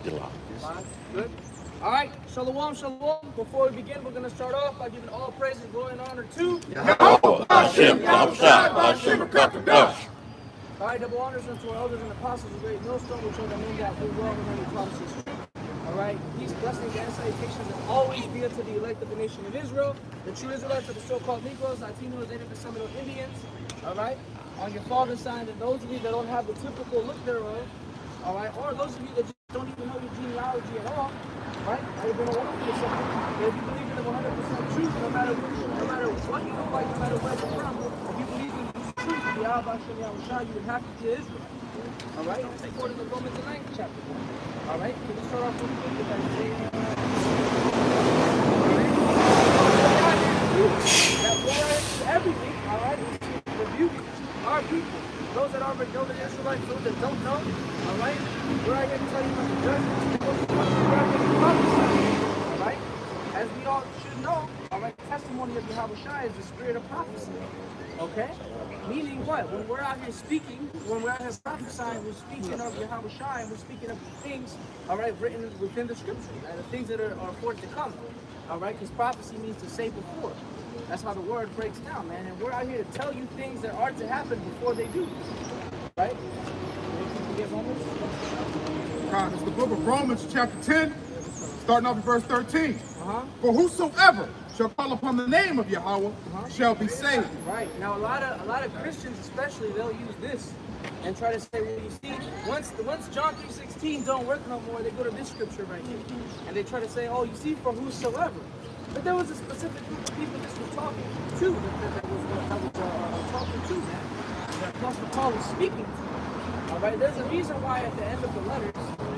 Good. All right, shalom, shalom. Before we begin, we're going to start off by giving all praise and glory and honor to Yahweh, Hashem, Yahushua, Hashem, Rakakadosh. All right, double honors unto our elders and apostles of great millstone, which are the men that do well and many promises true. All right, peace, blessings, and salutations, and always be unto the elect of the nation of Israel, the true Israelites of the so-called Negroes, Latinos, Native and Seminole Indians. All right, on your father's side, and those of you that don't have the typical look thereof. All right, or those of you that just don't even know your genealogy at all. Right? You're going to want to feel something. But if you believe in the 100% truth, no matter what you look like, no matter where you're from, if you believe in this truth, the Hashem Yahushua, you would have to be Israel. All right? According to Romans the 9th chapter. All right? Can we start off with the that everything, all right? Rebuke our people. Those that already know the Israelites, those that don't know, all right? We're not going to tell you about the judgment. We're not going to prophesy, all right? As we all should know, all right, the testimony of Yahushua is the spirit of prophecy, okay? Meaning what? When we're out here speaking, when we're out here prophesying, we're speaking of Yahushua and we're speaking of the things, all right, written within the scripture, and the things that are for to come, all right? Because prophecy means to say before. That's how the word breaks down, man. And we're out here to tell you things that are to happen before they do. Right? It's the book of Romans, chapter 10, starting off at verse 13. For whosoever shall call upon the name of Yahweh shall be saved. Right. Now, a lot of Christians, especially, they'll use this and try to say, well, you see, once John 3:16 don't work no more, they go to this scripture right here. And they try to say, oh, you see, for whosoever. But there was a specific group of people this was talking to, that was talking to, man. That Apostle Paul was speaking to. All right, there's a reason why at the end of the letters,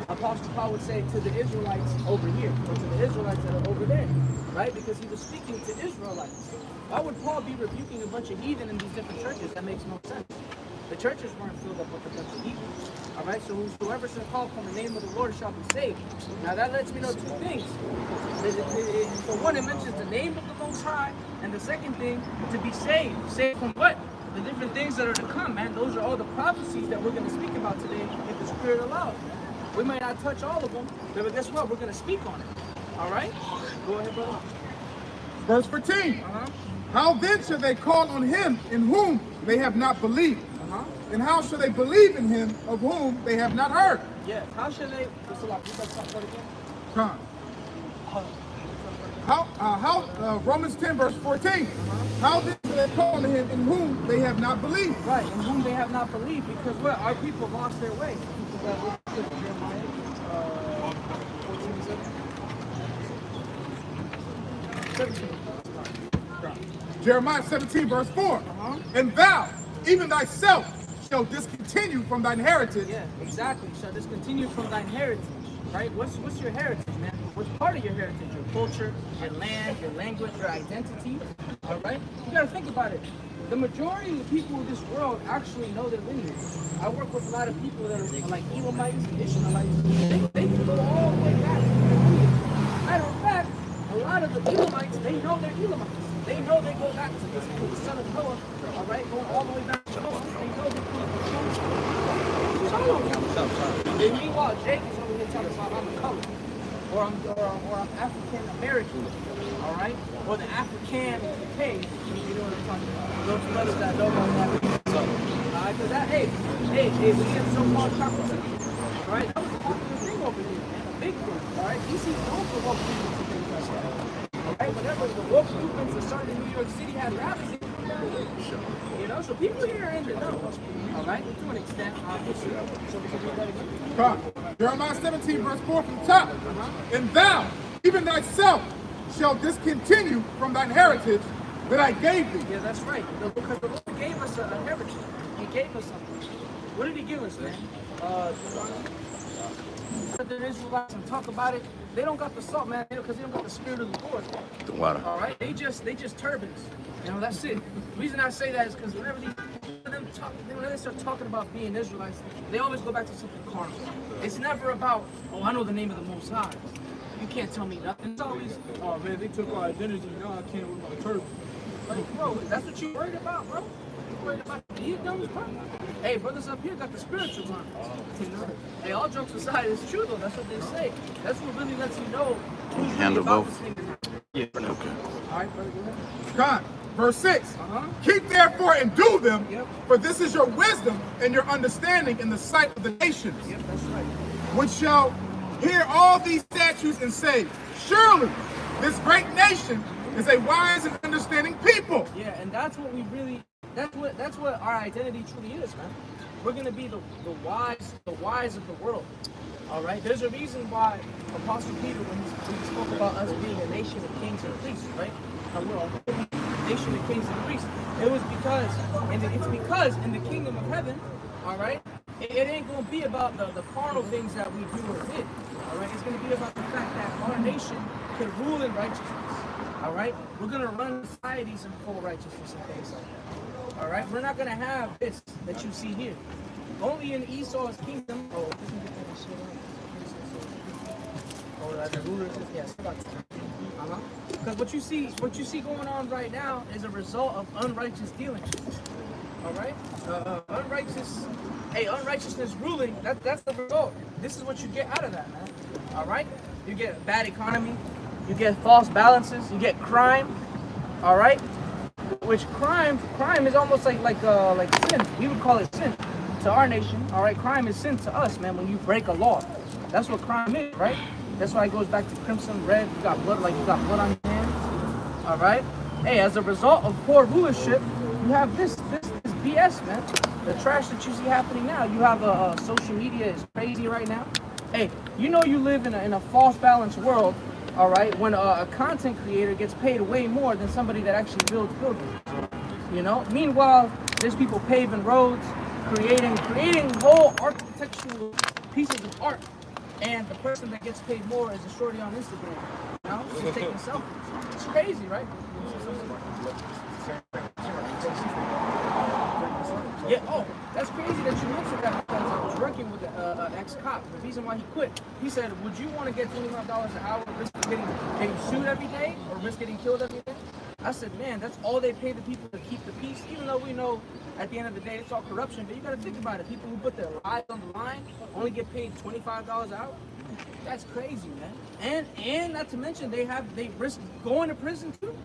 Apostle Paul would say to the Israelites over here, or to the Israelites that are over there, right? Because he was speaking to Israelites. Why would Paul be rebuking a bunch of heathen in these different churches? That makes no sense. The churches weren't filled up with a bunch of heathen. All right, so whosoever shall call upon the name of the Lord shall be saved. Now that lets me know two things. For one, it mentions the name of the Most High, and the second thing, to be saved. Saved from what? The different things that are to come, man. Those are all the prophecies that we're going to speak about today, if the Spirit allows. We might not touch all of them, but guess what? We're going to speak on it. All right? Go ahead, brother. Verse 14. How then shall they call on him in whom they have not believed? And how shall they believe in him of whom they have not heard? Yeah, how shall they... Romans 10 verse 14. How then shall they call on him in whom they have not believed? Right, in whom they have not believed, because what? Our people lost their way. Jeremiah 17 verse 4. And thou, even thyself, shall discontinue from thine heritage. Yeah, exactly. Shall discontinue from thine heritage. Right? What's your heritage, man? What's part of your heritage? Your culture, your land, your language, your identity. All right? You gotta think about it. The majority of the people in this world actually know their lineage. I work with a lot of people that are like Elamites, Ishmaelites. They can go all the way back to their lineage. Matter of fact, a lot of the Elamites, they know they're Elamites. They know they go back to the son of Noah, all right, going all the way back to Noah. They know they come from and meanwhile, Jake is over here talking about I'm a color, or I'm African American, all right, or the African UK. You know what I'm talking about? Those brothers that don't know that. All right, because that, hey, we get so-called chocolate cookies, all right. That was a popular thing over here, man, a big thing, all right. DC is known for woke people and things like that. Right, whenever the woke movements that started in New York City had rallies, you know, so people here are in the know, all right, to an extent, obviously. So we can do that again. Jeremiah 17 verse 4 from the top. And thou, even thyself, shall discontinue from thine heritage that I gave thee. Yeah, that's right. Because the Lord gave us a heritage. He gave us something. What did he give us, man? The Israelites and talk about it. They don't got the salt, man, because they don't got the spirit of the Lord. The water. All right, they just turbans. You know, that's it. The reason I say that is because whenever they start talking about being Israelites, they always go back to something carnal. It's never about, oh, I know the name of the Most High. You can't tell me nothing. It's always, oh man, they took our identity. Now I can't with my turban. Like, bro, that's what you worried about, bro? You worried about the Edoms, bro? Hey, brothers up here got the spiritual mind. You know? Hey, all jokes aside, it's true though. That's what they say. That's what really lets you know who's really Handle about both? this thing. Yeah. Okay. All right, brother, go ahead. God. Verse 6. Uh-huh. Keep therefore and do them, Yep. for this is your wisdom and your understanding in the sight of the nations, Yep, that's right. which shall hear all these statutes and say, surely this great nation is a wise and understanding people. Yeah, and that's what we really. That's what our identity truly is, man. We're gonna be the wise of the world. All right. There's a reason why Apostle Peter, when he spoke about us being a nation of kings and priests, right? And we're a holy nation of kings and priests. It was because, and it's because in the kingdom of heaven, all right, it ain't gonna be about the carnal things that we do or did. All right. It's gonna be about the fact that our nation can rule in righteousness. All right. We're gonna run societies in full righteousness and things like that. All right, we're not gonna have this that you see here. Only in Esau's kingdom. Oh, the rulers. Yes. Because what you see going on right now is a result of unrighteous dealings. All right, unrighteousness ruling. That's the result. This is what you get out of that, man. All right, you get bad economy, you get false balances, you get crime. All right. Which crime is almost like sin. We would call it sin to our nation. All right, crime is sin to us, man. When you break a law, that's what crime is, right? That's why it goes back to crimson, red. You got blood, like you got blood on your hands. All right. Hey, as a result of poor rulership, you have this BS, man. The trash that you see happening now. You have social media is crazy right now. Hey, you know you live in a false balance world. All right, when a content creator gets paid way more than somebody that actually builds buildings, you know. Meanwhile, there's people paving roads, creating whole architectural pieces of art, and the person that gets paid more is a shorty on Instagram. You know, she's taking selfies. It's crazy, right? Yeah. Oh, that's crazy that you mentioned that because I was working with an ex-cop. The reason why he quit, he said, "Would you want to get $25 an hour, risk getting sued every day, or risk getting killed every day?" I said, "Man, that's all they pay the people to keep the peace." Even though we know at the end of the day it's all corruption, but you got to think about it. People who put their lives on the line only get paid $25 an hour. That's crazy, man. And not to mention they risk going to prison too.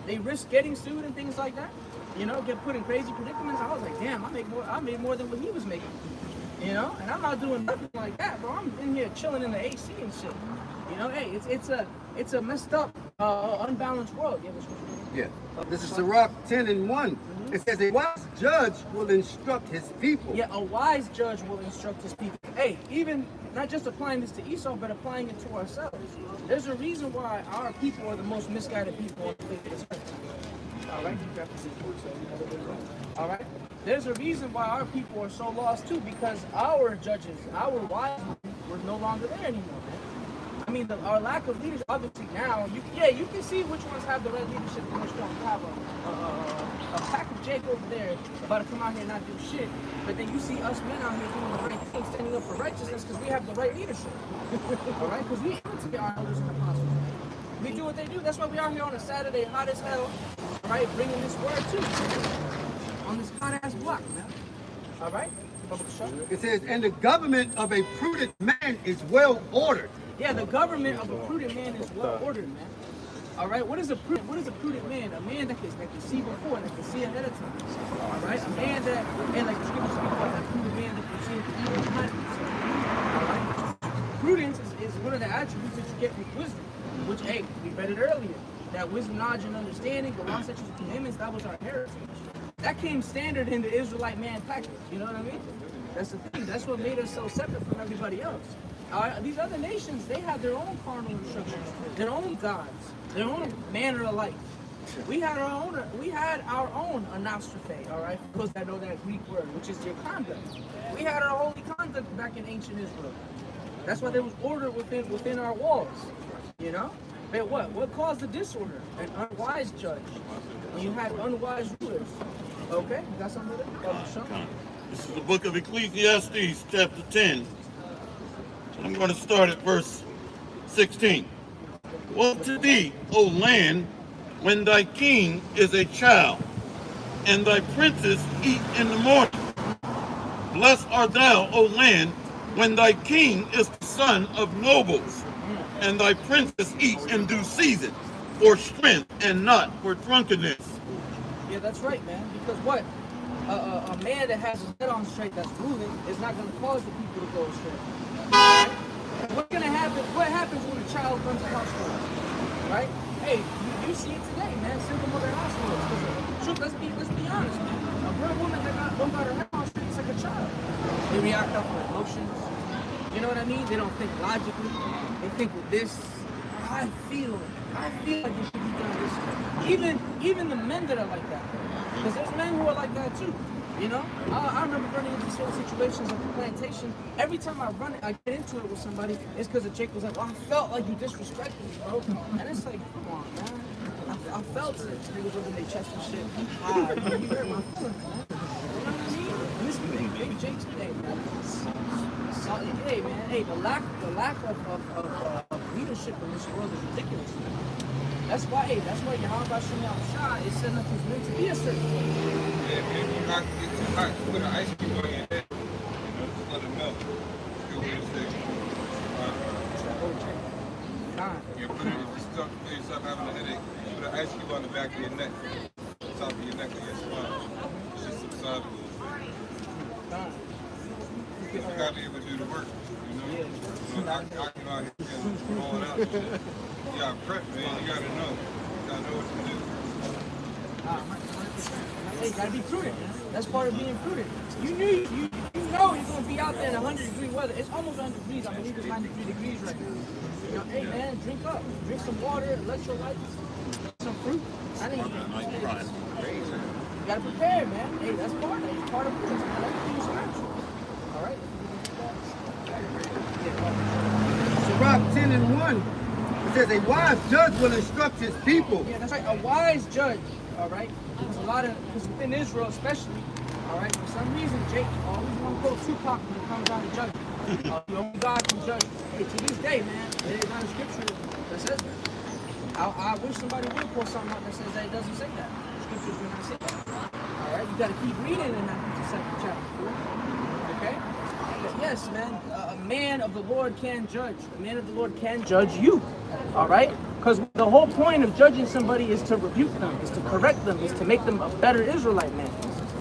They risk getting sued and things like that. You know, get put in crazy predicaments. I was like, damn, I made more than what he was making. You know, and I'm not doing nothing like that, bro. I'm in here chilling in the AC and shit. You know, hey, it's a messed up, unbalanced world. Yeah. This is Sirach 10:1. It says a wise judge will instruct his people. Yeah, a wise judge will instruct his people. Hey, even not just applying this to Esau, but applying it to ourselves. There's a reason why our people are the most misguided people on the face of this earth. All right, all right. There's a reason why our people are so lost too, because our judges, our wise men, were no longer there anymore, man. I mean, our lack of leadership. Obviously now, you can see which ones have the right leadership and which ones have a pack of Jake over there about to come out here and not do shit. But then you see us men out here doing the right thing, standing up for righteousness because we have the right leadership. All right, because we imitate our elders and apostles. We do what they do. That's why we are here on a Saturday, hot as hell, right? Bringing this word too on this hot ass block, man. All right. It says, and the government of a prudent man is well ordered. Yeah, the government of a prudent man is well ordered, man. All right. What is a prudent man? A man that can see before, that can see ahead of time. All right. A man that, and like the scripture speaks about, that prudent man that can see the evil behind himself. All right. Prudence is one of the attributes that you get with wisdom. Which, hey, we read it earlier. That wisdom, knowledge, and understanding, the law, statutes, and commandments, that was our heritage. That came standard in the Israelite man package. You know what I mean? That's the thing. That's what made us so separate from everybody else. These other nations, they have their own carnal instructions, their own gods, their own manner of life. We had our own anastrophe, all right? For those that know that Greek word, which is your conduct. We had our holy conduct back in ancient Israel. That's why there was order within our walls. You know? But what caused the disorder? An unwise judge. When you had unwise rulers. Okay? You got something with it? This is the book of Ecclesiastes, chapter 10. I'm going to start at verse 16. Woe to thee, O land, when thy king is a child, and thy princes eat in the morning. Blessed art thou, O land, when thy king is the son of nobles, and thy princes eat in due season, for strength and not for drunkenness. Yeah, that's right, man. Because what? A man that has his head on straight that's ruling is not going to cause the people to go astray. Right? What's going to happen? What happens when a child runs a household? Right? Hey, you see it today, man. Single mother households. Truth, let's be honest, man. A grown woman that don't got her head on straight is like a child. They react off of emotions. You know what I mean? They don't think logically. They think with this. I feel like it should be done this way. Even the men that are like that. Because there's men who are like that too. You know? I remember running into certain situations at the plantation. Every time I get into it with somebody, it's because the chick was like, well, I felt like you disrespected me, bro. And it's like, come on, man. I felt it. Niggas rubbing their chest and shit. You hurt my feelings, man. You know what I mean? And this big Jake's today, man. Hey, man. Hey, the lack of leadership in this world is ridiculous, man. That's why Yahweh Shem Shah is setting up his men to be a certain way. Yeah, if you're not to get too hot, put an ice cube on your head. Just let it melt. Feel what it's saying. You put it, if you start to feel yourself having a headache, put an ice cube on the back of your neck. The top of your neck on your spine. It's just subside a little bit. You gotta be able to do the work, you know? So I can out here and roll it out and shit. You gotta prep, man. You gotta know. You gotta know what to do. Hey, you gotta be prudent. That's part of being prudent. You know you're gonna be out there in 100-degree weather. It's almost 100 degrees. I believe it's 93 degrees right now. You know, hey man, drink up. Drink some water, electrolytes, some fruit. I didn't eat it. You gotta prepare, man. Hey, that's part of prudence. Everything's spiritual. All right. Sirach 10 and 1. It says, a wise judge will instruct his people. Yeah, that's right. A wise judge. All right. Because within Israel, especially, all right, for some reason, Jake always want to quote Tupac when it comes down to judging. The only God can judge. Hey, to this day, man, there is not a scripture that says that. I wish somebody would quote something out that says that it doesn't say that. Scriptures do not say that. All right, you got to keep reading in that 52nd chapter. Okay. But yes, man, a man of the Lord can judge. A man of the Lord can judge you. All right? Because the whole point of judging somebody is to rebuke them, is to correct them, is to make them a better Israelite man.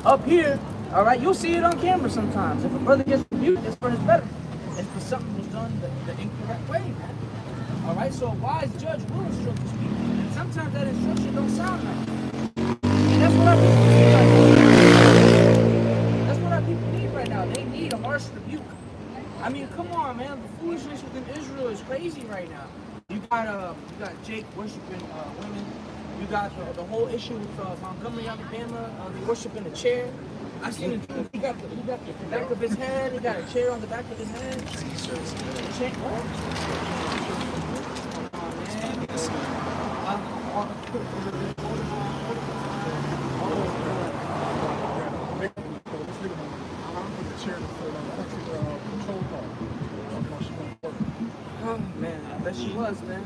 Up here, all right, you'll see it on camera sometimes. If a brother gets rebuked, it's for his better. It's because something was done the incorrect way, man. All right? So a wise judge will instruct his people. And sometimes that instruction don't sound right. And that's what our people need right now. That's what our people need right now. They need a harsh rebuke. I mean, come on, man. The foolishness within Israel is crazy right now. You got Jake worshiping women. You got the whole issue with Montgomery, Alabama, worshiping a chair. I seen him. He got the back of his head. He got a chair on the back of his head. Oh man, I bet she was, man.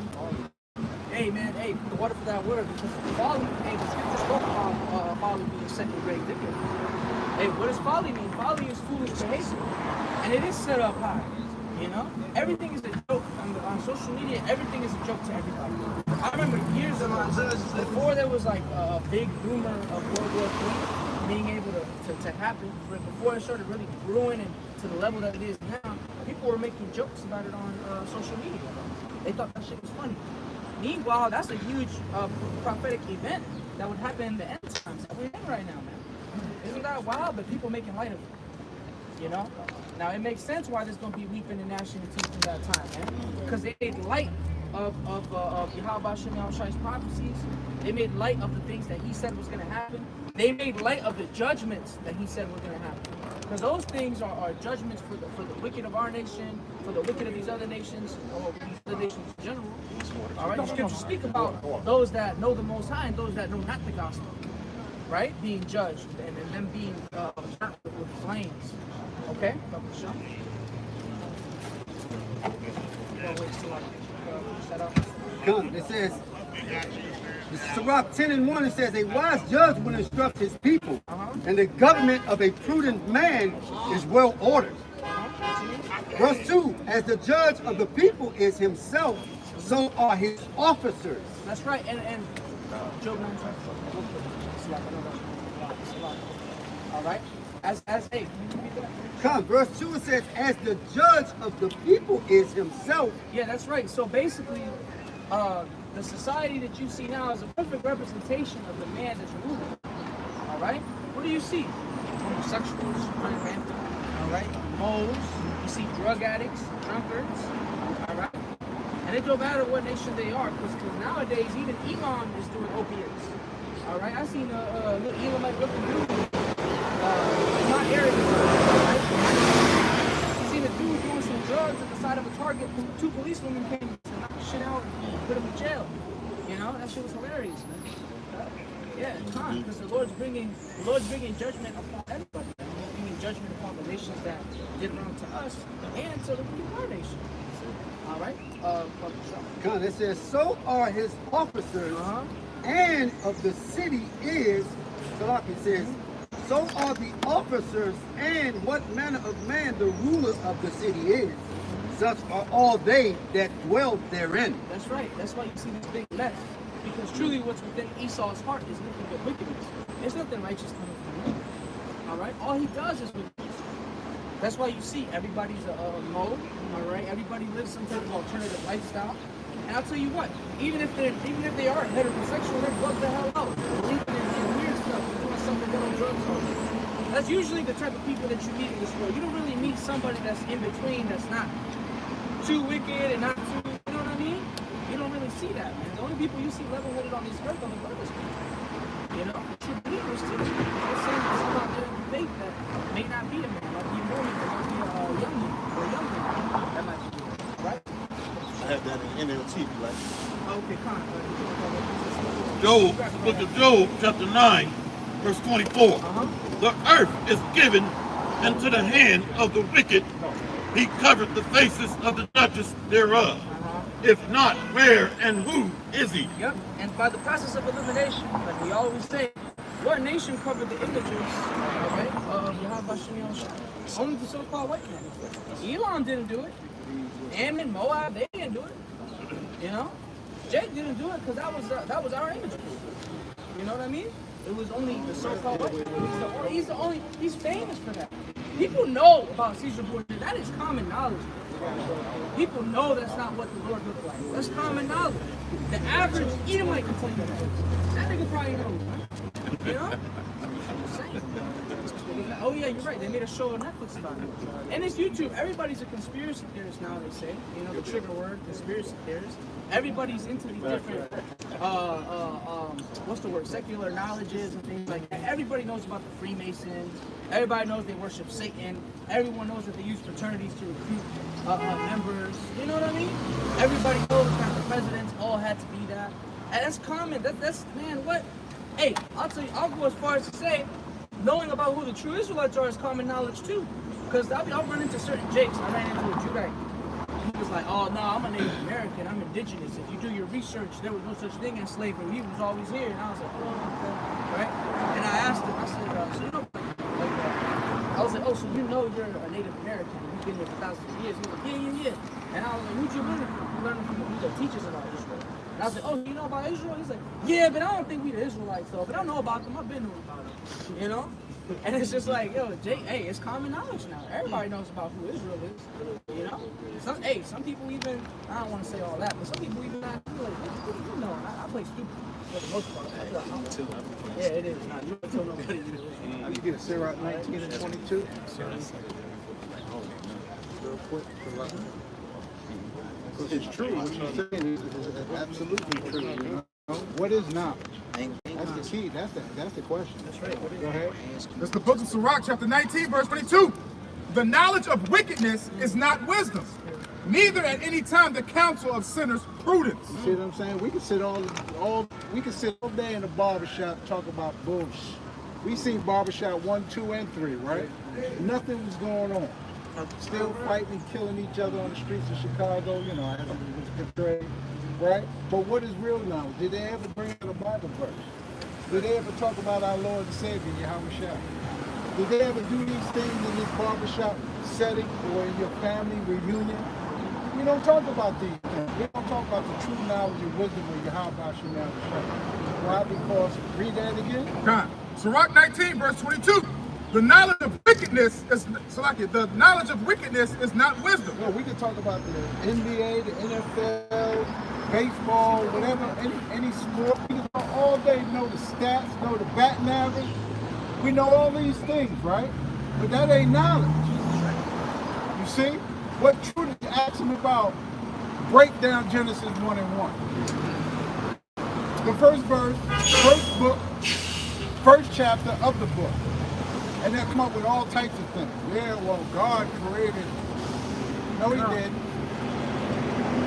Hey man, hey, put the water for that word because folly, hey, the scripture spoke about folly being second grade thinking. Hey, what does folly mean? Folly is foolish behavior. And it is set up high. You know? Everything is a joke. On social media, everything is a joke to everybody. I remember years ago, before there was like a big rumor of World War III being able to happen, but before it started really brewing and to the level that it is now, people were making jokes about it on social media. They thought that shit was funny. Meanwhile, that's a huge prophetic event that would happen in the end times that we're in right now, man. Isn't that wild? But people making light of it. You know? Now it makes sense why there's gonna be weeping and gnashing of teeth in that time, man. Because they made light of Yahweh Shem Shai's prophecies. They made light of the things that he said was gonna happen. They made light of the judgments that he said were gonna happen. Because those things are judgments for the wicked of our nation, for the wicked of these other nations, or these other nations in general. All right, the scriptures speak about those that know the Most High and those that know not the gospel, right? Being judged and them being burnt with flames. Okay? Come, it says, This is Sirach 10 and 1. It says, a wise judge will instruct his people, and the government of a prudent man is well ordered. Verse 2, as the judge of the people is himself, so are his officers. That's right. And Job 9. All right. As hey, Come, verse 2, it says, as the judge of the people is himself. yeah, that's right. So basically, the society that you see now is a perfect representation of the man that's ruling. All right. What do you see? Homosexuals running rampant. All right. Moles. You see drug addicts, drunkards. All right. And it don't matter what nation they are, because nowadays even Elon is doing opiates. All right. I seen a little Elamite looking dude. Not area. Right? You seen a dude doing some drugs at the side of a Target. Two policemen came to knock the shit out and put him in jail. You know, that shit was hilarious, man. Yeah, because the Lord's bringing judgment upon everybody. He's bringing judgment upon the nations that did wrong to us and to the people of our nation. All right. Come, it says, so are his officers, and of the city is. So like it says, so are the officers, and what manner of man the ruler of the city is. Such are all they that dwell therein. That's right. That's why you see this big mess. Because truly what's within Esau's heart is nothing but wickedness. There's nothing righteous coming from him. All right? All he does is wickedness. That's why you see everybody's a mole. All right? Everybody lives some type of alternative lifestyle. And I'll tell you what, even if they are heterosexual, they're bugged the hell out. They're believing in weird stuff. They're doing something that on drugs all day. That's usually the type of people that you meet in this world. You don't really meet somebody that's in between, that's not too wicked and not too, you know what I mean? You don't really see that, man. The only people you see level-headed on this earth are the brothers people. You know? True believers too. They're saying something about their faith that may not be a man, might be a woman, it might be a young man, or a young man. That might be good, right? I have that in NLT, if you like. Okay, con. Job, book of Job, chapter 9, verse 24. The earth is given into the hand of the wicked. He covered the faces of the judges thereof. If not, where and who is he? Yep, and by the process of elimination, like we always say, your nation covered the images, right, of Yahweh Shem Yahushua. Only the so-called white man. Elon didn't do it. Ammon, Moab, they didn't do it. You know? Jake didn't do it because that was our image. You know what I mean? It was only the so-called white man. He's famous for that. People know about Caesar Borgia. That is common knowledge. People know that's not what the Lord looked like. That's common knowledge. The average Edomite can tell you that. That nigga probably knows, man. You know? Oh yeah, you're right. They made a show on Netflix about it. And it's YouTube. Everybody's a conspiracy theorist now, they say. You know, the trigger word, conspiracy theorist. Everybody's into these different, what's the word, secular knowledges and things like that. Everybody knows about the Freemasons. Everybody knows they worship Satan. Everyone knows that they use fraternities to recruit members. You know what I mean? Everybody knows that the presidents all had to be that. And that's common. That's man, what? Hey, I'll tell you, I'll go as far as to say, knowing about who the true Israelites are is common knowledge too. Because I'll run into certain jakes. I ran into a Judite. He was like, oh no, I'm a Native American, I'm indigenous. If you do your research, there was no such thing as slavery. He was always here. And I was like, oh, okay. Right? And I asked him, I said, so you know, I was like, oh, so you know you're a Native American, you've been here for thousands of years. He was like, yeah. And I was like, who'd you learn it from? You learned it from who that teaches about Israel. And I was like, oh, you know about Israel? He's like, yeah, but I don't think we the Israelites though. But I know about them, I've been knowing about them. You know? And it's just like, yo, Jay, hey, it's common knowledge now. Everybody knows about who Israel is. You know? Some people even, I don't want to say all that, but some people even not, like, you know, I play stupid for the most part. Yeah, it is. Nah, you don't tell nobody. You get a Sirach 19 and 22. Real quick. It's true. What you're saying is absolutely true. You know? What is now? That's the key. That's the question. That's right. Go ahead. It's the book of Sirach, chapter 19, verse 22. The knowledge of wickedness is not wisdom, neither at any time the counsel of sinners prudence. You see what I'm saying? We can sit all day in the barbershop talk about bullshit. We seen barbershop 1, 2, and 3, right? Nothing was going on. Still fighting and killing each other on the streets of Chicago, you know, as it was portrayed. right? But what is real knowledge? Did they ever bring out a Bible verse? Did they ever talk about our Lord and Savior, Yahweh Shai? Did they ever do these things in this barbershop setting or in your family reunion? We don't talk about these things. We don't talk about the true knowledge and wisdom of Yahweh Shai. Why? Because, read that again. God. Sirach 19, verse 22. The knowledge of wickedness is the knowledge of wickedness is not wisdom. No, we can talk about the NBA, the NFL, baseball, whatever, any sport. We can talk all day, know the stats, know the batting average. We know all these things, right? But that ain't knowledge. You see? What truth is asking about? Break down Genesis 1 and 1. The first verse, first book, first chapter of the book. And they'll come up with all types of things. Yeah, well, God created. No, he didn't.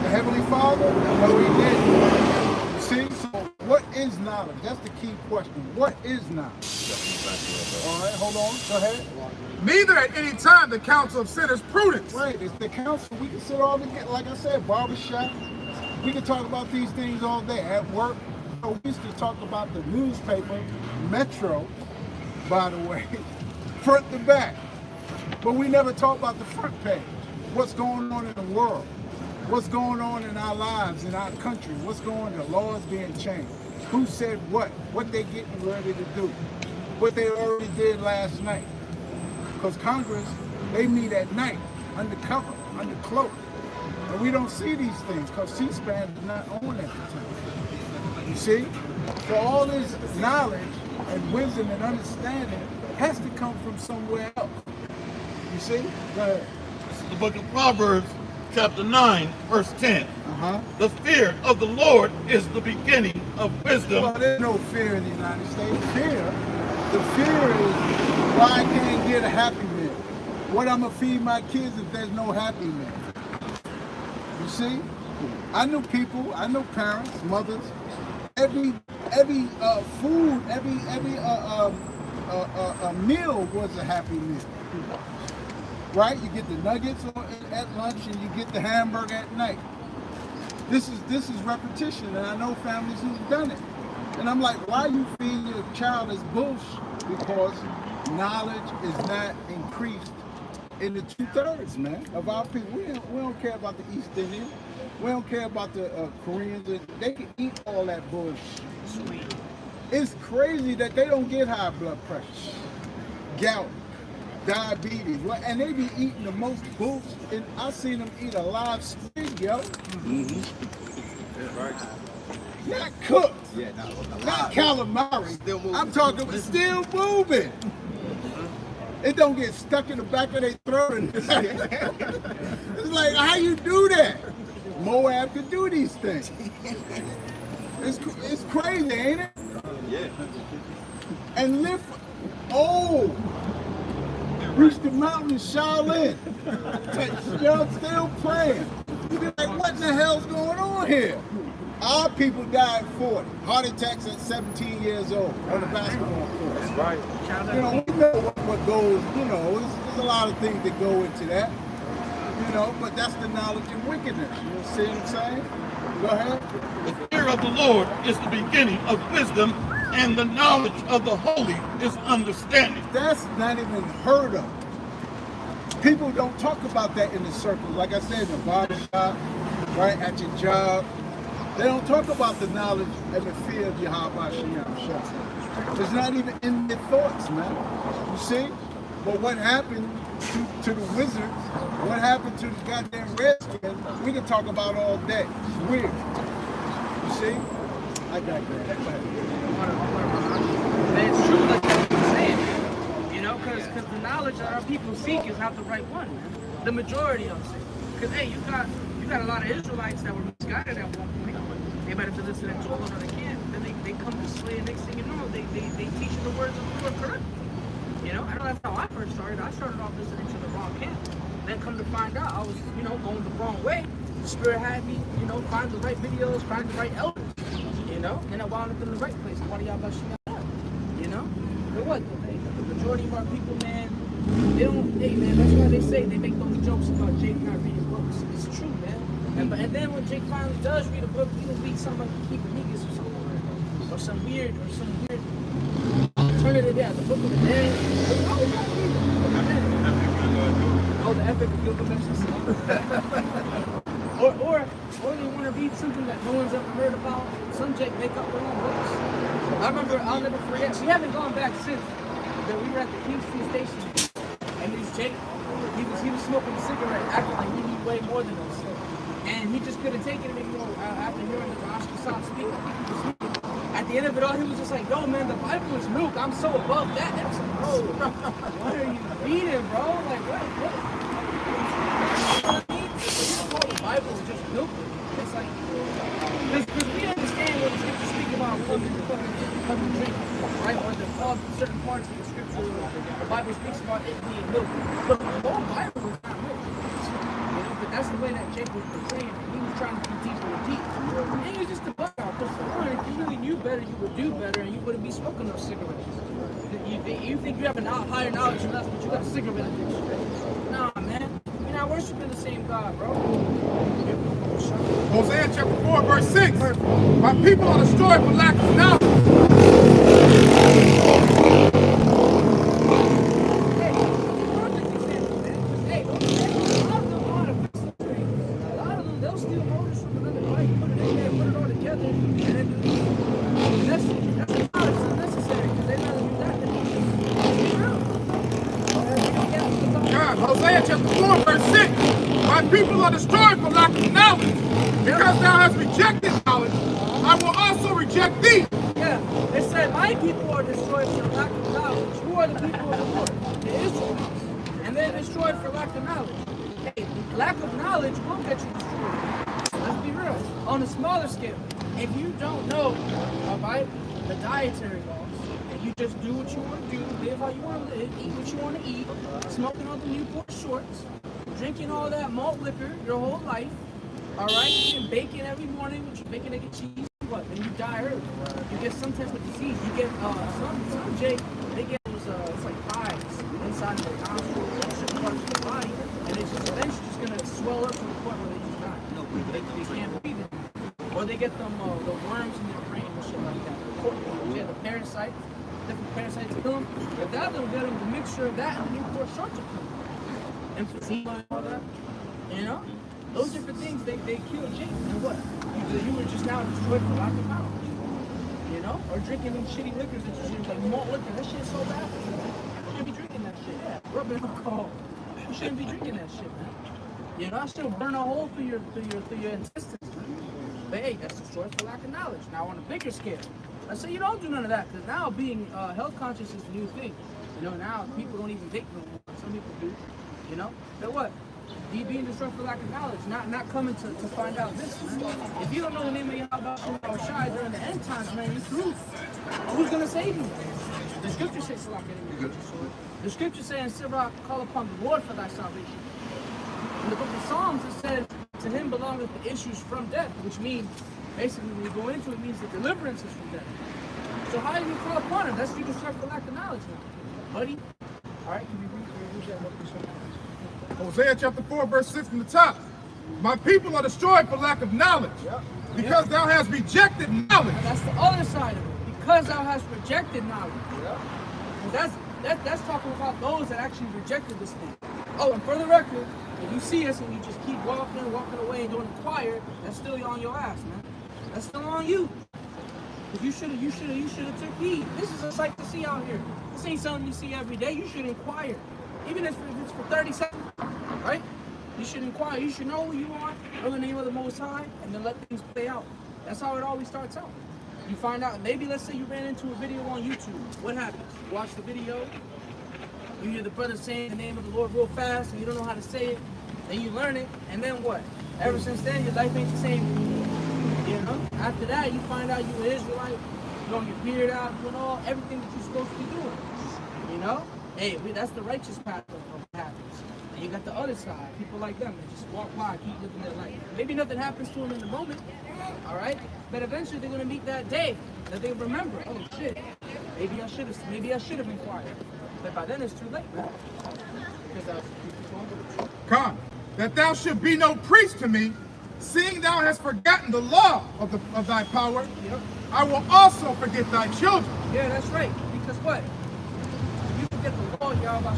The Heavenly Father? No, he didn't. You see? So what is knowledge? That's the key question. What is knowledge? All right, hold on. Go ahead. Neither at any time the counsel of sinners prudence. Right, it's the council. We can sit all together, like I said, barbershop. We can talk about these things all day at work. We used to talk about the newspaper, Metro, by the way, front to back. But we never talk about the front page. What's going on in the world? What's going on in our lives, in our country? What's going on? The laws being changed. Who said what? What they getting ready to do? What they already did last night. Because Congress, they meet at night, undercover, under cloak. And we don't see these things because C-SPAN is not on at the time. You see? So all this knowledge and wisdom and understanding has to come from somewhere else. You see? Go ahead. This is the book of Proverbs, chapter 9, verse 10. The fear of the Lord is the beginning of wisdom. Well, there's no fear in the United States. The fear is why I can't get a Happy Meal. What I'm going to feed my kids if there's no Happy Meal? You see? I know people, I know parents, mothers. Every food, every meal was a Happy Meal. Right? You get the nuggets at lunch and you get the hamburger at night. This is repetition, and I know families who've done it. And I'm like, why you feed your child this bullshit? Because knowledge is not increased in the 2/3, man, of our people. We don't care about the East Indians. We don't care about the Koreans. They can eat all that bullshit. Sweet. It's crazy that they don't get high blood pressure, gout, diabetes, and they be eating the most bullshit. And I seen them eat a live squid, yo. Not cooked. Yeah, not calamari. I'm talking still moving. It don't get stuck in the back of their throat. It's like, how you do that? Moab could do these things. It's crazy, ain't it? Yeah. And live. Reach the mountain in Shaolin. Y'all still playing. You be like, what in the hell's going on here? Our people died at 40. Heart attacks at 17 years old on the basketball court. That's right. You know, we know what goes, you know, there's a lot of things that go into that. You know, but that's the knowledge and wickedness. You see what I'm saying? Go ahead. The fear of the Lord is the beginning of wisdom, and the knowledge of the holy is understanding. That's not even heard of. People don't talk about that in the circles. Like I said, in the barbershop, right, at your job. They don't talk about the knowledge and the fear of Yahweh Shai. It's not even in their thoughts, man. You see? But what happened to the Wizards, what happened to the goddamn Redskins, we can talk about all day. It's weird. You see? I got that. And it's true, like you're saying, you know, because the knowledge that our people seek is not the right one, man. The majority of it. Because, hey, you got a lot of Israelites that were misguided at one point. They might have been listening to another kid. Then they come to slay, and next thing you know, they teach you the words of the Lord correctly. You know, I know that's how I first started. I started off listening to the wrong camp. Then come to find out I was, you know, going the wrong way. The Spirit had me, you know, find the right videos, find the right elders. You know, and I wound up in the right place. What do y'all about you know? But what? The majority of our people, man, they don't. Hey, man, that's why they say they make those jokes about Jake not reading books. It's true, man. And then when Jake finally does read a book, he'll read something like the Keeper or something, or some weird alternative. Yeah, the Book of the Dead. Oh, the Epic of Gilgamesh. or they want to read something that no one's ever heard about. Some Jake make up their own books. I remember, I'll never forget. We haven't gone back since. But we were at the Kingston station, and this Jake, he was smoking a cigarette, acting like he knew way more than us. And he just couldn't take it anymore after hearing the Rosh Hashanah speak. At the end of it all, he was just like, yo, man, the Bible is milk. I'm so above that. And I was like, bro, what are you reading, bro? Like, what? You know what I mean? The Bible is just milk. It's like, because we understand what the scriptures speak about when you come to drink, right? Or all certain parts of the scripture, the Bible speaks about it being milk. But the whole Bible is not milk. But that's the way that Jake was portraying it. He was trying to be deeper and deep. And he was just a bug out. Because for one, if you really knew better, you would do better and you wouldn't be smoking those cigarettes. You think you have a higher knowledge than us, but you got a cigarette addiction. Nah, man. You're not worshiping the same God, bro. Hosea chapter 4, verse 6. My people are destroyed for lack of knowledge. Hosea chapter 4, verse 6. My people are destroyed for lack of knowledge. Because thou hast rejected knowledge, I will also reject thee. Yeah, it said, my people are destroyed for lack of knowledge. Who are the people of the Lord? The Israelites. And they're destroyed for lack of knowledge. Hey, lack of knowledge will get you destroyed. Let's be real. On a smaller scale, if you don't know about the dietary laws, and you just do what you want to do, live how you want to live, eat what you want to eat, smoking all the Newport shorts, drinking all that malt liquor your whole life, all right, eating bacon every morning with your bacon, egg, and cheese, what? Then you die early. You get some type of disease. You get some Jake, they get those it's like pies inside of their nostrils and certain parts of their body, and it's just eventually just gonna swell up to the point where they just die. They can't breathe it. Or they get them the worms in their brain and shit like that. Yeah, the parasites, different parasites kill them. If that don't get them, the mixture of that and the Newport shorts will kill them. Emphysema and all that, you know. Those different things, they kill Jake. And what? You were just now destroyed for lack of knowledge. You know? Or drinking them shitty liquors that you drink, like malt liquor. That shit's so bad for you. You shouldn't be drinking that shit. Yeah. Rubbing alcohol. You shouldn't be drinking that shit, man. You know, I still burn a hole through your intestines, man. But hey, that's destroyed for lack of knowledge. Now on a bigger scale, let's say you don't do none of that, because now being health conscious is the new thing. You know, now people don't even take no more. Some people do. You know? But what? Being destroyed for lack of knowledge, not coming to find out this, man. If you don't know the name of Yahweh Shai during the end times, man, you're through. Who's gonna save you? The scripture says, the scripture says, Sirach, call upon the Lord for thy salvation. In the book of Psalms, it says, to him belongeth the issues from death, which means, basically, when you go into it, it means the deliverance is from death. So how do you call upon him? That's you destroyed for lack of knowledge now, buddy. All right, can you read that book? Hosea chapter 4, verse 6 from the top. My people are destroyed for lack of knowledge. Because thou hast rejected knowledge. That's the other side of it. Because thou hast rejected knowledge. That's talking about those that actually rejected this thing. Oh, and for the record, if you see us and you just keep walking away and don't inquire, that's still on your ass, man. That's still on you. Because you should have took heed. This is a sight to see out here. This ain't something you see every day. You should inquire. Even if it's for 30 seconds, right? You should inquire. You should know who you are, know the name of the Most High, and then let things play out. That's how it always starts out. You find out, maybe let's say you ran into a video on YouTube. What happens? You watch the video, you hear the brother saying the name of the Lord real fast, and you don't know how to say it. Then you learn it, and then what? Ever since then, your life ain't the same. You know? After that, you find out you're an Israelite, growing your beard out, doing everything that you're supposed to be doing. You know? Hey, that's the righteous path of what happens. And you got the other side, people like them that just walk by, keep living their life. Maybe nothing happens to them in the moment, all right? But eventually they're gonna meet that day that they remember. Oh shit, maybe I should have inquired. But by then it's too late, man. Because Come, that thou should be no priest to me, seeing thou hast forgotten the law of thy power, I will also forget thy children. Yeah, that's right. Because what? You forget the law, Yahweh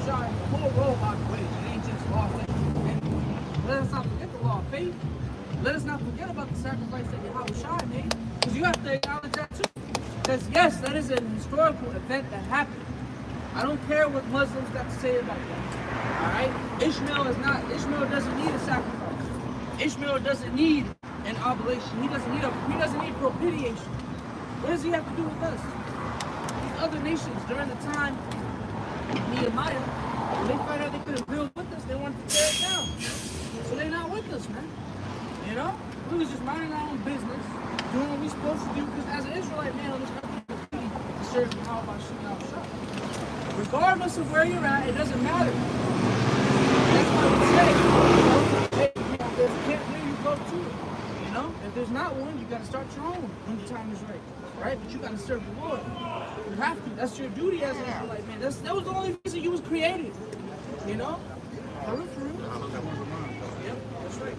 shine the whole road by the way. It ain't just law of faith. And let us not forget the law of faith. Let us not forget about the sacrifice that Yahweh Shai made. Because you have to acknowledge that too. Because yes, that is an historical event that happened. I don't care what Muslims got to say about that. Alright? Ishmael doesn't need a sacrifice. Ishmael doesn't need an oblation. He doesn't need propitiation. What does he have to do with us? These other nations during the time of Nehemiah, when they found out they couldn't build with us, they wanted to tear it down. So they're not with us, man. You know? We was just minding our own business, doing what we're supposed to do, because as an Israelite man on this country, we have to serve Yahweh Shai. Regardless of where you're at, it doesn't matter. That's why we say, hey, if there's a camp near you, go to it. You know? If there's not one, you got to start your own when the time is right. Right? But you got to serve the Lord. You have to. That's your duty as an Israelite man. That was the only reason you was created. You know? For real. Yep, that's right.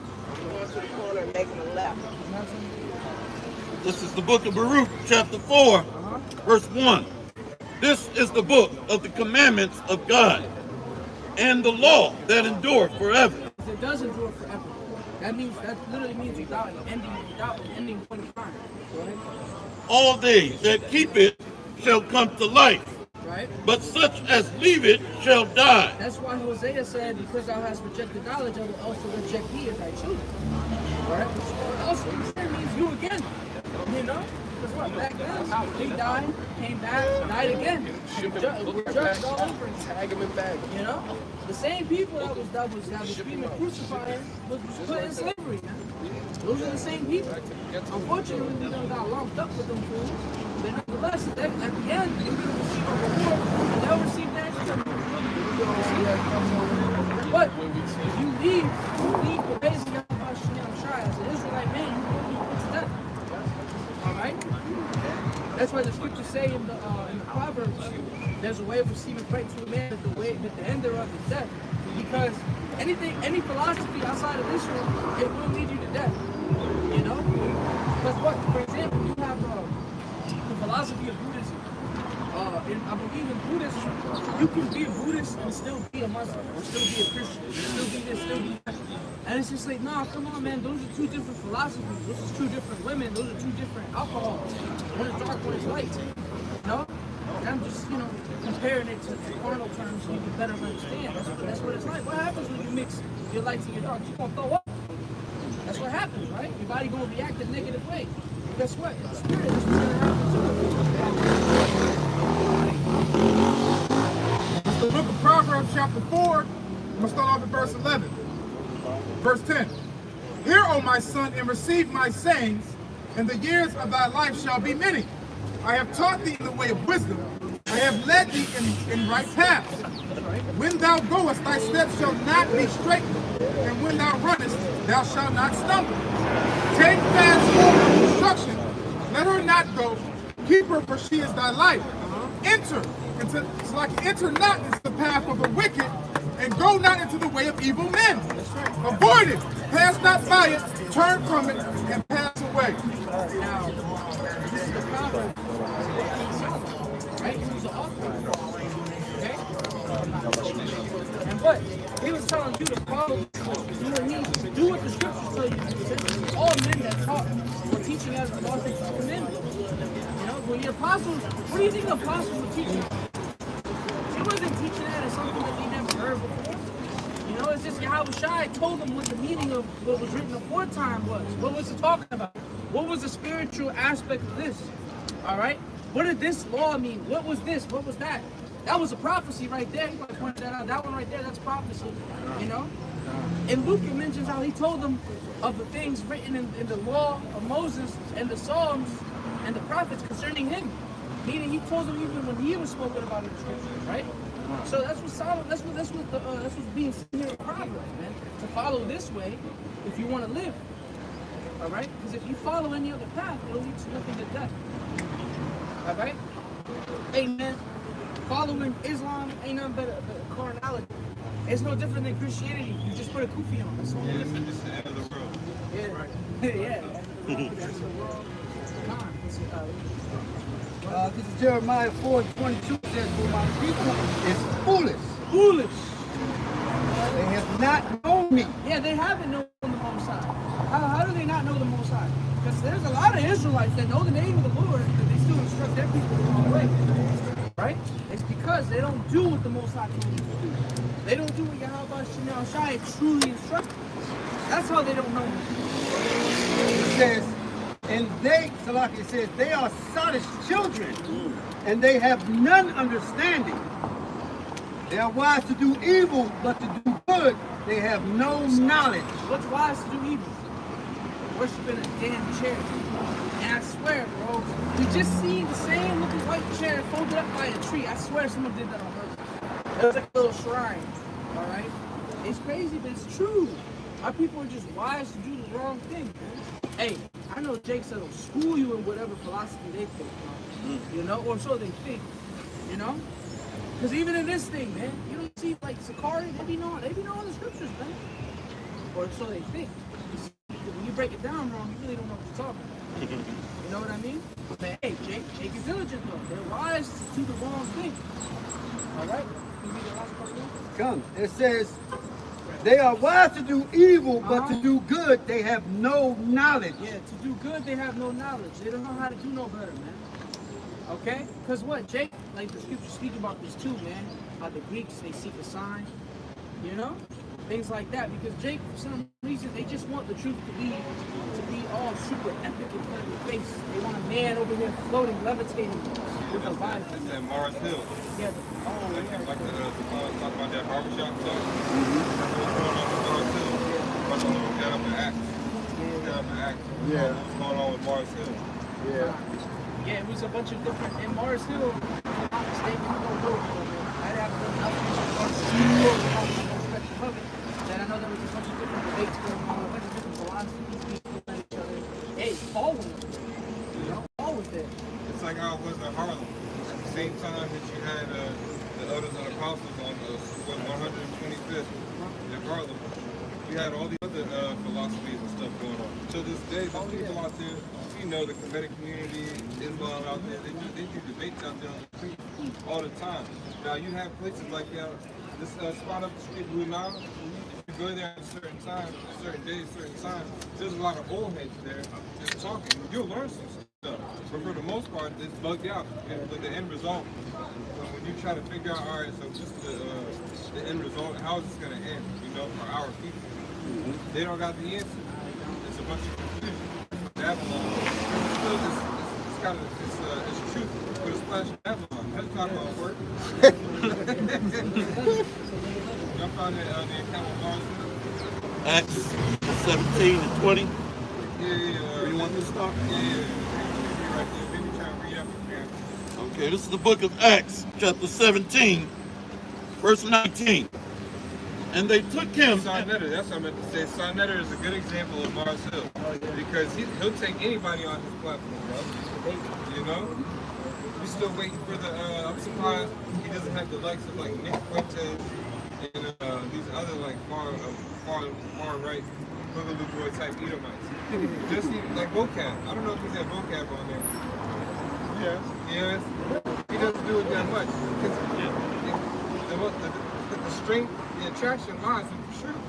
This is the book of Baruch, chapter 4, verse 1. This is the book of the commandments of God and the law that endure forever. It does endure forever. That literally means without an ending point of time. Go ahead. All they that keep it shall come to life, Right? but such as leave it shall die. That's why Hosea said, because thou hast rejected knowledge, I will also reject thee as thy children. Right? Also, it means you again. You know? Because what? Back then, he died, came back, died again. We're judged all over again. Tag him and bag him. You know? The same people that was screaming crucifying was put in slavery, man. Those are the same people. Unfortunately, we done got locked up with them fools. But nonetheless, at the end, they're going to receive a reward, and they'll receive their But if you leave the base of Yahweh Shai as an Israelite man, you will be put to death. Alright? That's why the scriptures say in the Proverbs, there's a way of receiving credit to a man that the end thereof is death. Because any philosophy outside of Israel, it will lead you to death. You know? Because what? For example, you have the philosophy of Buddhism. I believe in Buddhism, you can be a Buddhist and still be a Muslim, or still be a Christian, still be this, still be that. And it's just like, nah, come on, man, those are two different philosophies. Those are two different women. Those are two different alcohols. One is dark, one is light. You know? And I'm just, comparing it to carnal terms so you can better understand. That's what it's like. What happens when you mix your lights and your darks? You're going to throw up. That's what happens, right? Your body going to react in a negative way. Guess what? In the spirit, that's what's going to happen too. The book of Proverbs, chapter 4, I'm going to start off at verse 11. Verse 10. Hear, O my son, and receive my sayings, and the years of thy life shall be many. I have taught thee in the way of wisdom. I have led thee in right paths. When thou goest, thy steps shall not be straitened, and when thou runnest, thou shalt not stumble. Take fast hold of instruction. Let her not go. Keep her, for she is thy life. Enter not into the path of the wicked, and go not into the way of evil men. Avoid it. Pass not by it. Turn from it and pass away. Now, this is the proverb. Right? He was the author. Okay? And what? He was telling you to follow. Do what the scriptures tell you to do. All men that taught were teaching as the author of the commandments. When the apostles, what do you think the apostles were teaching? He wasn't teaching that as something that they never heard before. It's just Yahweh Shai told them what the meaning of what was written aforetime was. What was it talking about? What was the spiritual aspect of this? Alright? What did this law mean? What was this? What was that? That was a prophecy right there. You might point that out. That one right there, that's prophecy. In Luke, it mentions how he told them of the things written in the law of Moses and the Psalms and the prophets concerning him. Meaning he told them even when he was spoken about in the scriptures, right? So that's what's being seen here in Proverbs, man. To follow this way if you want to live. Alright? Because if you follow any other path, it'll lead to nothing but death. Alright? Amen. Following Islam ain't nothing but a carnality. It's no different than Christianity. You just put a kufi on. That's all different. It's the end of the world. Yeah. That's the wrong time. This is Jeremiah 4:22. It says, "For my people is foolish. Foolish. They have not known me." Yeah, they haven't known the Most High. How do they not know the Most High? Because there's a lot of Israelites that know the name of the Lord, but they still instruct their people the wrong way. Right? It's because they don't do what the Most High told them to do. They don't do what Yahweh Shai truly instructed. That's how they don't know him. It says, and they, Salaki says, they are sottish children, and they have none understanding. They are wise to do evil, but to do good, they have no knowledge. What's wise to do evil? Worshiping a damn chair. And I swear, bro, we just seen the same looking white chair folded up by a tree. I swear someone did that on purpose. It was like a little shrine. Alright? It's crazy, but it's true. Our people are just wise to do the wrong thing, man. Hey, I know Jake said they'll school you in whatever philosophy they think, you know, or so they think, you know? Because even in this thing, man, you don't see like Sakari, they be knowing the scriptures, man. Or so they think. When you break it down wrong, you really don't know what you're talking about. You know what I mean? But hey, Jake is diligent though. They're wise to do the wrong thing. Alright? Can you read the last part again? Come. It says, they are wise to do evil, but to do good, they have no knowledge. Yeah, to do good, they have no knowledge. They don't know how to do no better, man. Okay? Because what? Jake, like the scriptures speak about this too, man. How the Greeks, they seek a sign. You know? Things like that. Because Jake, for some reason, they just want the truth to be all super epic in front of your face. They want a man over here floating, levitating with a Bible. That's at Mars Hill. Yeah, Like the talk about that barbershop stuff. What's going on with Mars Hill? What's going on with that up in Acts? Yeah. What's going on with Mars Hill? Yeah. Yeah, it was a bunch of different. In Mars Hill, if I'm not mistaken, I don't know. I haven't done nothing of it. Then I know there was a bunch of different debates going on, a bunch of different philosophies being at each other. Hey, Paul was there. You know, Paul was there. It's like how it was in Harlem. At the same time that you had the Elders and Apostles on 125th in Harlem, you had all these other philosophies and stuff going on. To this day, there's people out there, you know, the Kemetic community, Islam out there, they do debates out there on the street all the time. Now, you have places like this spot up the street, Blue Nile. If you go there at a certain time, certain days, certain times, there's a lot of old heads there just talking. You'll learn some stuff. But for the most part, it's bugged out. But the end result, when you try to figure out, all right, so just the end result, how is this going to end, you know, for our people? They don't got the answer. It's a bunch of confusion. Babylon. It's kind of, it's truth with a splash of Babylon. That's not going to work. Y'all found the account of Mars? Acts 17 and 20. Yeah. You want to start? Yeah. Right there. Maybe try to read up again. Okay, this is the book of Acts, chapter 17, verse 19. And they took him. Sonetter, that's what I meant to say. Sonetter is a good example of Mars Hill. Because he'll take anybody on his platform, bro. You know? We're still waiting for the, I'm surprised he doesn't have the likes of like Nick Fuentes and these other like far right Boogaloo Boy type Edomites. Just like vocab. I don't know if he's had vocab on there. Yes. He doesn't do it that much. Because the strength, the attraction lies in the truth.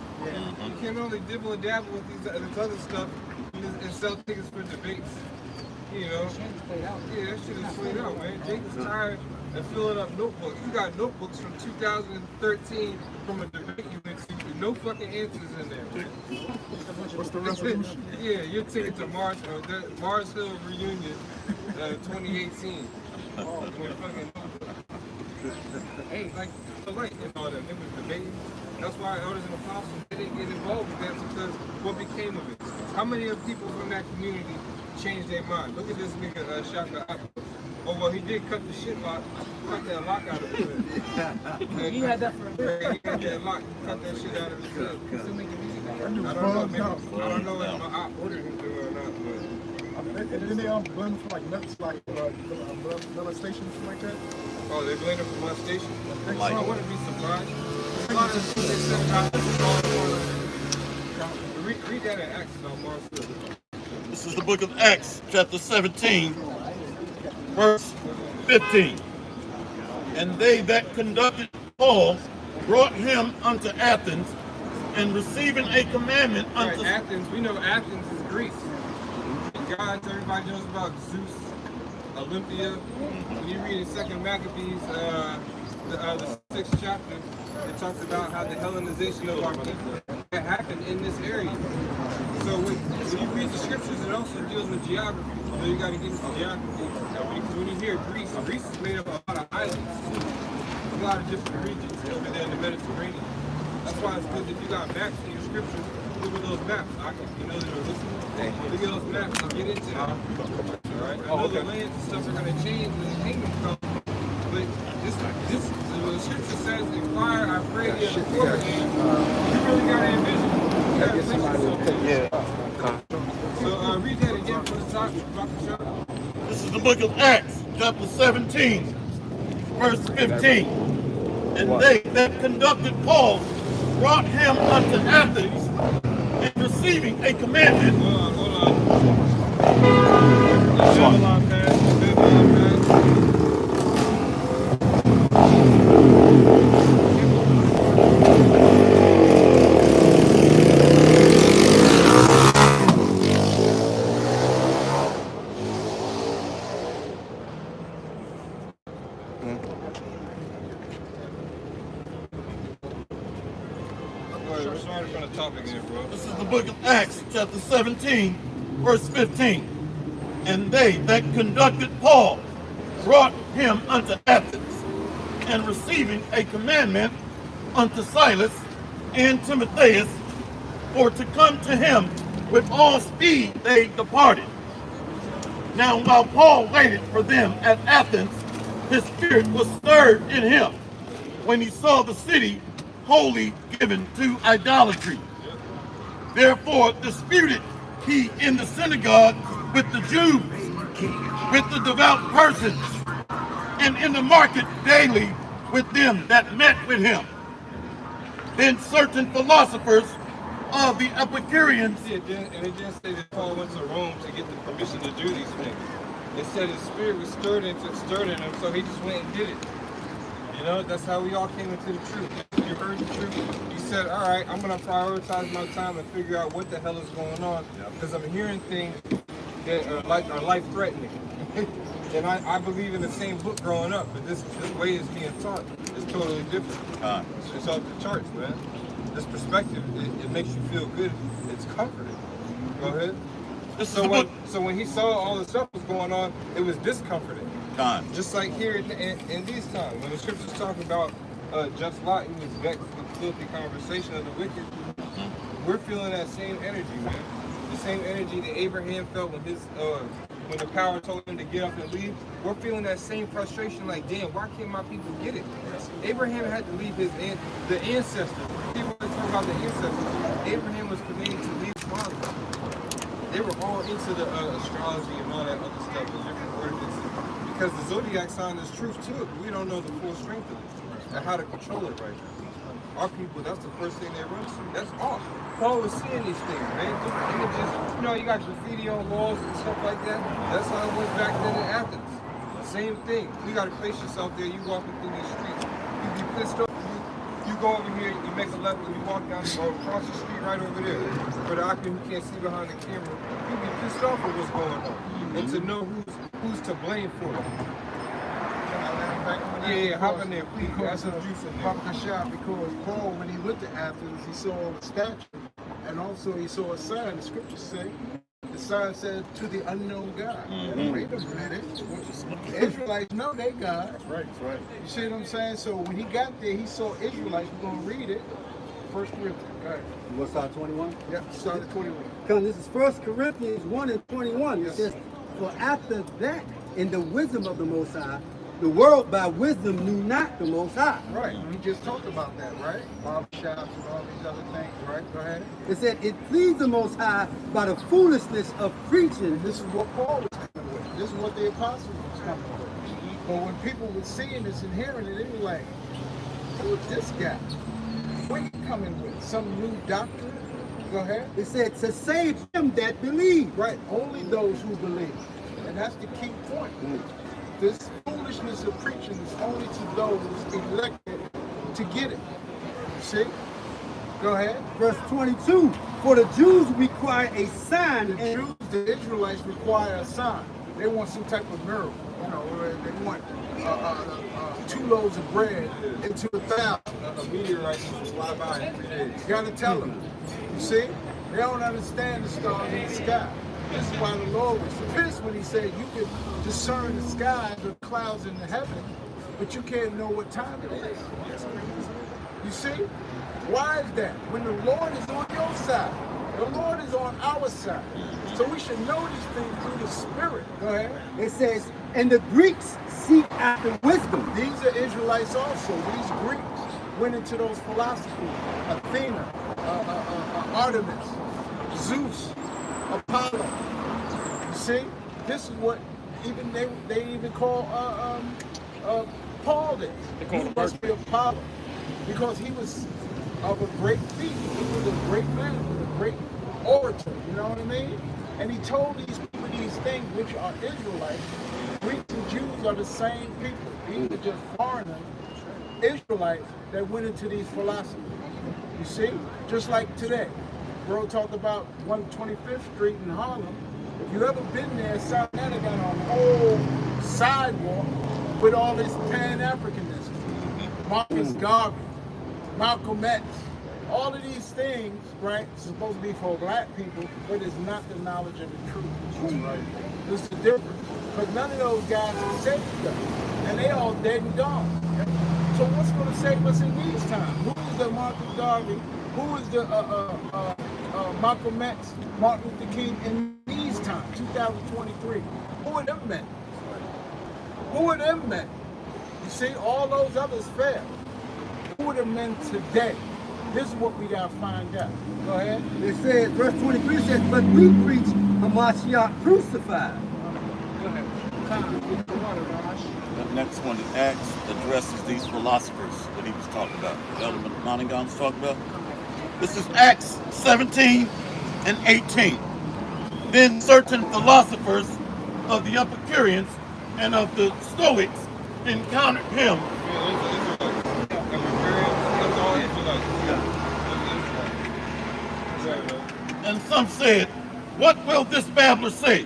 You can only dibble and dabble with this other stuff and sell tickets for debates. You know? Yeah, that shit is played out, man. Jake is tired of filling up notebooks. You got notebooks from 2013 from a debate you went to with no fucking answers in there, man. What's the resolution? Yeah, your ticket to Mars Hill reunion 2018. Hey, like and all that. It was debating. That's why Elders and Apostles didn't get involved with that because what became of it? How many of people from that community changed their mind? Look at this nigga Shaka Apple. Oh well, he did cut the shit lock, cut that lock out of his head. He had that for a bit. He had that lock, cut that shit out of his head. I don't know if my op ordered him to or not, but. And then they blame for like nuts, like molestation and stuff like that. Oh, they blame him for molestation? I wouldn't be surprised. A lot of shit they said about this. Read that in Acts about Mars Hill. This is the book of Acts, chapter 17, verse 15. And they that conducted Paul brought him unto Athens, and receiving a commandment unto... Right, Athens, we know Athens is Greece. And gods, everybody knows about Zeus, Olympia. When you read in 2nd Maccabees, the 6th chapter, it talks about how the Hellenization of our people happened in this area. So when you read the scriptures, it also deals with geography. So you got to get into geography. Because when you hear Greece, Greece is made up of a lot of islands. There's a lot of different regions over there in the Mediterranean. That's why it's good that you got maps in your scriptures. Look at those maps. You know that are listening. Look at those maps and get into them. All right. I know the lands and stuff are going to change when the kingdom comes. But the scripture says, inquire, I pray thee beforehand. You really got to envision. So read that again from the top. This is the book of Acts, chapter 17, verse 15. And they that conducted Paul brought him unto Athens, and receiving a commandment. Hold on. Babylon pass. This is the book of Acts, chapter 17, verse 15. And they that conducted Paul brought him unto Athens, and receiving a commandment unto Silas and Timotheus, for to come to him with all speed, they departed. Now while Paul waited for them at Athens, his spirit was stirred in him when he saw the city wholly given to idolatry. Therefore disputed he in the synagogue with the Jews, with the devout persons, and in the market daily with them that met with him. Then certain philosophers of the Epicureans... And it didn't say that Paul went to Rome to get the permission to do these things. It said his spirit was stirred in him, so he just went and did it. You know, that's how we all came into the truth. You heard the truth. You said, all right, I'm going to prioritize my time and figure out what the hell is going on, because I'm hearing things that are life-threatening. And I believe in the same book growing up, but this way it's being taught is totally different. It's off the charts, man. This perspective, it makes you feel good. It's comforting. Go ahead. So when he saw all the stuff was going on, it was discomforting. Just like here in these times, when the scriptures talk about just Lot, who was vexed with the filthy conversation of the wicked, we're feeling that same energy, man. The same energy that Abraham felt when the power told him to get up and leave. We're feeling that same frustration, like, damn, why can't my people get it? Abraham had to leave the ancestors. People talk about the ancestors. Abraham was commanded to leave his father. They were all into the astrology and all that other stuff, the different ordinances. Because the zodiac sign is truth to it, but we don't know the full strength of it and how to control it right now. Our people, that's the first thing they run to. That's off. Paul was seeing these things, man. Different images. You know, you got graffiti on walls and stuff like that. That's how it was back then in Athens. Same thing. You got to place yourself there. You walking through these streets. You be pissed off. You go over here, you make a left, and you walk down or across the street right over there. For the occupant who can't see behind the camera, you be pissed off with what's going on. And to know who's to blame for it. Yeah, hop in there, please. Got some juice in there. Pop the shot, because Paul, when he went to Athens, he saw the statue, and also he saw a sign. The scriptures say, the sign said, to the unknown God. Wait a minute. The Israelites know they God. That's right. You see what I'm saying? So when he got there, he saw Israelites. We're going to read it. 1 Corinthians. All right. You want to start 21? Yep, start at 21. Come, this is 1 Corinthians 1 and 21. It says, for after that, in the wisdom of the Most High, the world by wisdom knew not the Most High. Right. We just talked about that, right? Barbershops and all these other things, right? Go ahead. It said, it pleased the Most High by the foolishness of preaching. This is what Paul was coming with. This is what the apostles was coming with. But when people were seeing this and hearing it, they were like, who's this guy? What are you coming with? Some new doctrine? Go ahead. It said to save them that believe. Right, only those who believe. And that's the key point. This foolishness of preaching is only to those elected to get it. See? Go ahead. Verse 22, for the Jews require a sign. The Jews, the Israelites require a sign. They want some type of miracle. You know, they want 2 loaves of bread into 1,000. A meteorite will fly by in 3 days. You gotta tell them. You see? They don't understand the stars in the sky. This is why the Lord was pissed when he said you can discern the sky, the clouds in the heaven, but you can't know what time it is. You see? Why is that? When the Lord is on your side, the Lord is on our side. So we should know these things through the Spirit. Go ahead. It says, and the Greeks seek after wisdom. These are Israelites also. These Greeks went into those philosophies. Athena, Artemis, Zeus, Apollo. You see? This is what even they even call Paul this. He must be Apollo. Because he was of a great feat. He was a great man, he was a great orator, you know what I mean? And he told these people these things, which are Israelites. Greeks and Jews are the same people. These are just foreigners, Israelites, that went into these philosophies. You see? Just like today. Bro talked about 125th Street in Harlem. If you ever been there, South Carolina got a whole sidewalk with all this Pan-Africanism. Marcus Garvey, Malcolm X, all of these things, right, supposed to be for black people, but it's not the knowledge of the truth. Right? This is the difference. But none of those guys are saved though. And they all dead and gone. So what's going to save us in these times? Who is the Marcus Garvey? Who is the Malcolm X, Martin Luther King in these times, 2023? Who are them men? Who are them men? You see, all those others failed. Who are the men today? This is what we gotta find out. Go ahead. It says, verse 23 says, but we preach a Mashiach crucified. Go ahead. The next one, in Acts, addresses these philosophers that he was talking about. Elder Monaghan was talking about. This is Acts 17 and 18. Then certain philosophers of the Epicureans and of the Stoics encountered him. And some said, what will this babbler say?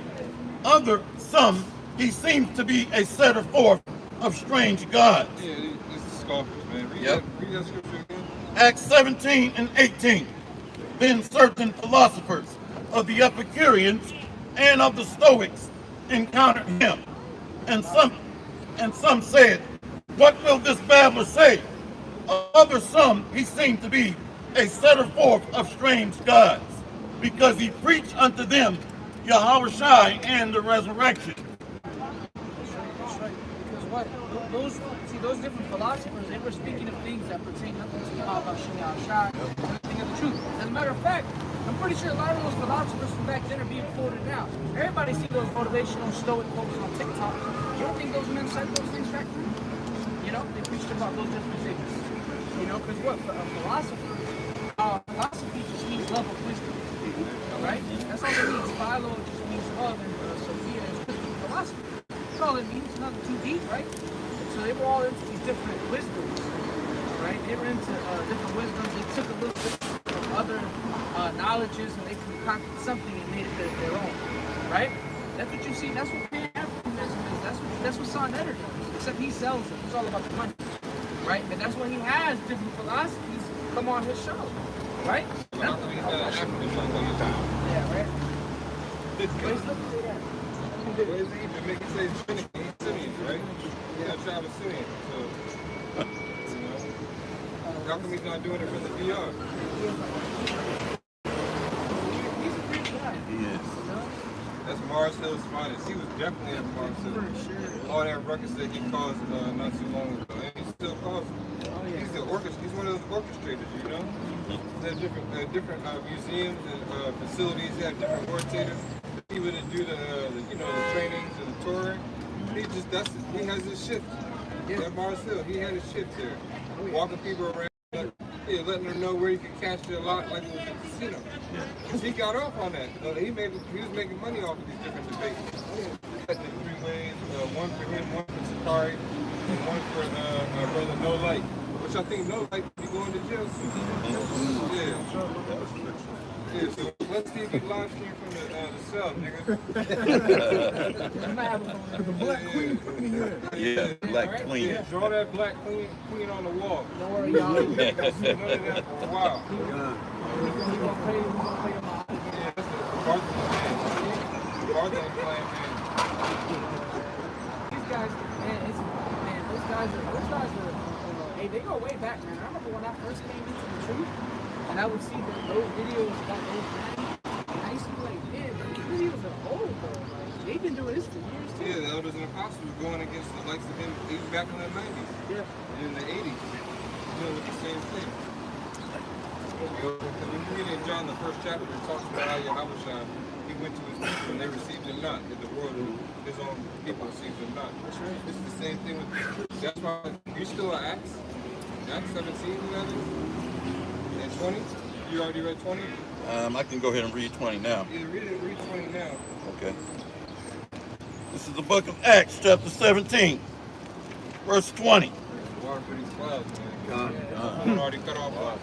Some, he seems to be a setter forth of strange gods. Yeah, this is scoffers, man. Read that scripture again. Acts 17 and 18. Then certain philosophers of the Epicureans and of the Stoics encountered him. And some said, what will this babbler say? Some, he seemed to be a setter forth of strange gods, because he preached unto them Yahushua and the resurrection. That's right. Because what? Those different philosophers, they were speaking of things that pertain nothing to Yahushua, nothing of the truth. As a matter of fact, I'm pretty sure a lot of those philosophers from back then are being quoted now. Everybody see those motivational Stoic quotes on TikTok. You don't think those men said those things back then? You know, they preached about those different things. You know, because what? For a philosopher, philosophy just means love of wisdom. Right? That's all it means. Philo just means love, and Sophia is philosophy. That's all it means. It's nothing too deep, right? So they were all into these different wisdoms, right? They were into different wisdoms. They took a little bit from other knowledges, and they concocted something and made it their own, right? That's what you see. That's what Pan-Africanism is. That's what Son Eder does. Except he sells them. It's all about the money, right? And that's why he has different philosophies come on his show, right? How come he's not an African motherfucker? Yeah, right. Where's he even make it say Trinity? He's Simeon, right? He's not tribe of Simeon. So, you know, how come he's not doing it for the VR? He's a great guy. He is. That's Mars Hill's finest. He was definitely at Mars Hill. All that ruckus that he caused not too long ago, and he still causing. He's the he's one of those orchestrators, you know. There's different museums and facilities. They have different orchestrators. People that do the trainings and the touring. He has his shift at Mars Hill. He had his shift there, walking people around. Yeah, letting her know where you can cash their lot like it was a casino. Because he got off on that. He was making money off of these different debates. Cutting it 3 ways, one for him, one for Sakari, and one for brother No Light. Which I think No Light be going to jail soon. Yeah, so let's see if you live stream from the cell, nigga. The Black Queen. Yeah, Black Queen. Yeah, draw that Black Queen on the wall. Don't worry, y'all. None of that for a while. We gonna pay him out. Yeah, that's a Bartholomew plan. Bartholomew plan, man. These guys, man, those guys are, hey, they go way back, man. I remember when I first came into the truth, and I would see those videos about those guys, and I used to be like, man, these videos are old, bro. Like, they've been doing this for years, too. Yeah, the elders and apostles going against the likes of him even back in the 90s. Yeah. And in the 80s. Dealing with the same thing. Because when you read in John, the 1st chapter, it talks about how Yahweh he went to his people and they received him not. That the world, his own people received him not. That's right. It's the same thing with, that's why, you still at Acts? Acts 17, you got it? And 20? You already read 20? I can go ahead and read 20 now. Yeah, read 20 now. Okay. This is the book of Acts, chapter 17, verse 20. Water for these clouds, man. God. Already cut off us.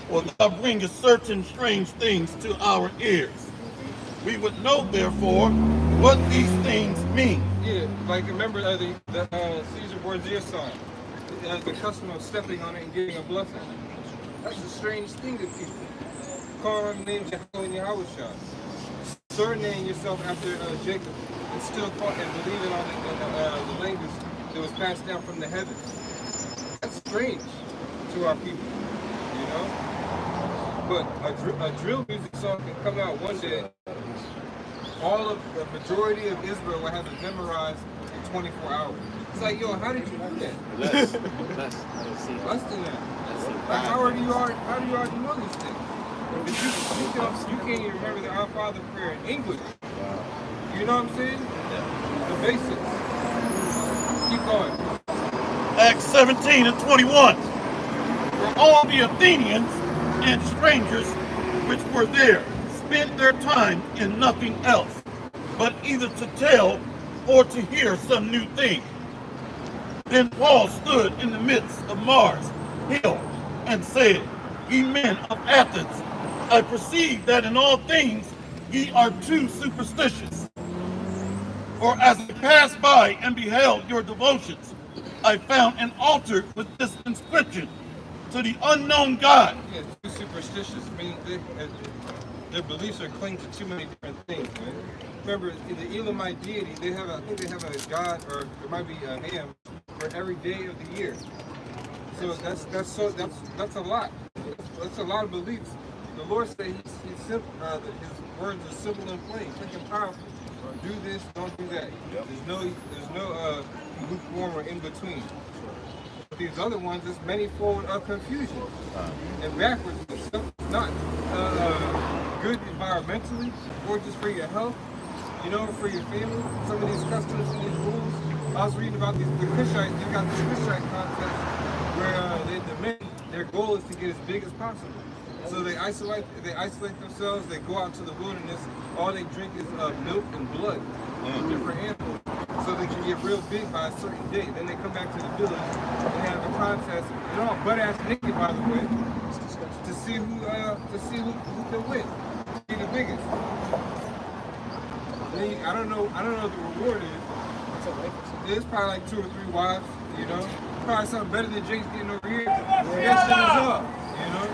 For thou bringest certain strange things to our ears. We would know, therefore, what these things mean. Yeah, like remember the Caesar Borgia sign. The custom of stepping on it and getting a blessing. That's a strange thing to people. Call names Yahweh and Yahweh. Surname yourself after Jacob and still call and believe it on the language that was passed down from the heavens. That's strange to our people, you know? But a drill music song can come out one day. All of the majority of Israel will have it memorized in 24 hours. It's like, yo, how did you do that? Less than that. Like, how do you already know these things? If you can't even remember the Our Father prayer in English. You know what I'm saying? The basics. Keep going. Acts 17 and 21. For all the Athenians and strangers which were there spent their time in nothing else, but either to tell or to hear some new thing. Then Paul stood in the midst of Mars Hill and said, Ye men of Athens, I perceive that in all things ye are too superstitious. For as I passed by and beheld your devotions, I found an altar with this inscription, to the unknown God. Yeah, too superstitious. I mean, their beliefs are clinging to too many different things, man. Remember, in the Elamite deity, I think they have a god, or there might be a ham for every day of the year. So that's a lot. That's a lot of beliefs. The Lord said he's simple. His words are simple and plain, quick and powerful. Do this, don't do that. There's no lukewarm or in between. But these other ones, there's manifold of confusion and backwardness. Stuff not good environmentally or just for your health, you know, for your family. Some of these customs and these rules. I was reading about the Cushites. They got this Cushite contest where the men, their goal is to get as big as possible. So they isolate themselves. They go out to the wilderness. All they drink is milk and blood of different animals, so they can get real big by a certain day. Then they come back to the village and have a contest. They're all butt ass naked, by the way, to see who can win, to be the biggest. Then, I don't know what the reward is. It's probably like 2 or 3 wives, you know. Probably something better than Jake's getting over here. That shit is up, you know.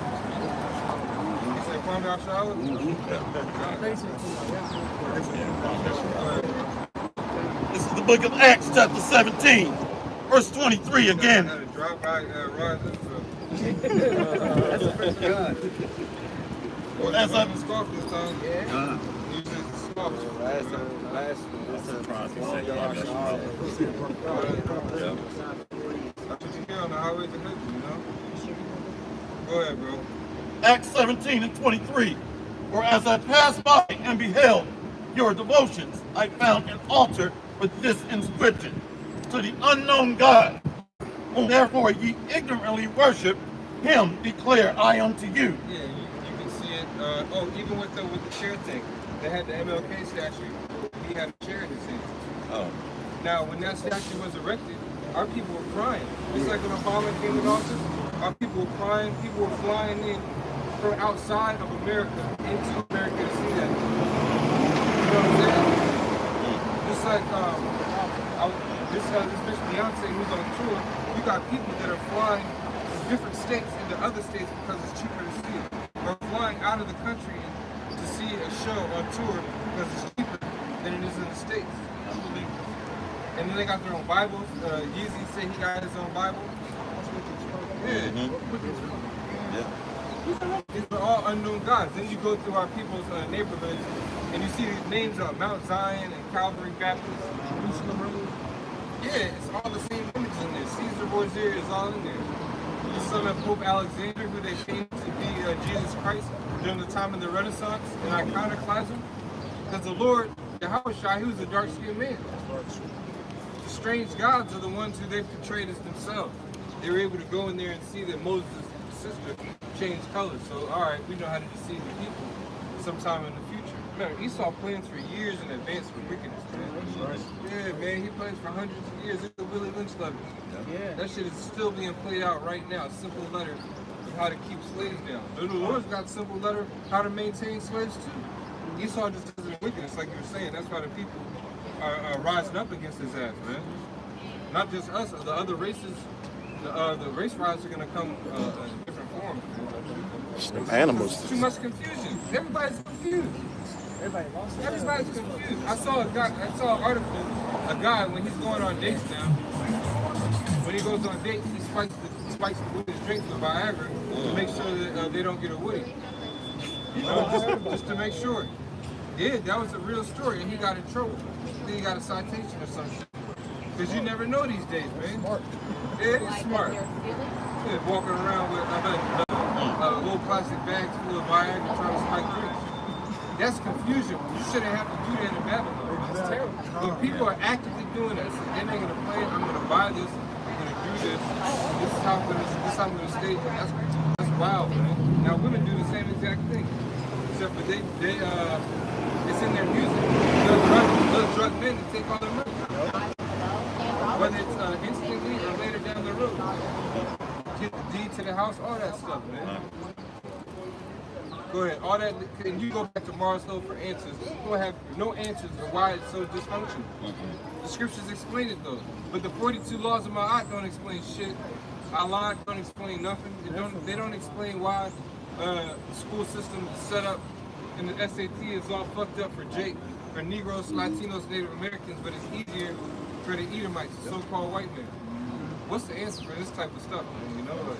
This is the book of Acts, chapter 17, verse 23 again. Or as I scoff this time. Yeah. That's what you hear on the highways and hedges, you know? Go ahead, bro. Acts 17 and 23. For as I passed by and beheld your devotions, I found an altar with this inscription, to the unknown God, whom therefore ye ignorantly worship, him declare I unto you. Yeah, you can see it. Oh, even with the chair thing, they had the MLK statue. He had a chair in his hand. Oh. Now, when that statue was erected, our people were crying. Just like when Obama came in office, our people were crying. People were flying in from outside of America into America to see that. You know what I'm saying? Just like this bitch Beyonce who's on tour, you got people that are flying to different states into other states because it's cheaper to see it. Or flying out of the country to see a show on tour because it's cheaper than it is in the States. Unbelievable. And then they got their own Bibles. Yeezy said he got his own Bible. Yeah. These are all unknown gods. Then you go through our people's neighborhoods and you see the names of Mount Zion and Calvary Baptist. Yeah, it's all the same images in there. Caesar Borgia is all in there. The son of Pope Alexander, who they claim to be Jesus Christ during the time of the Renaissance and iconoclasm. Because the Lord, Yahushua, he was a dark-skinned man. The strange gods are the ones who they portrayed as themselves. They were able to go in there and see that Moses' sister changed colors. So, all right, we know how to deceive the people sometime in the future. Remember, Esau plans for years in advance for wickedness, man. Yeah, man, he plans for hundreds of years. It's the Willie Lynch letter. Yeah. That shit is still being played out right now. Simple letter of how to keep slaves down. The Lord's got simple letter how to maintain slaves too. Esau just does it in wickedness, like you were saying. That's why the people are rising up against his ass, man. Not just us, the other races. The race riots are gonna come in different forms. Animals. Too much confusion. Everybody's confused. Everybody's confused. I saw an article. A guy when he's going on dates now. When he goes on dates, he spikes the women's drinks with Viagra to make sure that they don't get a woody. You know, just to make sure. Yeah, that was a real story, and he got in trouble. Then he got a citation or some shit. Because you never know these days, man. Yeah, it is smart. Yeah, walking around with little plastic bags full of Viagra trying to spike drinks. That's confusion. You shouldn't have to do that in Babylon. That's terrible. But people are actively doing that. So they're making a plan. I'm going to buy this. I'm going to do this. This is how I'm going to stay. That's wild, man. Now women do the same exact thing, except for it's in their music. They'll drug men to take all their money. Whether it's instantly or later down the road. Get the deed to the house, all that stuff, man. Go ahead, all that, and you go back to Mars Hill for answers. You'll have no answers of why it's so dysfunctional. The scriptures explain it though, but the 42 laws of Ma'at don't explain shit. Allah don't explain nothing. They don't explain why the school system is set up and the SAT is all fucked up for Negroes, Latinos, Native Americans, but it's easier for the Edomites, the so-called white men. What's the answer for this type of stuff, man? You know,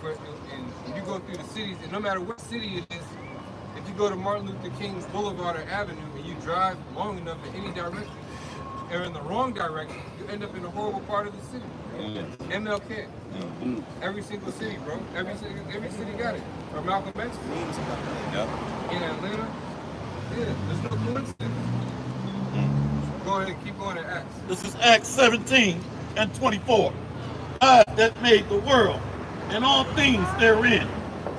and you go through the cities, and no matter what city it is, if you go to Martin Luther King's Boulevard or Avenue and you drive long enough in any direction, or in the wrong direction, you end up in a horrible part of the city. MLK. Every single city, bro. Every city got it. Or Malcolm X. In Atlanta. Yeah, there's no coincidence. Go ahead, keep going to Acts. This is Acts 17 and 24. God that made the world and all things therein,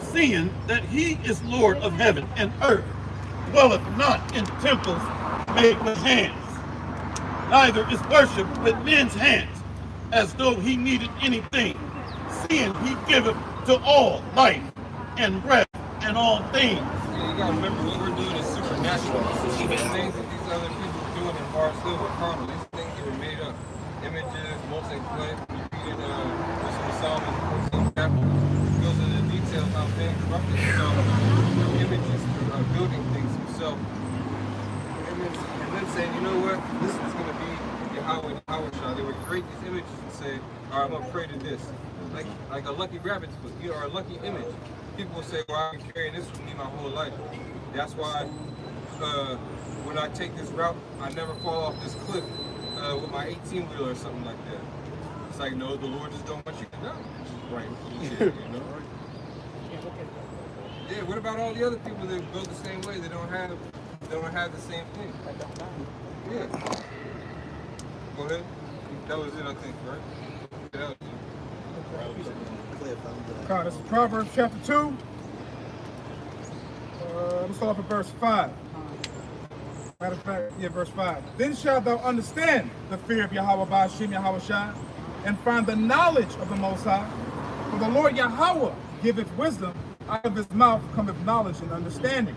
seeing that he is Lord of heaven and earth, dwelleth not in temples made with hands, neither is worshipped with men's hands, as though he needed anything, seeing he giveth to all life and breath and all things. Yeah, you gotta remember what we're doing is supernatural. These things that these other people are doing in Mars Hill were carnal. These things that were made up. Images, multi-play, you read it, Solomon, 14th chapter, goes into details how man corrupted himself, images for building things himself. And then saying, you know what, this is going to be Yahweh and Yahushua. They would create these images and say, all right, I'm going to pray to this. Like a lucky rabbit's foot, or a lucky image. People will say, well, I've been carrying this with me my whole life. That's why when I take this route, I never fall off this cliff with my 18-wheeler or something like that. It's like, no, the Lord just don't want you to die. Right. You know? Yeah, what about all the other people that go the same way? They don't have the same thing. Yeah. Go ahead. That was it, I think, right? That was it. God, this is Proverbs chapter 2. Let's start off at verse 5. Matter of fact, yeah, verse 5. Then shalt thou understand the fear of Yahweh Ba'ashem Yahweh Shai, and find the knowledge of the Most High. For the Lord Yahweh giveth wisdom, out of his mouth cometh knowledge and understanding.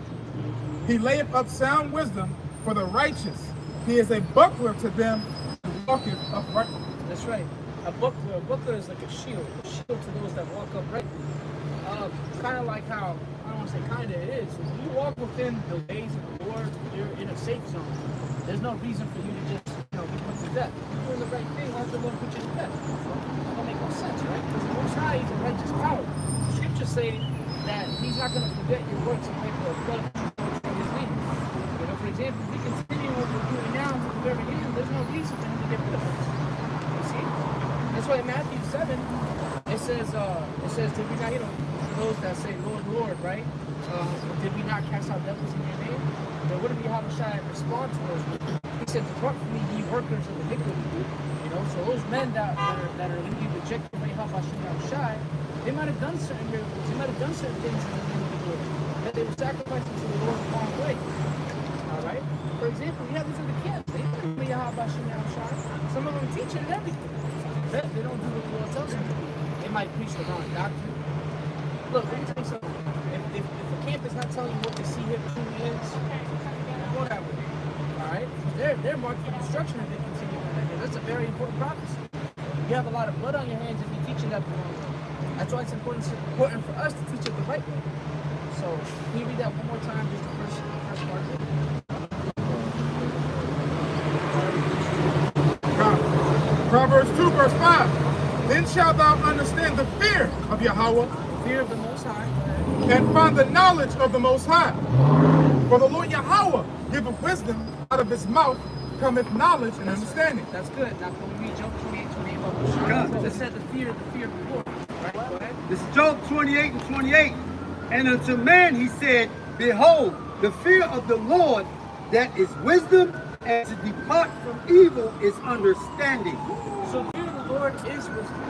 He layeth up sound wisdom for the righteous. He is a buckler to them who walketh uprightly. That's right. A buckler is like a shield to those that walk uprightly. Kind of like how, I don't want to say kind of, it is. When you walk within the ways of the Lord, you're in a safe zone. There's no reason for you to just, be put to death. You're doing the right thing, why the Lord put you to death? That don't make no sense, right? Because the Most High is a righteous power. The scriptures say that he's not going to forget your works and make the blood of his name. For example, if we continue what we're doing now to the very end, there's no reason for him to get rid of us. You see? That's why in Matthew 7, it says, did we not, those that say, Lord, Lord, right? Did we not cast out devils in your name? Then what did Yahweh Shai respond to those people? He said, depart from me, ye workers of iniquity. So those men that are indeed rejected by Yahweh Shai, they might have done certain miracles, they might have done certain things in the name of the Lord. That they were sacrificing to the Lord the wrong way. Alright? For example, we have this in the camp. They don't know Yahweh Shai. Some of them teach it and everything. They don't do what the Lord tells them to do. They might preach the wrong doctrine. Look, let me tell you something. If the camp is not telling you what the see here truly is, go that way. Alright? They're marked for destruction if they continue on that. That's a very important prophecy. You have a lot of blood on your hands if you're teaching that the wrong way. That's why it's important for us to teach it the right way. So, can you read that one more time, just the first part of it? Proverbs 2, verse 5. Then shalt thou understand the fear of Yahweh, Fear of the Most High. and find the knowledge of the Most High. For the Lord Yahweh giveth wisdom, out of his mouth cometh knowledge and understanding. That's good. Now can we read Job 28:28? It said the fear of the Lord. Right? Go ahead. This is Job 28 and 28. And unto man he said, behold, the fear of the Lord, that is wisdom, and to depart from evil is understanding. So fear of the Lord is wisdom.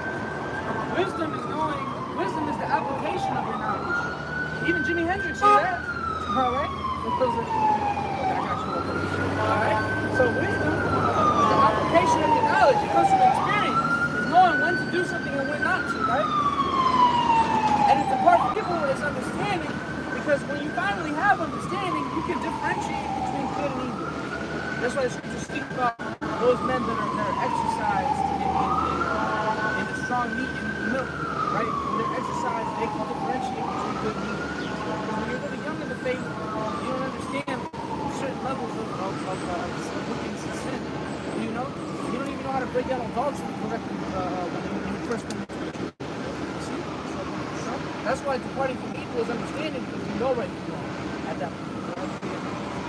Wisdom is knowing. Wisdom is the application of your knowledge. Even Jimi Hendrix said that. All right. Alright? So wisdom is the application of your knowledge. It comes from experience. It's knowing when to do something and when not to, right? And it's a part of people is understanding, because when you finally have understanding, you can differentiate between good and evil. That's why the scriptures speak about those men that are exercised in the strong meat and the milk, right? When they're exercised, they can differentiate between good and evil. Because when you're really young in the faith, you don't understand certain levels of wickedness and sin. You don't even know how to break down adultery correctly when you first come into the truth. See? So that's why departing from evil is understanding, because you know right from wrong at that point.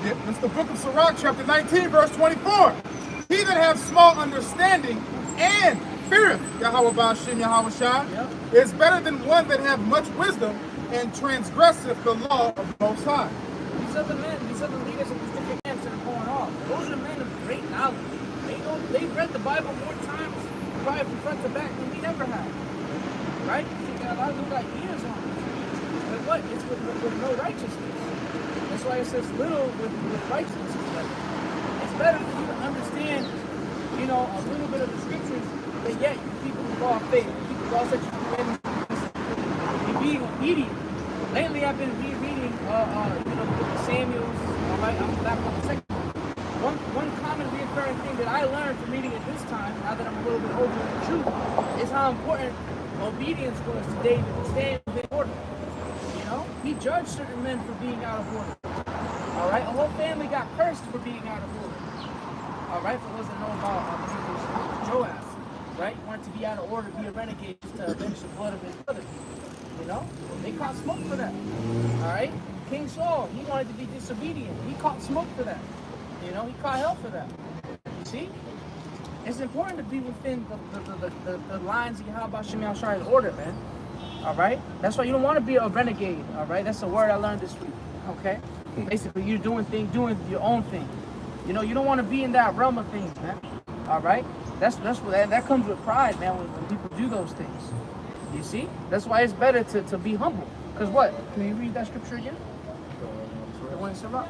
Yeah, it's the book of Sirach, chapter 19, verse 24. He that hath small understanding and feareth Yahweh Ba'ashem Yahweh Shai is better than one that hath much wisdom and transgresseth the law of the Most High. These are the men, these are the leaders of these different camps that are going off. Those are men of great knowledge. They've read the Bible more times, probably from front to back, than we ever have. Right? A lot of them got years on it. But what? It's with no righteousness. That's why it says little with righteousness is better. It's better for you to understand, a little bit of the scriptures, but yet you people who law of faith, people who also you being obedient. Lately, I've been rereading, the book of Samuel's. Alright, I'm back on the second one. One common recurring thing that I learned from reading it this time, now that I'm a little bit older in the truth, is how important obedience was to David and staying in order. He judged certain men for being out of order. Alright, a whole family got cursed for being out of order. Alright, for those that know about Joab, right? He wanted to be out of order, be a renegade, just to avenge the blood of his brother. They caught smoke for that. Alright? King Saul, he wanted to be disobedient. He caught smoke for that. He caught hell for that. You see? It's important to be within the lines of Yahweh Shemiah Shai's order, man. Alright? That's why you don't want to be a renegade. Alright? That's a word I learned this week. Okay? Basically, you're doing your own thing. You don't want to be in that realm of things, man. Alright? That comes with pride, man, when people do those things. You see? That's why it's better to be humble. Because what? Can you read that scripture again? The one in Sirach?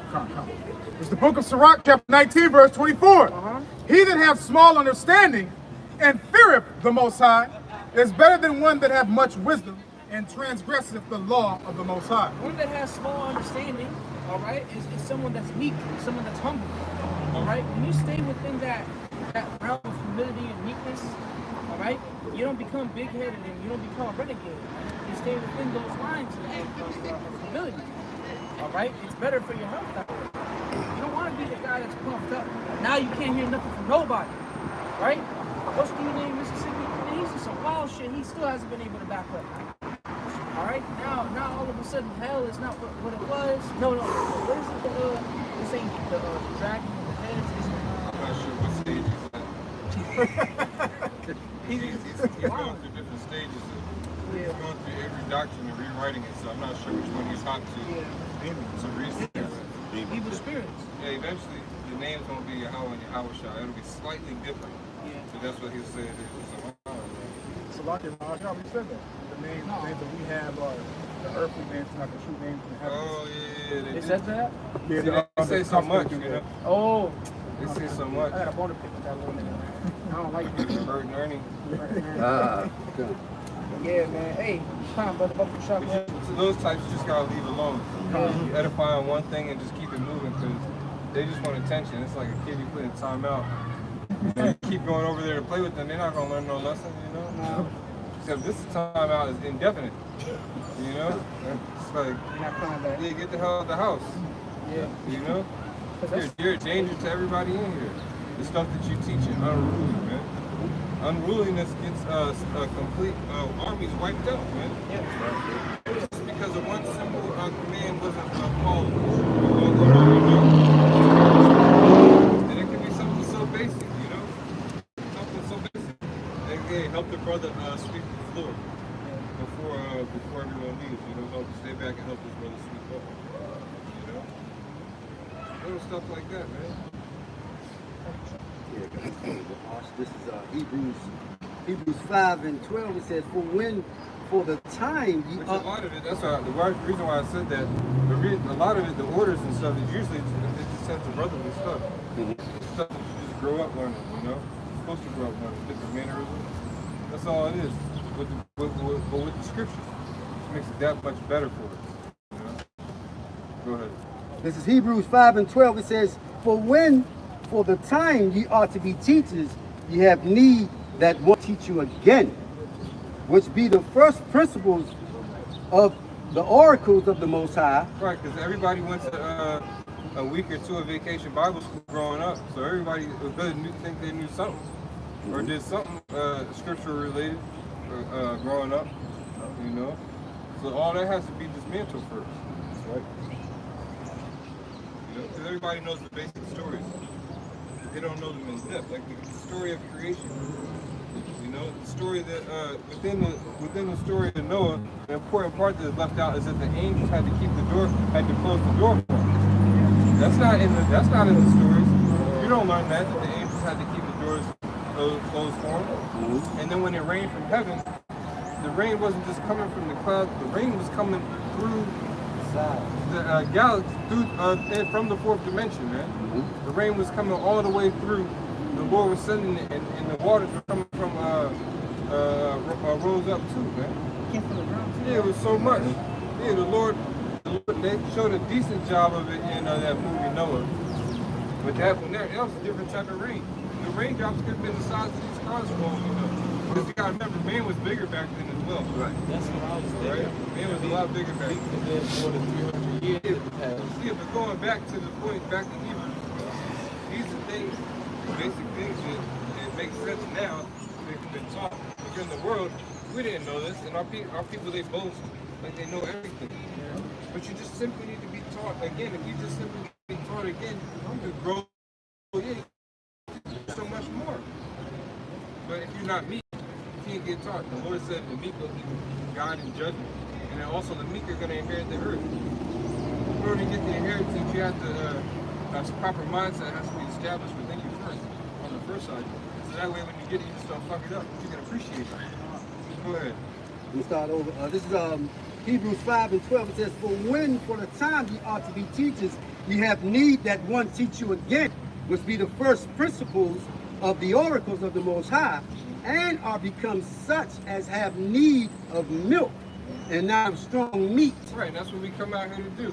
It's the book of Sirach, chapter 19, verse 24. He that hath small understanding and feareth the Most High is better than one that hath much wisdom and transgresseth the law of the Most High. One that has small understanding, all right, is someone that's meek, someone that's humble. All right? When you stay within that realm of humility and meekness, all right, you don't become big-headed and you don't become a renegade. You stay within those lines of humility. All right? It's better for your health that way. You don't want to be the guy that's puffed up. Now you can't hear nothing from nobody. Right? What's the name in Mississippi? And he's just some wild shit. He still hasn't been able to back up. All right? Now all of a sudden, hell is not what it was. No. What is it? This ain't the dragon with the heads. I'm not sure what stage he's at. He's going through different stages. He's going through every doctrine and rewriting it, so I'm not sure which one he's hot to research. Evil spirits. Yeah, eventually the name's going to be Yahweh and Yahweh. It'll be slightly different. Yeah. So that's what he said. So like it, I already said that. The names that we have are the earthly names, not the true names in heaven. Oh, yeah. They said that? Yeah, they say so much, you know? Oh. They say so much. I got a bone to pick with that little nigga. I don't like it. Bird and Ernie. Yeah, man. Hey, time, brother. Buckle shot, man. So those types you just gotta leave alone. You edify on one thing and just keep it moving because they just want attention. It's like a kid you put in timeout. You keep going over there to play with them, they're not gonna learn no lesson, you know? No. Except this timeout is indefinite. You know? It's like, yeah, get the hell out of the house. Yeah. You know? You're a danger to everybody in here. The stuff that you teach is unruly, man. Unruliness gets complete armies wiped out, man. Yeah. It's because of one simple command wasn't followed. And it can be something so basic, you know? Something so basic. Hey, help the brother sweep the floor before everyone leaves, you know? Help stay back and help his brother sweep up. You know? Little stuff like that, man. This is Hebrews 5 and 12. It says, for the time you a lot of it, that's why, the reason why I said that, a lot of it, the orders and stuff, is usually it's just sense of brotherly stuff. Stuff that you just grow up learning, you know? You're supposed to grow up learning different mannerisms. That's all it is. But with the scriptures, it makes it that much better for us. You know? Go ahead. This is Hebrews 5 and 12. It says, for the time ye ought to be teachers, ye have need that one teach you again, which be the first principles of the oracles of the Most High. Right, because everybody went to a week or two of vacation Bible school growing up, so everybody think they knew something, or did something scripture related growing up, you know. So all that has to be dismantled first. That's right. You know, because everybody knows the basic stories. They don't know them in depth, like the story of creation. You know, the story that within the story of Noah, the important part that is left out is that the angels had to close the door for him. That's not in the stories. You don't learn that the angels had to keep the doors closed for him. And then when it rained from heaven, the rain wasn't just coming from the clouds. The rain was coming through the galaxy, from the fourth dimension, man. The rain was coming all the way through. The Lord was sending it, and the waters were coming from rose up too, man. Yeah, it was so much. Yeah, the Lord, they showed a decent job of it in that movie Noah. But that was a different type of rain. The raindrops could have been the size of these cars rolling, you know. Because you gotta remember, man was bigger back then as well. Right. That's what I was thinking. Right? Man was a lot bigger back then. More than 300 years. Yeah, but going back to the point, back to Hebrews, these are things, basic things that it makes sense now. They've been taught. But in the world, we didn't know this, and our people, they boast like they know everything. But you just simply need to be taught again. If you just simply be taught again, you could grow so much more. But if you're not meek, you can't get taught. The Lord said the meek will be God in judgment. And then also the meek are going to inherit the earth. In order to get the inheritance, you have to, a proper mindset has to be established within you first, on the first side. So that way when you get it, you just don't fuck it up. You can appreciate it. Go ahead. We start over. This is Hebrews 5:12. It says, for the time ye ought to be teachers, ye have need that one teach you again, which be the first principles of the oracles of the Most High, and are become such as have need of milk and not of strong meat. Right, and that's what we come out here to do.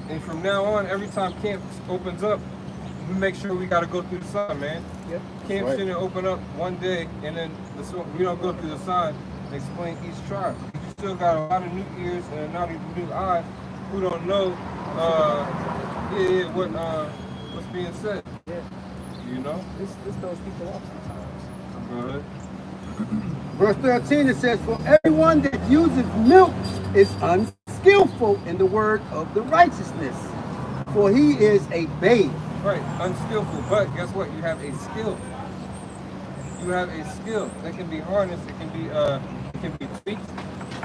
And from now on, every time camp opens up, we make sure we got to go through the sign, man. Yep. Camp shouldn't open up one day and then we don't go through the sign and explain each tribe. You still got a lot of new ears and a lot of new eyes who don't know what's being said. Yeah. You know? This throws people off sometimes. Good. Verse 13, it says, for everyone that uses milk is unskillful in the word of the righteousness, for he is a babe. Right, unskillful, but guess what? You have a skill. You have a skill that can be harnessed, it can be tweaked,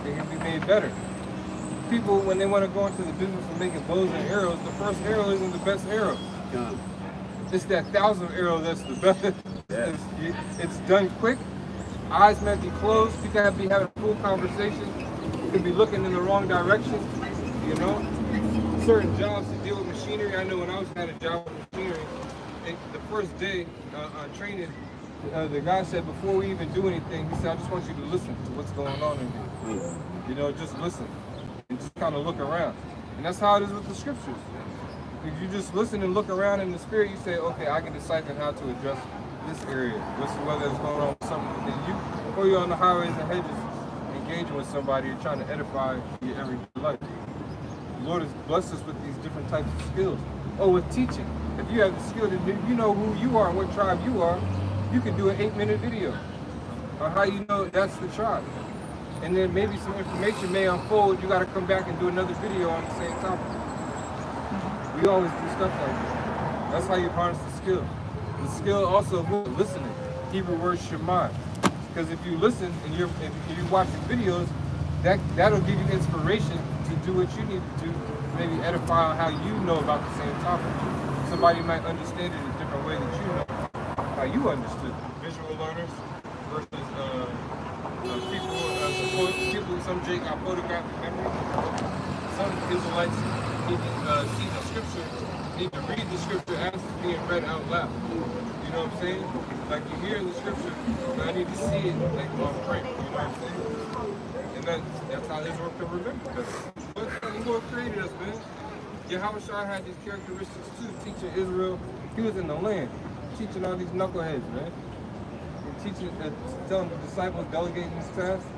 it can be made better. People, when they want to go into the business of making bows and arrows, the first arrow isn't the best arrow. It's that 1,000th arrow that's the best. It's done quick. Eyes might be closed. You can be having a full conversation. You can be looking in the wrong direction. You know, certain jobs to deal with machinery. I know when I had a job with machinery, the first day on training, the guy said before we even do anything, he said, I just want you to listen to what's going on in here. You know, just listen and just kind of look around. And that's how it is with the scriptures. If you just listen and look around in the spirit, you say, okay, I can decipher how to address this area, whether it's going on with something within you, or you're on the highways and hedges engaging with somebody and trying to edify your everyday life. The Lord has blessed us with these different types of skills. Oh, with teaching. If you have the skill to you know who you are and what tribe you are, you can do an 8-minute video on how you know that's the tribe. And then maybe some information may unfold. You got to come back and do another video on the same topic. We always do stuff like that. That's how you harness the skill. The skill also of listening. Hebrew word shema. Because if you listen and you're watching videos, that'll give you inspiration to do what you need to do. Maybe edify on how you know about the same topic. Somebody might understand it a different way that you know how you understood it. Visual learners versus people. Some Jake got photographic memory. Some Israelites need to see the scripture, need to read the scripture as it's being read out loud. You know what I'm saying? Like you hear the scripture, but I need to see it like on print. You know what I'm saying? And that's how Israel can remember. But the Lord created us, man. Yahushua had these characteristics too, teaching Israel. He was in the land, teaching all these knuckleheads, man. And teaching, telling the disciples, delegating these tasks.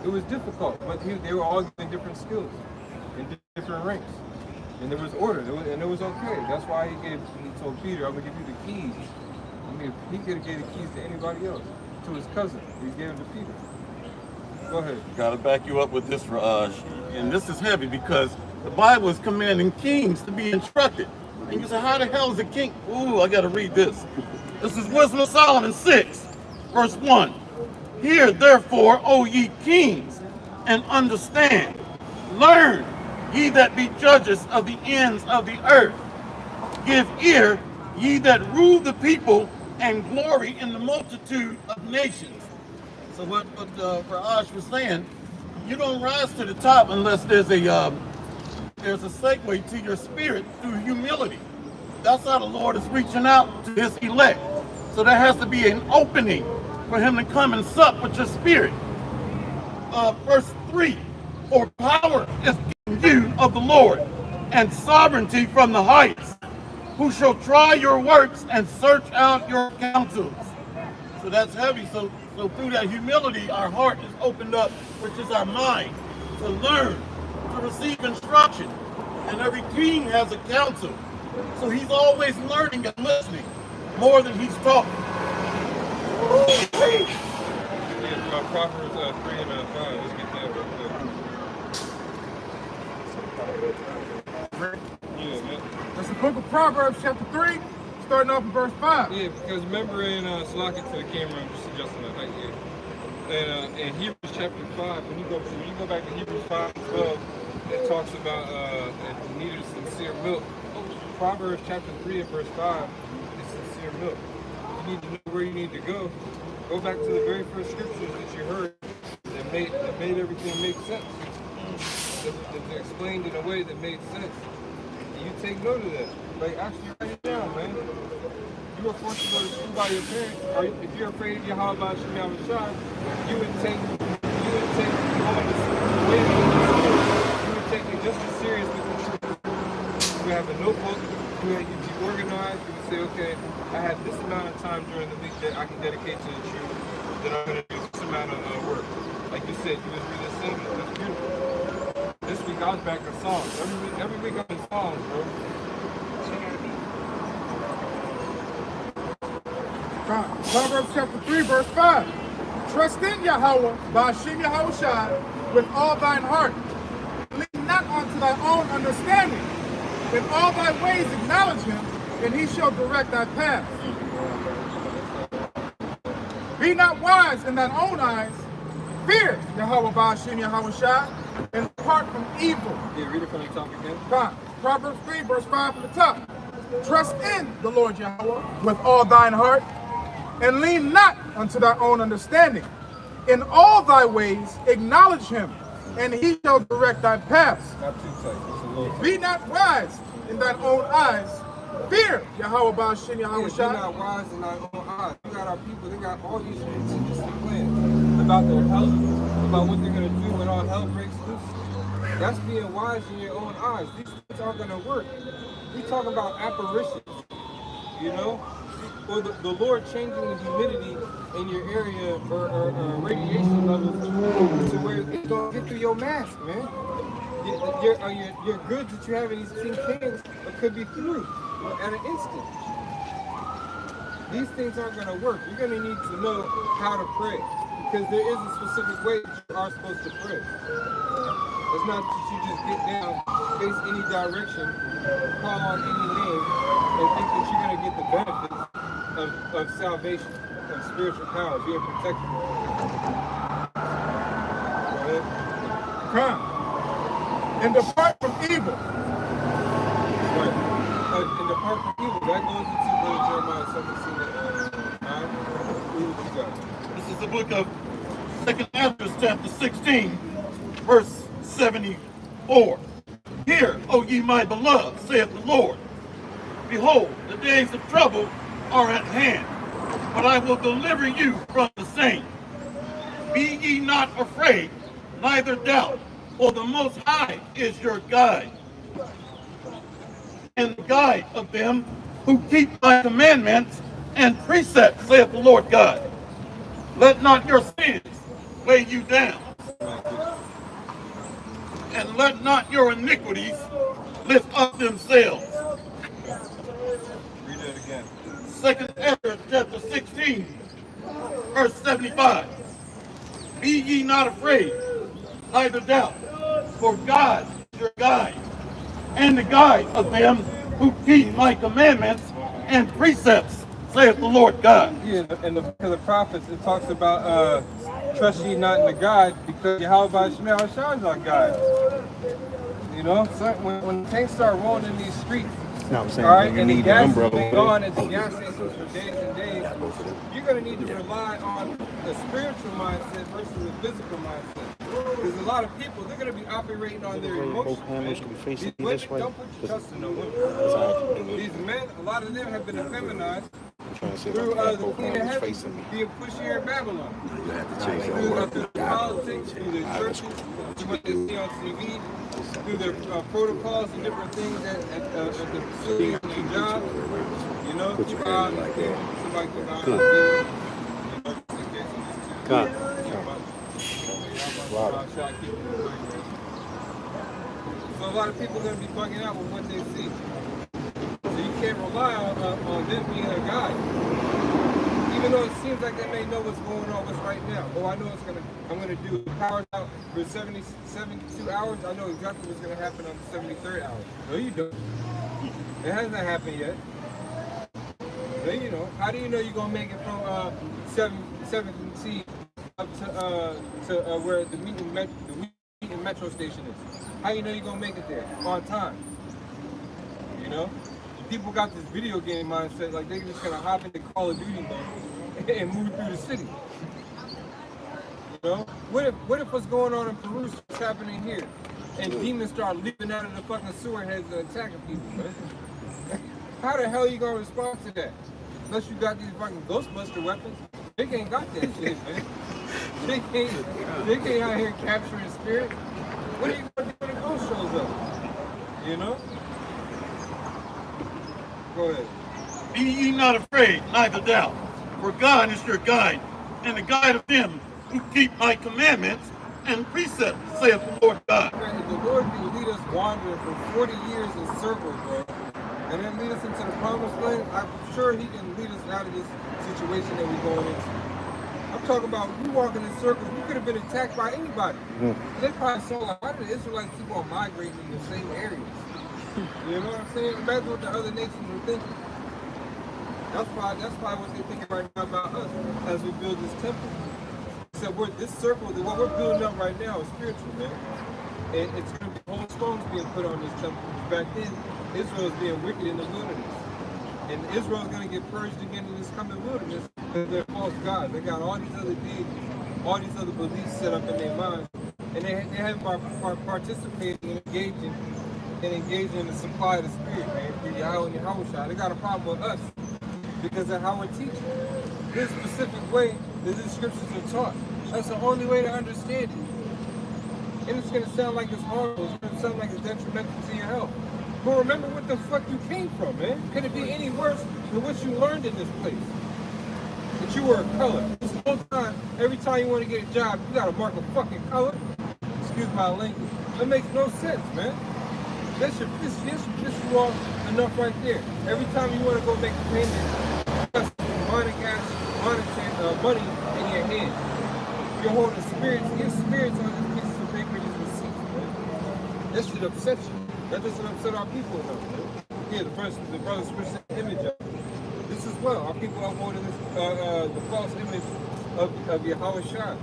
It was difficult, but they were all given different skills in different ranks. And there was order, and it was okay. That's why he told Peter, I'm going to give you the keys. I mean, he could have gave the keys to anybody else, to his cousin. He gave them to Peter. Go ahead. Got to back you up with this, Raj. And this is heavy because the Bible is commanding kings to be instructed. And you say, how the hell is a king? Ooh, I got to read this. This is Wisdom of Solomon 6, verse 1. Hear, therefore, O ye kings, and understand. Learn, ye that be judges of the ends of the earth. Give ear, ye that rule the people, and glory in the multitude of nations. So what Raj was saying, you don't rise to the top unless there's a segue to your spirit through humility. That's how the Lord is reaching out to his elect. So there has to be an opening for him to come and sup with your spirit. Verse 3, for power is given you of the Lord, and sovereignty from the heights, who shall try your works and search out your counsels. So that's heavy. So through that humility, our heart is opened up, which is our mind, to learn, to receive instruction. And every king has a counsel. So he's always learning and listening more than he's talking. Proverbs 3 and 5. Let's get that real quick. Yeah, man. That's the book of Proverbs, chapter 3, starting off in verse 5. Yeah, because remember in Slock it to the camera, I'm just adjusting the height here. And in Hebrews chapter 5, when you go back to Hebrews 5:12, it talks about the need of sincere milk. Proverbs chapter 3 and verse 5 is sincere milk. You need to know where you need to go. Go back to the very first scriptures that you heard that made everything make sense. It explained in a way that made sense. And you take note of that. Like, actually write it down, man. You were forced to go to school by your parents, or if you're afraid of your how about Shemya Rashad, you would take going to way you would take it just as serious with the truth. You would have a notebook, you'd be organized, you would say, okay, I have this amount of time during the week that I can dedicate to the truth, that I'm going to do this amount of work. Like you said, you was really singing. That's beautiful. This week I was back in songs. Every week I'm in songs, bro. Proverbs chapter 3, verse 5. Trust in Yahweh, Ba'ashem Yahushai, with all thine heart. Lean not unto thy own understanding. In all thy ways acknowledge him, and he shall direct thy paths. Be not wise in thine own eyes. Fear Yahweh, Ba'ashem Yahushai, and depart from evil. Yeah, read it from the top again. Proverbs 3, verse 5 from the top. Trust in the Lord Yahweh with all thine heart, and lean not unto thy own understanding. In all thy ways acknowledge him, and he shall direct thy paths. Not too tight. It's a little tight. Be not wise in thine own eyes. Fear Yahweh Ba'ashem Yeah, Yahushai. you're not wise in our own eyes. You got our people, they got all these contingency plans about their health, about what they're going to do when all hell breaks loose. That's being wise in your own eyes. These things aren't going to work. We talk about apparitions, you know? Or the Lord changing the humidity in your area or radiation levels to where it's going to get through your mask, man. Your goods that you have in these tin cans could be through at an instant. These things aren't going to work. You're going to need to know how to pray, because there is a specific way that you are supposed to pray. It's not that you just get down, face any direction, call on any name, and think that you're going to get the benefits of salvation, of spiritual power, being protected. Go ahead. Come and depart from evil. Right. And depart from evil. That goes into Jeremiah 17 and 9. Read what you got. This is the book of 2 Ezra, chapter 16, verse 74. Hear, O ye my beloved, saith the Lord. Behold, the days of trouble are at hand, but I will deliver you from the same. Be ye not afraid, neither doubt, for the Most High is your guide, and the guide of them who keep my commandments and precepts, saith the Lord God. Let not your sins weigh you down, and let not your iniquities lift up themselves. Read it again. 2 Ezra chapter 16, verse 75. Be ye not afraid, neither doubt, for God is your guide, and the guide of them who keep my commandments and precepts, saith the Lord God. Yeah, in the book of the prophets, it talks about trust ye not in the guide, because Yahweh Shemel Hashem is our guide. You know, so when tanks start rolling in these streets, No, I'm saying all right, you and the need gas an umbrella. is gone at the gas stations for days and days, you're going to need to rely on the spiritual mindset versus the physical mindset. Because a lot of people, they're going to be operating on their emotions. Both handles can be facing These women, this way. don't put your trust in no women. That's how I can do it. These men, a lot of them have been effeminized I'm trying to see if I through can have the both Queen of handles Heaven facing me. being pushier in Babylon. You have to change that Through word. the politics, through the churches, through what they see on TV, through their protocols and different things at the facility and their job. You know, Put your hand like that. somebody could buy Good. Come. Wow. So a lot of people are going to be bugging out with what they see. So you can't rely on them being a guide. Even though it seems like they may know what's going on, what's right now. Oh, I know I'm gonna do power out for 72 hours. I know exactly what's gonna happen on the 73rd hour. No, you don't. It hasn't happened yet. No, you know. How do you know you're gonna make it from 17 up to where the Wheaton metro station is? How you know you're gonna make it there on time? You know? People got this video game mindset, like they're just gonna hop into Call of Duty mode and move through the city. You know? What if what's going on in Peru is happening here? And demons start leaping out of the fucking sewer heads and attacking people, man. How the hell are you gonna respond to that? Unless you got these fucking Ghostbuster weapons. They ain't got that shit, man. They can't out here capturing spirit. What are you gonna do when the ghost shows up? You know? Go ahead. Be ye not afraid, neither doubt, for God is your guide, and the guide of them who keep my commandments and precepts, saith the Lord God. Man, if the Lord can lead us wandering for 40 years in circles, bro, and then lead us into the promised land, I'm sure he can lead us out of this situation that we're going into. I'm talking about we walking in circles, we could have been attacked by anybody. They probably saw like, why do the Israelites keep on migrating in the same areas? You know what I'm saying? Imagine what the other nations were thinking. That's probably what they're thinking right now about us as we build this temple. So this circle, what we're building up right now is spiritual, man. And it's going to be whole stones being put on this temple. Back then, Israel is being wicked in the wilderness. And Israel is going to get purged again in this coming wilderness because they're false gods. They got all these other deities, all these other beliefs set up in their minds. And they haven't participating and engaging in the supply of the spirit, man, through Yahweh and Yahweh. They got a problem with us because of how we're teaching. This specific way that these scriptures are taught. That's the only way to understand it. And it's going to sound like it's horrible. It's going to sound like it's detrimental to your health. But remember what the fuck you came from, man. Could it be any worse than what you learned in this place? That you were a color. This whole time, every time you want to get a job, you got to mark a fucking color. Excuse my language. That makes no sense, man. That should piss you off enough right there. Every time you want to go make a payment, you got money in your hand. You're holding spirits on these pieces of paper, these receipts, man. That should upset you. That doesn't upset our people enough, man. Yeah, the brothers present image of this as well. Our people are holding the false image of Yahweh Shai.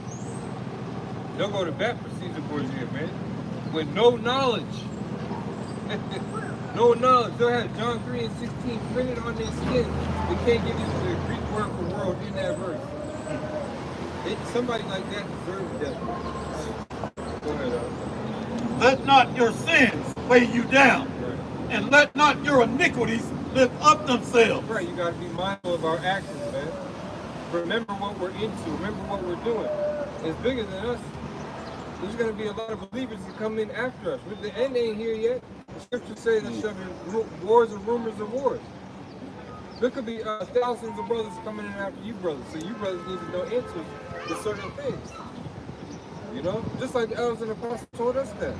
Don't go to bat procedure boards here, man. With no knowledge. No knowledge. They'll have John 3 and 16 printed on their skin. They can't give you the Greek word for world in that verse. Somebody like that deserves death. Go ahead, Let not your sins weigh you down, and let not your iniquities lift up themselves. Right, you got to be mindful of our actions, man. Remember what we're into. Remember what we're doing. It's bigger than us. There's going to be a lot of believers that come in after us. The end ain't here yet. The scriptures say there shall be wars and rumors of wars. There could be thousands of brothers coming in after you brothers. So you brothers need to know answers to certain things. You know? Just like the elders and apostles told us that.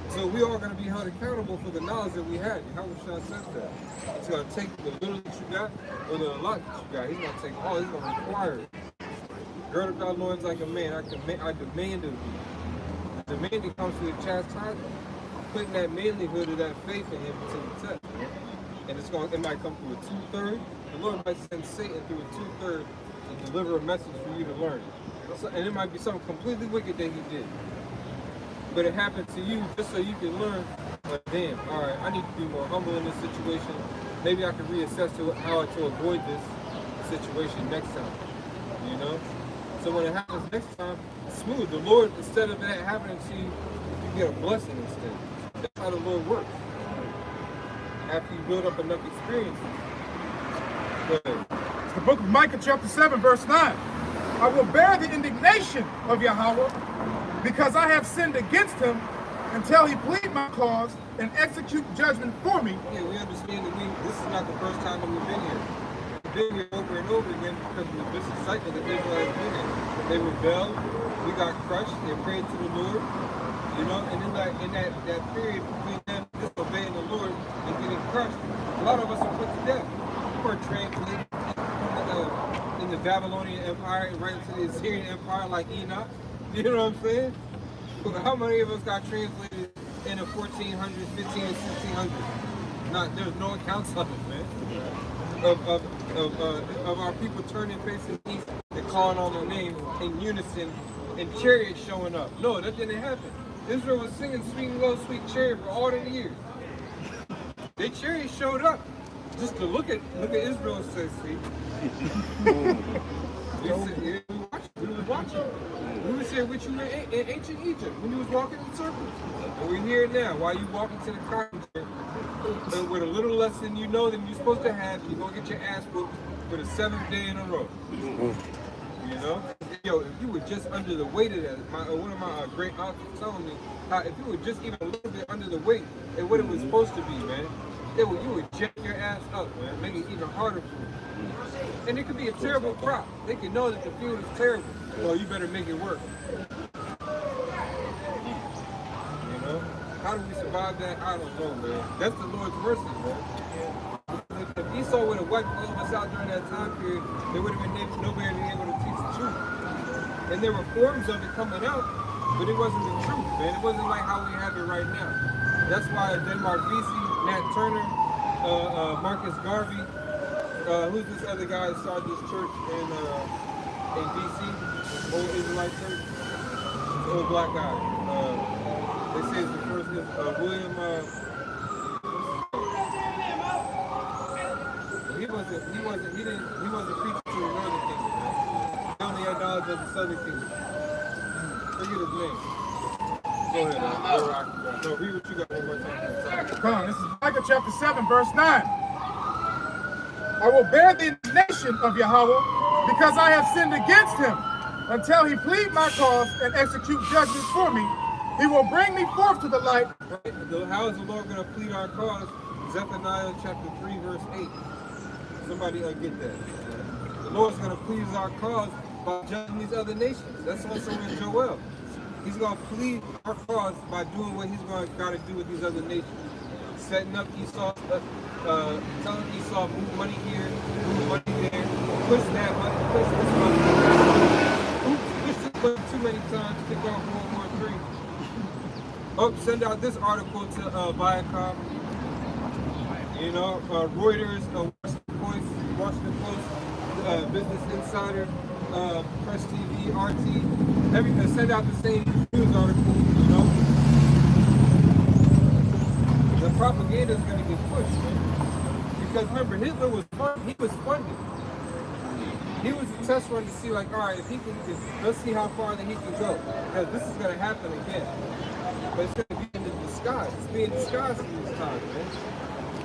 So we are going to be held accountable for the knowledge that we had. Yahweh says that. He's going to take the little that you got or the lot that you got. He's going to take all. He's going to require it. Gird up thy loins like a man. I demand of thee. The demanding comes to the chastisement. Putting that manlyhood of that faith in him to the test. And it might come through a 2/3. The Lord might send Satan through a 2/3 to deliver a message for you to learn. And it might be something completely wicked that he did. But it happened to you just so you can learn, like, damn, all right, I need to be more humble in this situation. Maybe I can reassess how to avoid this situation next time, you know? So when it happens next time, it's smooth. The Lord, instead of that happening to you, you get a blessing instead. That's how the Lord works. After you build up enough experience. Go ahead. It's the book of Micah chapter 7, verse 9. I will bear the indignation of Yahweh because I have sinned against him until he plead my cause and execute judgment for me. Yeah, we understand that this is not the first time that we've been here. We've been here over and over again because of the vicious cycle that Israel has been in. They rebelled, we got crushed, they prayed to the Lord, you know, and in that period between them disobeying the Lord and getting crushed, a lot of us are put to death. We were translated in the Babylonian Empire right into the Assyrian Empire like Enoch. You know what I'm saying? How many of us got translated in the 1400s, 1500s, and 1600s? There's no accounts of it, man. Of our people turning facing east and calling on their name in unison and chariots showing up. No, that didn't happen. Israel was singing Sweet and Low Sweet Chariot for all the years. Their chariots showed up just to look at Israel and say, see. We with you. We was here with you in ancient Egypt when you was walking in circles. And we're here now while you walking to the carpenter with a little less than you know than you're supposed to have. You're going to get your ass whooped for the 7th day in a row. You know? Yo, if you were just under the weight of that, one of my great aunts was telling me how if you were just even a little bit under the weight and what it was supposed to be, man, you would jack your ass up, man, make it even harder for you. And it could be a terrible crop. They can know that the field is terrible. Well, you better make it work. You know? How do we survive that? I don't know, man. That's the Lord's mercy, man. If Esau would have wiped all of us out during that time period, there would have been nobody able to teach the truth. And there were forms of it coming out, but it wasn't the truth, man. It wasn't like how we have it right now. That's why Denmark Vesey, Nat Turner, Marcus Garvey, who's this other guy that started this church in DC, Old Israelite Church? This old black guy. They say it's the first William. He wasn't preaching to the northern kingdom. He only had knowledge of the southern kingdom. Forget his name. Go ahead. No, read what you got one more time. Come on, this is Micah chapter 7, verse 9. I will bear the indignation of Yahweh because I have sinned against him. Until he plead my cause and execute judgment for me, he will bring me forth to the light. How is the Lord going to plead our cause? Zephaniah chapter 3, verse 8. Somebody get that. The Lord's going to plead our cause by judging these other nations. That's also in Joel. He's going to plead our cause by doing what he's going to got to do with these other nations. Setting up Esau, telling Esau, move money here, move money there, push that money, push this money. Push this money too many times, kick off World War III. Oh, send out this article to Viacom. You know, Reuters, Washington Post, Business Insider, Press TV, RT, everything. Send out the same news article, you know. The propaganda is going to get pushed, man. Because remember, Hitler was funded. He was a test run to see, like, all right, if he can, let's see how far that he can go. Because this is going to happen again. But it's going to be in disguise. It's being disguised in this time, man.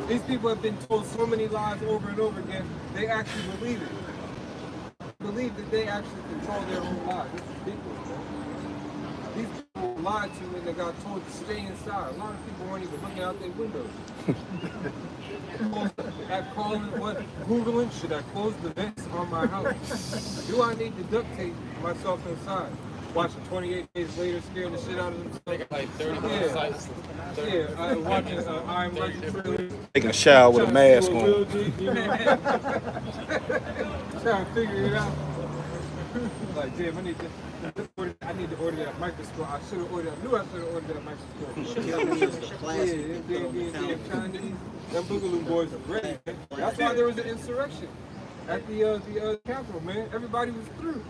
These people have been told so many lies over and over again, they actually believe it. Believe that they actually control their own lives. It's ridiculous, man. These people lied to when they got told to stay inside. A lot of people weren't even looking out their windows. Googling, should I close the vents on my house? Do I need to duct tape myself inside? Watching 28 Days Later, scaring the shit out of them. Like 30 minutes. Yeah, watching Iron Legend. Taking a shower with a mask on. Trying to figure it out. Like, damn, I need to order that microscope. I should have ordered. I knew I should have ordered that microscope. Yeah, Chinese. Them Boogaloo boys are ready. That's why there was an insurrection at the Capitol, man. Everybody was through.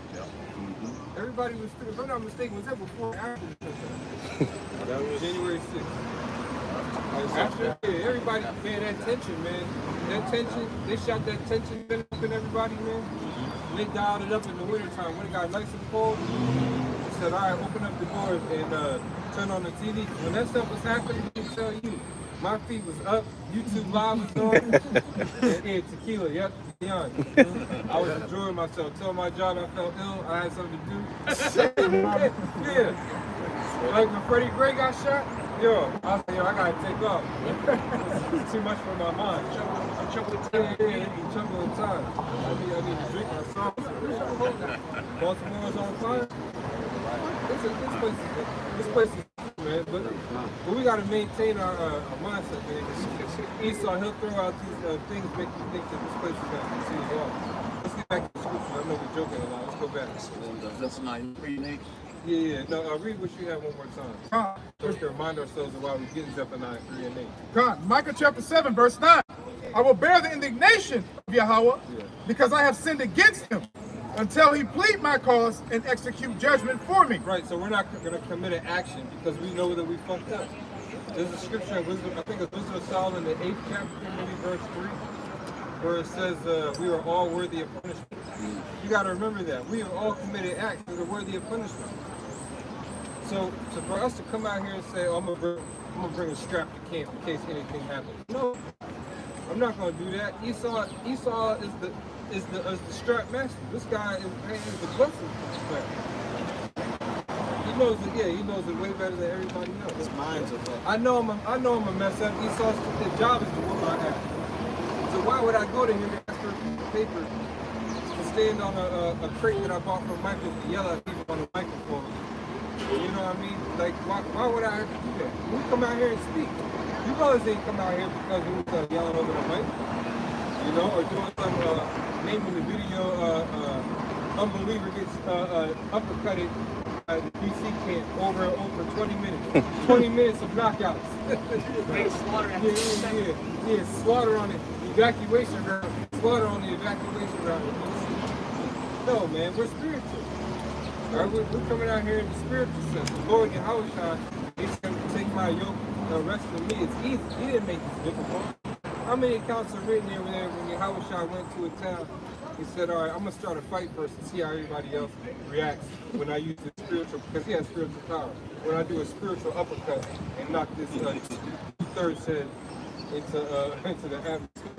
Everybody was through. If I'm not mistaken, was that before or after the protest? That was January 6th. After, yeah, everybody, man, that tension, man. That tension, they shot that tension up in everybody, man. And they dialed it up in the wintertime. When it got nice and cold, they said, all right, open up the doors and turn on the TV. When that stuff was happening, I can tell you, my feet was up, YouTube Live was on, and tequila, yep, beyond. I was enjoying myself. Telling my job I felt ill, I had something to do. Yeah. Like when Freddie Gray got shot, yo, I was like, yo, I gotta take off. It's too much for my mind. I'm chuckling time. Yeah, I'm chuckling time. I need to drink my sauce. Baltimore's on fire. This place is man, but we gotta maintain our mindset, man. Esau, he'll throw out these things make you think that this place is gonna continue on. Let's get back to the scripture. I know we're joking a lot. Let's go back. That's not reading. Yeah. No, read what you have one more time. First to remind ourselves of why we're getting Zephaniah 3 and 8. God, Micah chapter 7, verse 9. I will bear the indignation of Yahweh because I have sinned against him until he plead my cause and execute judgment for me. Right, so we're not going to commit an action because we know that we fucked up. There's a scripture in Wisdom, I think it's Wisdom of Solomon, the 8th chapter, maybe verse 3, where it says we are all worthy of punishment. You got to remember that. We have all committed acts that are worthy of punishment. So for us to come out here and say, oh, I'm gonna bring a strap to camp in case anything happens. No, I'm not gonna do that. Esau is the strap master. This guy is the blessing strap. He knows it. Yeah, he knows it way better than everybody else. His mind's a mess. I know I'm a mess up. Esau's job is to whoop my ass. So why would I go to him and ask for a piece of paper to stand on a crate that I bought from Michael to yell at people on the microphone? You know what I mean? Like, why would I have to do that? We come out here and speak. You brothers ain't come out here because we was yelling over the mic, you know, or doing some naming the video unbeliever gets uppercutted at the DC camp over 20 minutes. 20 minutes of knockouts. Yeah, slaughter on the evacuation ground. Slaughter on the evacuation ground. No, man, we're spiritual. All right, we're coming out here in the spiritual sense. The Lord Yahushua, he said, take my yoke, the rest of me. It's easy. He didn't make this difficult. How many accounts are written there when Yahushua went to a town? He said, all right, I'm going to start a fight first and see how everybody else reacts when I use the spiritual, because he has spiritual power. When I do a spiritual uppercut and knock this two-thirds head into the atmosphere.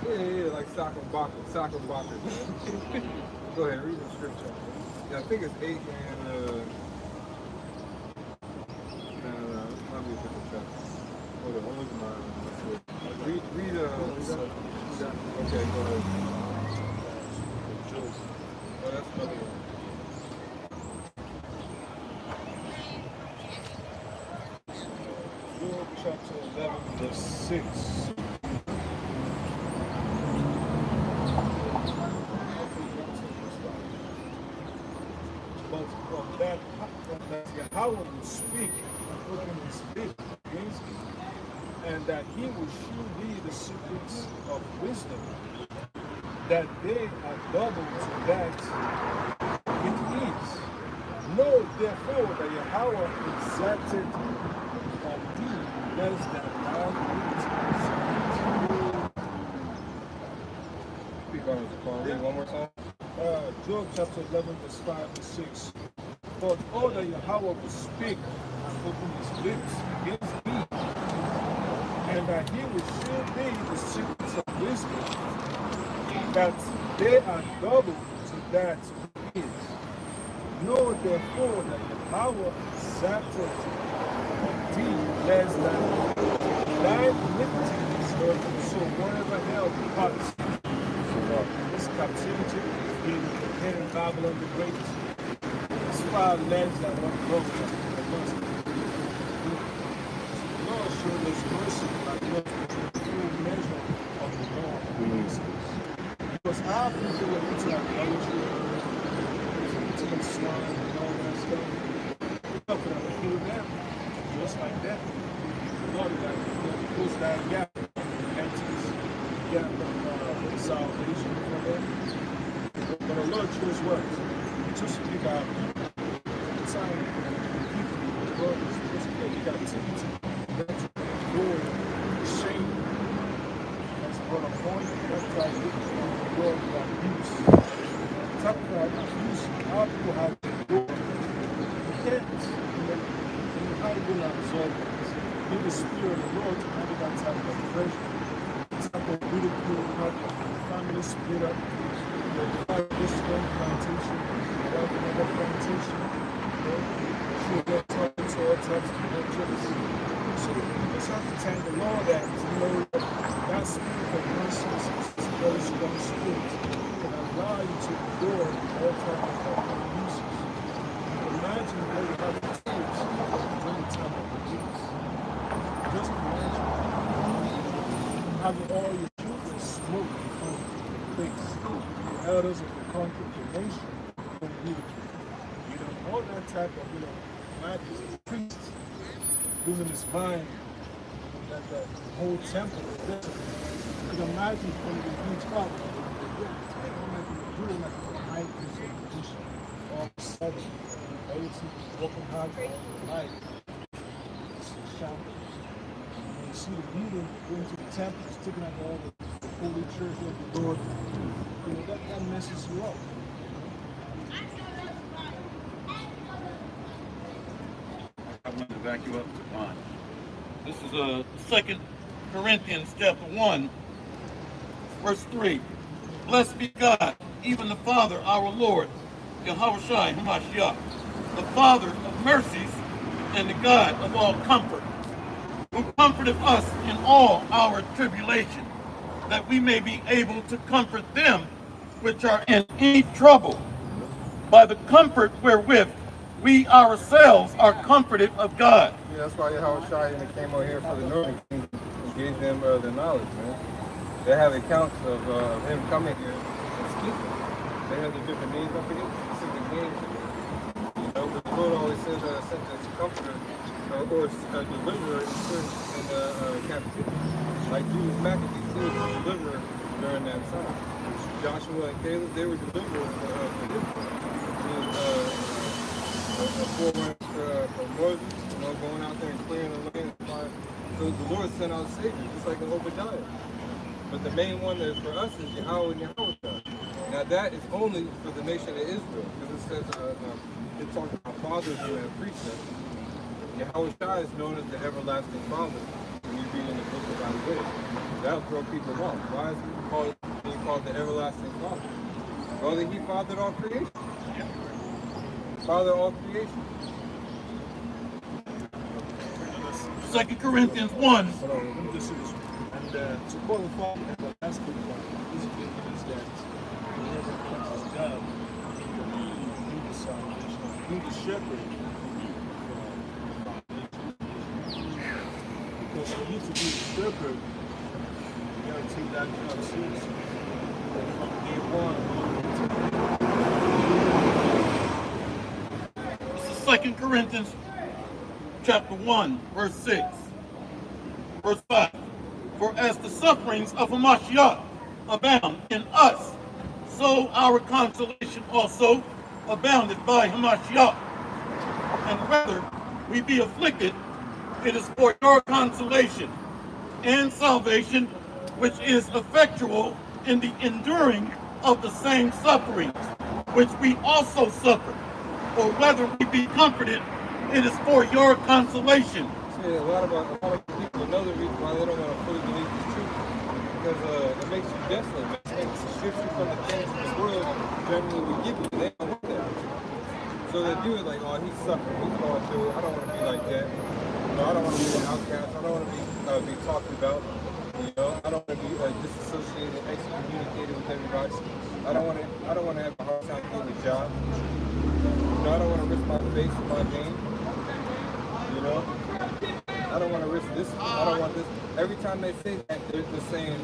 Yeah, like sock and boxers. Go ahead, read the scripture. Yeah, I think it's 8 and probably a different chapter. Hold on, look at mine. Read okay, go ahead. Oh, that's funny. Job chapter 11, verse 6. But from that Yahweh will speak and open his lips against thee, and that he will shew thee the secrets of wisdom, that they are double to that it is. Know therefore that Yahweh exacted on thee less than thou Speak on it, Paul. Read one more time. Job chapter 11, verse 5 to 6. But all that Yahweh will speak and open his lips against thee, and that he will show thee the secrets of wisdom, that they are double to that which is. Know therefore that Yahweh exacted on thee less than thy iniquities, so whatever hell departs. This captivity in Babylon the Great is far less than what God has. The Lord showed us mercy by not the full measure of the law of Moses. Because our people were into idolatry, into the swine and all that stuff. God could have killed them just like that. The Lord got to close that gap of repentance, gap of salvation for them. But the Lord chose what? He chose to pick our people. The time people, the Lord is supposed to get captivity. That's glory, shame. That's brought upon you. That's why the Lord will abuse. Talk about abuse. Our people have been born. You can't. How are you going to absorb this? In the spirit of the Lord to handle that type of pressure. Type of ridicule, family split up. This one plantation, another plantation, she got talking to all types of churches. So you just have to thank the Lord that that spirit of nonsense is a very strong spirit can allow you to endure all types of abuses. Imagine what you have experienced during the time of abuse. Just imagine having all your children smoke before face. Elders of the congregation from ridicule. All that type of, madness, priests losing his mind, that the whole temple is there. You can imagine when you reach up, doing like a high priest of position, all of a sudden, everything is walking hard all life. It's a shambles. When you see the leader going to the temple, sticking out all the holy church of the Lord, that mess Genesis as well. I'm going to back you up to mine. This is 2 Corinthians chapter 1, verse 3. Blessed be God, even the Father, our Lord, Yahushua HaMashiach, the Father of mercies and the God of all comfort, who comforteth us in all our tribulation, that we may be able to comfort them which are in any trouble, by the comfort wherewith we ourselves are comforted of God. Yeah, that's why Yahushua came out here for the northern kingdom and gave them the knowledge, man. They have accounts of him coming here and speaking. They have the different names. I forget the specific names. You know, but the Lord always says sent as a comforter or a deliverer in captivity. Like Judas Maccabee, he was a deliverer during that time. Joshua and Caleb, they were deliverers for Israel. A forerunner for Moses, you know, going out there and clearing the land. So the Lord sent out saviors, just like in Obadiah. But the main one that is for us is Yahweh and Yahushua. Now that is only for the nation of Israel, because it says it talks about fathers and precepts. Yahushua is known as the everlasting Father when you read in the book of Isaiah. That'll throw people off. Why is he being called the everlasting Father? Well, he fathered all creation. Father all creation. 2 Corinthians 1. Let me just say this one. And to call the Father everlasting Father, this means that whenever it comes to God, through the salvation, through the shepherd, because for you to be the shepherd, you got to take that job seriously. From day one, This is 2 Corinthians chapter 1, verse 6. Verse 5. For as the sufferings of Hamashiach abound in us, so our consolation also abounded by Hamashiach. And whether we be afflicted, it is for your consolation and salvation, which is effectual in the enduring of the same sufferings, which we also suffer. Or whether we be comforted, it is for your consolation. See, a lot of people, another reason why they don't want to fully believe the truth, because it makes you desolate. It makes you shift you from the things of the world generally we give you. They don't want that. So they do it like, oh, he's suffering, he's going through it. I don't want to be like that. You know, I don't want to be an outcast. I don't want to be talked about. You know, I don't want to be disassociated, excommunicated with everybody. I don't want to have a hard time getting a job. You know, I don't want to risk my face and my name. You know, I don't want to risk this. I don't want this. Every time they say that, they're saying,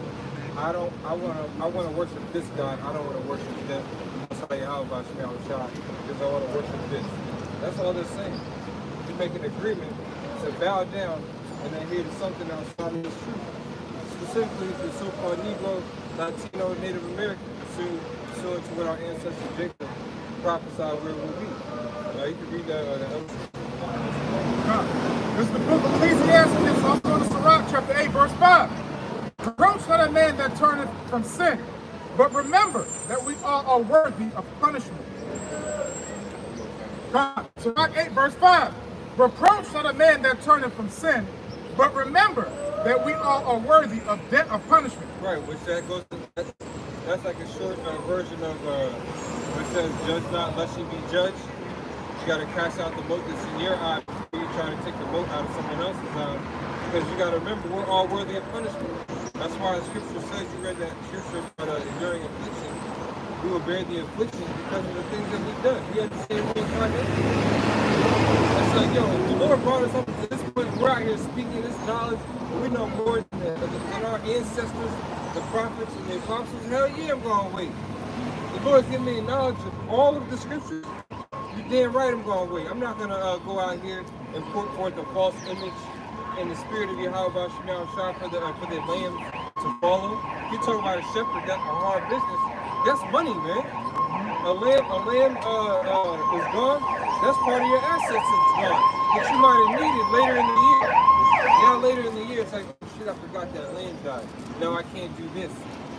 I want to worship this God. I don't want to worship them. That's how you about Shemel Shah, because I want to worship this. That's all they're saying. You make an agreement to bow down, and then hear something outside of the truth. Specifically, the so-called Negro, Latino, Native American, similar to what our ancestor Jacob prophesied where we'll be. You can read that. This is the book of Ecclesiastes, also in the Sirach, chapter 8, verse 5. Reproach not a man that turneth from sin, but remember that we all are worthy of punishment. Sirach 8, verse 5. Reproach not a man that turneth from sin, but remember that we all are worthy of debt of punishment. Right, which that goes to, that's like a short version of what says, judge not lest you be judged. You got to cast out the mote that's in your eye before you're trying to take the mote out of someone else's eye. Because you got to remember, we're all worthy of punishment. That's why the scripture says, you read that scripture about enduring affliction. We will bear the affliction because of the things that we've done. We had the same reincarnation. It's like, yo, the Lord brought us up to this point. We're out here speaking this knowledge, and we know more than our ancestors, the prophets, and the apostles. Hell yeah, I'm going to wait. The Lord's giving me knowledge of all of the scriptures. You're damn right I'm going to wait. I'm not going to go out here and put forth a false image in the spirit of Yahweh Shemel Shah for the lamb to follow. You're talking about a shepherd, that's a hard business. That's money, man. A lamb is gone. That's part of your assets that's gone. That you might have needed later in the year. Now later in the year, it's like, oh, shit, I forgot that lamb died. Now I can't do this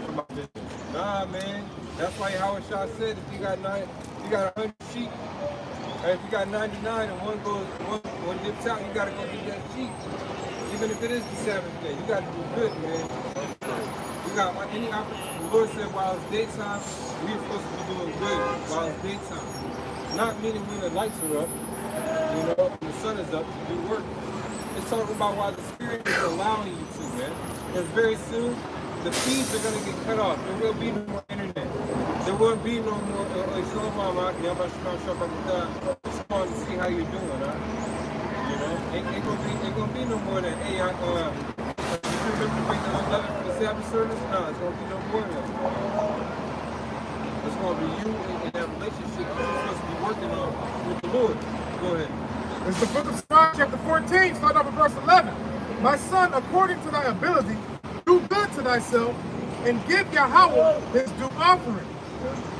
for my business. Now Nah, man. That's why Howard Shaw said if you got 100 sheep, or if you got 99 and one dips out, you gotta go get that sheep. Even if it is the Sabbath day, you gotta do good, man. You got any opportunity. The Lord said while it's daytime, we're supposed to be doing good while it's daytime. Not meaning when the lights are up, you know, and the sun is up to do work. It's talking about why the Spirit is allowing you to, man. Because very soon, the feeds are going to get cut off. There will be no more internet. There won't be no more, just calling to see how you're doing, huh? You know, ain't gonna be no more than, hey, you remember to break the 11 for the Sabbath service? No, it's gonna be no more than that. It's gonna be you in that relationship you're supposed to be working on with the Lord. Go ahead. It's the book of Psalms, chapter 14, start off at verse 11. My son, according to thy ability, do good to thyself, and give Yahweh his due offering.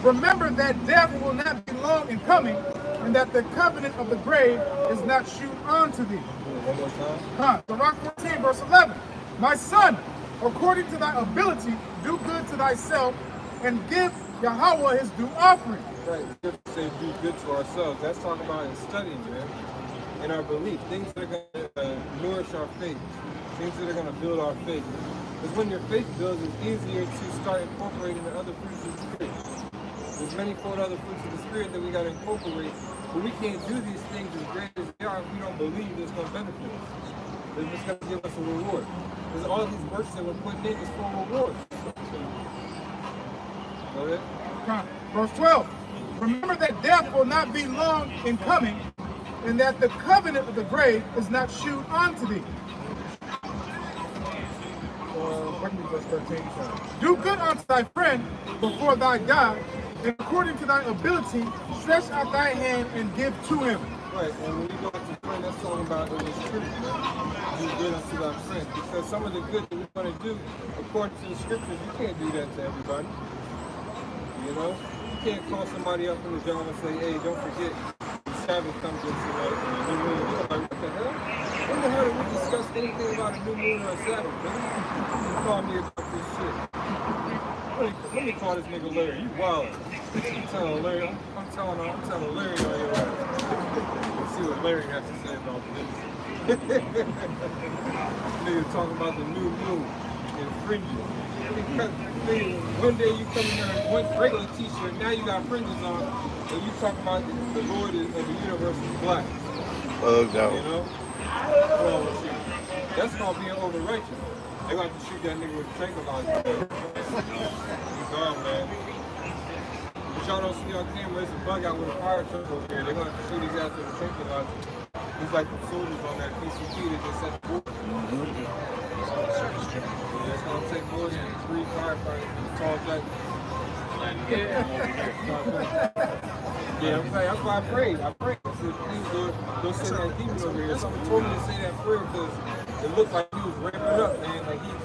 Remember that death will not be long in coming, and that the covenant of the grave is not shewed unto thee. One more time. Sirach 14, verse 11. My son, according to thy ability, do good to thyself, and give Yahweh his due offering. Right, we have to say do good to ourselves. That's talking about in studying, man. In our belief, things that are going to nourish our faith, things that are going to build our faith. Because when your faith builds, it's easier to start incorporating the other fruits of the Spirit. There's manifold other fruits of the Spirit that we got to incorporate, but we can't do these things as great as they are if we don't believe it's going to benefit us. It's just going to give us a reward. Because all these works that we're putting in is for a reward. Go ahead. Verse 12. Remember that death will not be long in coming, and that the covenant of the grave is not shewed unto thee. Verse 13. Do good unto thy friend before thy die, and according to thy ability, stretch out thy hand and give to him. Right, and when you go to friend, that's talking about it was scripture. Do good unto thy friend. Because some of the good that we're going to do, according to the scriptures, you can't do that to everybody. You know? You can't call somebody up from the job and say, hey, don't forget, the Sabbath comes in tonight, and a new moon. You're like, what the hell? When the hell did we discuss anything about a new moon or a Sabbath, man? You call me about this shit. Let me call this nigga Larry. You wild. I'm telling Larry on your ass. Let's see what Larry has to say about this. Nigga talking about the new moon and fringes. One day you come in there in one regular t-shirt, now you got fringes on, and you talk about the Lord of the universe is black. Bugged out. You know? Well, that's gonna be over righteous. They're gonna have to shoot that nigga with a tranquilizer. He's gone, man. But y'all don't see on camera, there's a bug out with a fire truck over here. They're gonna have to shoot his ass with a tranquilizer. He's like the soldiers on that PCT that just set the book. It's gonna take more than 3 firefighters for the tall jacket. Yeah, I'm saying, that's why I prayed. I prayed. I said, please, Lord, don't send that demon over here. Someone told me to say that prayer because it looked like he was ramping up, man. Like he was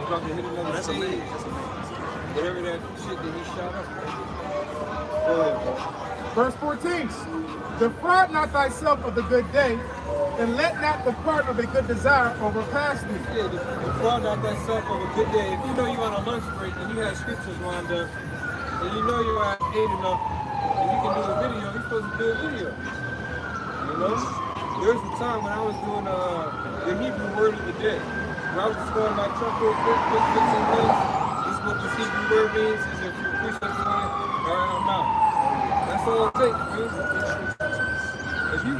about to hit another stage. Whatever that shit that he shot up. Go ahead, bro. Verse 14. Defraud not thyself of the good day, and let not the part of a good desire overpass thee. Yeah, defraud not thyself of a good day. If you know you're on a lunch break and you have scriptures lined up, and you know you're at 8 enough, and you can do a video, you're supposed to do a video. You know? There's a time when I was doing the Hebrew word of the day. When I was just going to my truck real quick, 15 minutes. This is what this Hebrew word means. Is if you appreciate something, all right, I'm out. That's all it takes, man. If you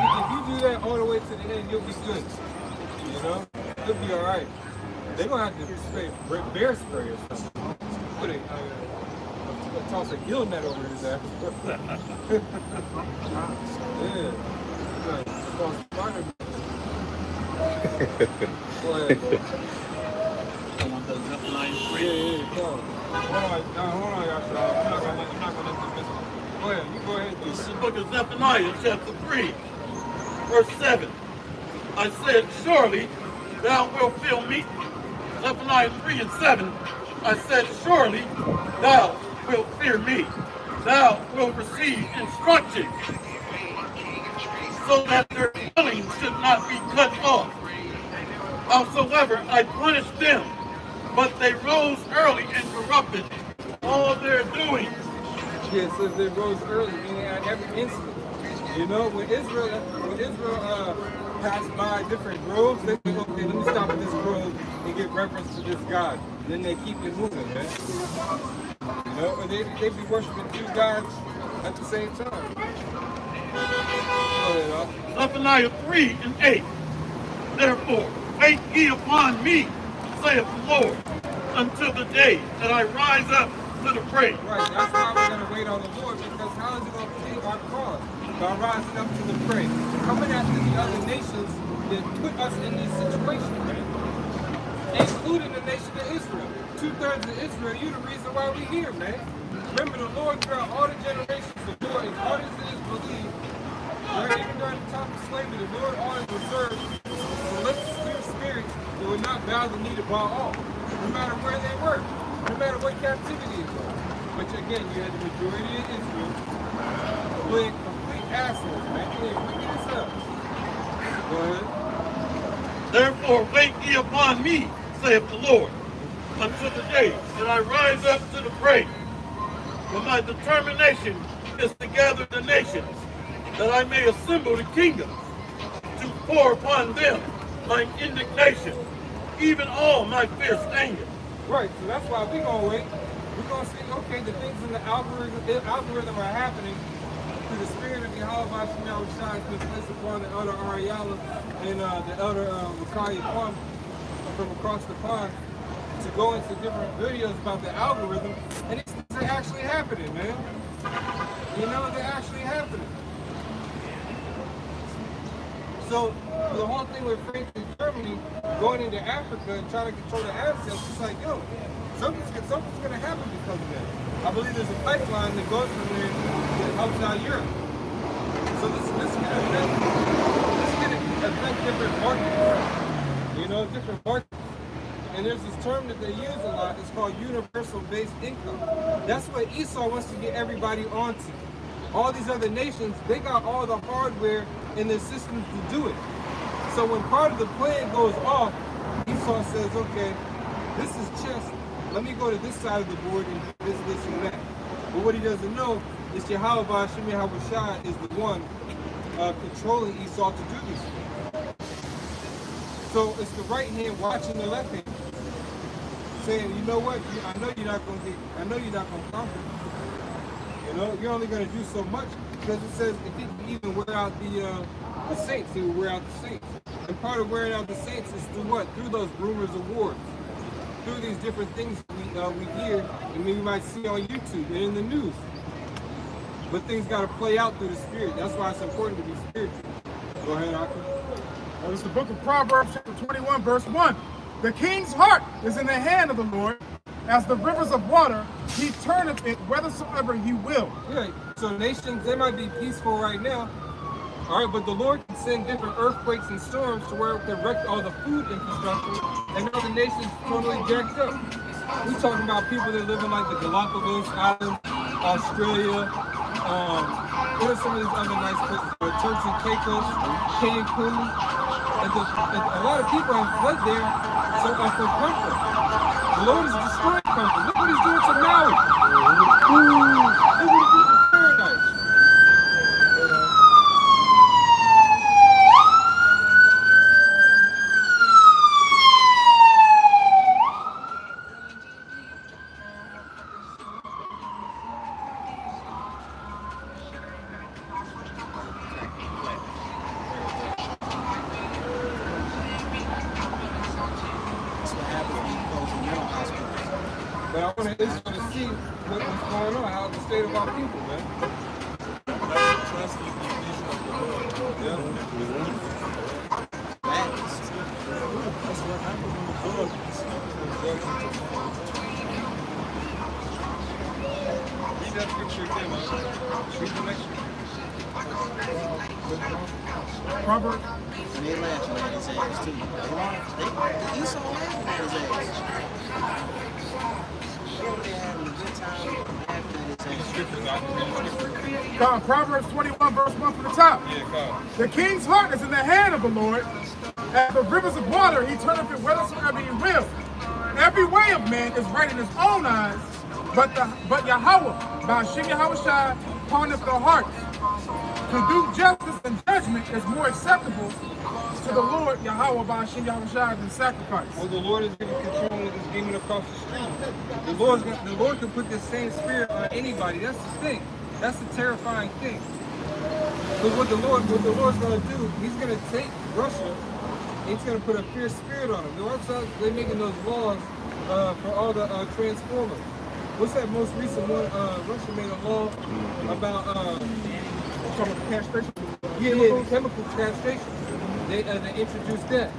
do that all the way to the end, you'll be good. You know? You'll be alright. They're gonna have to spray bear spray or something. Put a toss a gill net over his ass. Yeah. Toss spider. Go ahead. Yeah, come on. Hold on, y'all. I'm not gonna let this miss. Go ahead, you go ahead. This is the book of Zephaniah, chapter 3, verse 7. I said, surely thou wilt fill me. Zephaniah 3 and 7. I said, surely thou wilt fear me. Thou wilt receive instruction, so that their dwelling should not be cut off. Howsoever I punished them, but they rose early and corrupted all they're doing. Yeah, it says they rose early, meaning at every instant. You know, when Israel passed by different groves, they think, okay, let me stop at this grove and give reference to this God. And then they keep it moving, man. You know, or they be worshiping two gods at the same time. Zephaniah 3:8. Therefore, wait ye upon me, saith the Lord, until the day that I rise up to the prey. Right, that's why we're going to wait on the Lord, because how is it going to plead our cause? By rising up to the prey. Coming after the other nations that put us in this situation, man. Including the nation of Israel. 2/3 of Israel, you the reason why we're here, man. Remember the Lord throughout all the generations, the Lord, as hard as it is believed, right, even during the time of slavery, the Lord always reserved select spirits that would not bow the knee to Baal, no matter where they were, no matter what captivity it was. Which again, you had the majority of Israel playing complete assholes, man. They're wicked as hell. Go ahead. Therefore wait ye upon me, saith the Lord, until the day that I rise up to the prey. For my determination is to gather the nations, that I may assemble the kingdoms, to pour upon them my indignation, even all my fierce anger. Right, so that's why we're going to wait. We're going to see, okay, the things in the algorithm are happening through the spirit of Yahweh Shemel Shai has been placed upon the elder Ariella and the elder Micaiah Plum from across the pond to go into different videos about the algorithm, and these things are actually happening, man. You know, they're actually happening. So the whole thing with France and Germany going into Africa and trying to control the assets, it's like, yo, something's going to happen because of that. I believe there's a pipeline that goes from there that helps out Europe. So this can affect different markets. You know, different markets. And there's this term that they use a lot. It's called universal-based income. That's what Esau wants to get everybody onto. All these other nations, they got all the hardware in their systems to do it. So when part of the plan goes off, Esau says, okay, this is chess. Let me go to this side of the board and do this, and that. But what he doesn't know is Yahweh Hashem Yahushua is the one controlling Esau to do these things. So it's the right hand watching the left hand, saying, you know what? I know you're not going to conquer. You know, you're only going to do so much, because it says if he can even wear out the saints, he will wear out the saints. And part of wearing out the saints is through what? Through those rumors of wars, through these different things we hear and we might see on YouTube and in the news. But things got to play out through the spirit. That's why it's important to be spiritual. Go ahead, Akim. Well, it's the book of Proverbs, chapter 21, verse 1. The king's heart is in the hand of the Lord. As the rivers of water, he turneth it whithersoever he will. Right. So nations, they might be peaceful right now, all right, but the Lord can send different earthquakes and storms to where it can wreck all the food infrastructure, and now the nation's totally jacked up. We talking about people that live in like the Galapagos Islands, Australia, what are some of these other nice places? Turks and Caicos, Cancun, and a lot of people have fled there for comfort. The Lord is destroying comfort. Look what he's doing to Maui. Look what he's doing to paradise. But I want Israel to see what's going on, how the state of our people, man. That's the vision of the Lord. That's what happened when the Lord Read that scripture again, man. Read the next scripture. Proverbs. And they laughing at his ass too. They Esau laughing at his ass. They having a good time laughing at his ass. Proverbs 21, verse 1 from the top. Yeah, come. The king's heart is in the hand of the Lord. As the rivers of water, he turneth it whithersoever he will. Every way of man is right in his own eyes, But Yahweh, by Hashem Yahushai, hardeneth the hearts. To do justice and judgment is more acceptable to the Lord Yahweh by Hashem Yahushai than sacrifice. Well, the Lord is going to control this demon across the street. The Lord can put the same spirit on anybody. That's the thing. That's the terrifying thing. Because what the Lord's going to do, He's going to take Russia. He's going to put a fierce spirit on them. They're making those laws for all the transformers. What's that most recent one? Russia made a law about Castration. the chemical castration. They introduced that.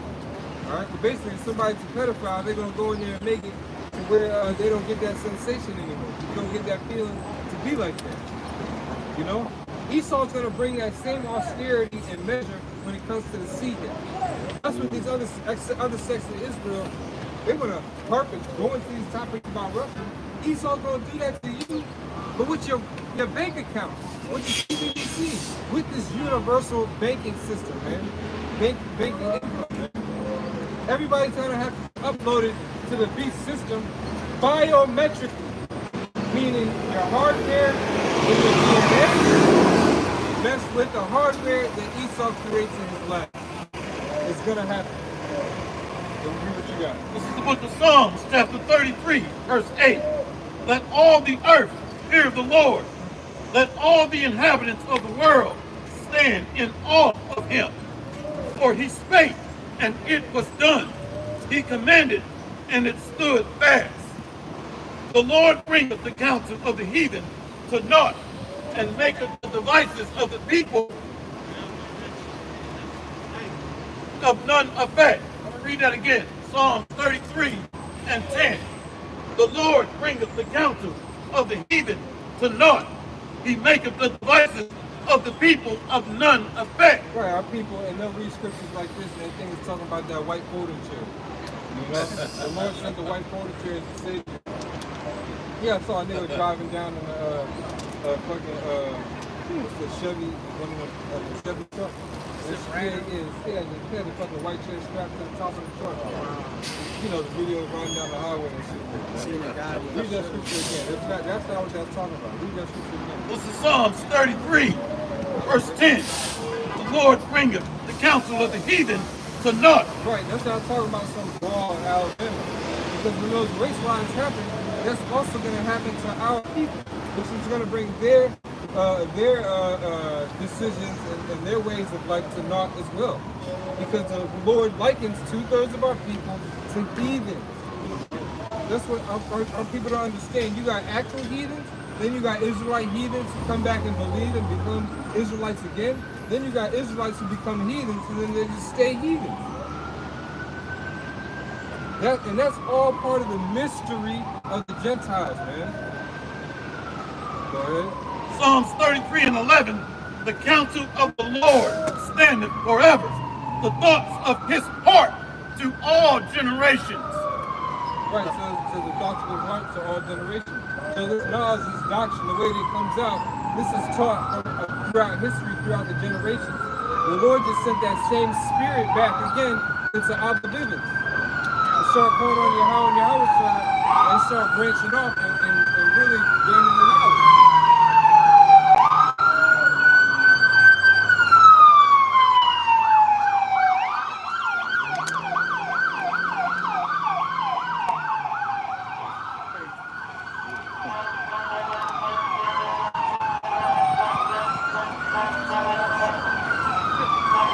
All right. But basically, if somebody's a pedophile, they're gonna go in there and make it to where they don't get that sensation anymore. You don't get that feeling to be like that. You know, Esau's gonna bring that same austerity and measure when it comes to the seed. That's what these other sects of Israel, they're gonna purpose going to these topics about Russia. Esau's gonna do that to you, but with your bank account, with the CBDC, with this universal banking system, man. Banking income, man. Everybody's gonna have to upload it to the beast system biometrically, meaning your hardware and your DNA mess with the hardware that Esau creates in his lab. It's gonna happen. So read what you got. This is the book of Psalms, chapter 33, verse 8. Let all the earth fear the Lord. Let all the inhabitants of the world stand in awe of him. For he spake, and it was done. He commanded, and it stood fast. The Lord bringeth the counsel of the heathen to naught, and maketh the devices of the people of none effect. I'm going to read that again. Psalm 33 and 10. The Lord bringeth the counsel of the heathen to naught. He maketh the devices of the people of none effect. Right, our people, and they'll read scriptures like this, and they think it's talking about that white folding chair. You know, the Lord sent the white folding chair as the Savior. Yeah, I saw a nigga driving down in a fucking what's the Chevy, one of the Chevy truck. He had the fucking white chair strapped to the top of the truck. You know, the video running down the highway and shit. Read that scripture again. That's not what that's talking about. Read that scripture again. This is Psalms 33, verse 10. The Lord bringeth the counsel of the heathen to naught. Right, that's not talking about some ball in Alabama. Because when those race lines happen, that's also going to happen to our people, which is going to bring their decisions and their ways of life to naught as well. Because the Lord likens 2/3 of our people to heathens. That's what our people don't understand. You got actual heathens, then you got Israelite heathens who come back and believe and become Israelites again. Then you got Israelites who become heathens and then they just stay heathens. And that's all part of the mystery of the Gentiles, man. Go ahead. Psalms 33 and 11. The counsel of the Lord standeth forever. The thoughts of his heart to all generations. Right, so the thoughts of his heart to all generations. So this knowledge, this doctrine, the way that it comes out, this is taught throughout history, throughout the generations. The Lord just sent that same spirit back again into Abba Bivens. Start calling on Yahweh and Yahweh's side and start branching off and really gaining the knowledge.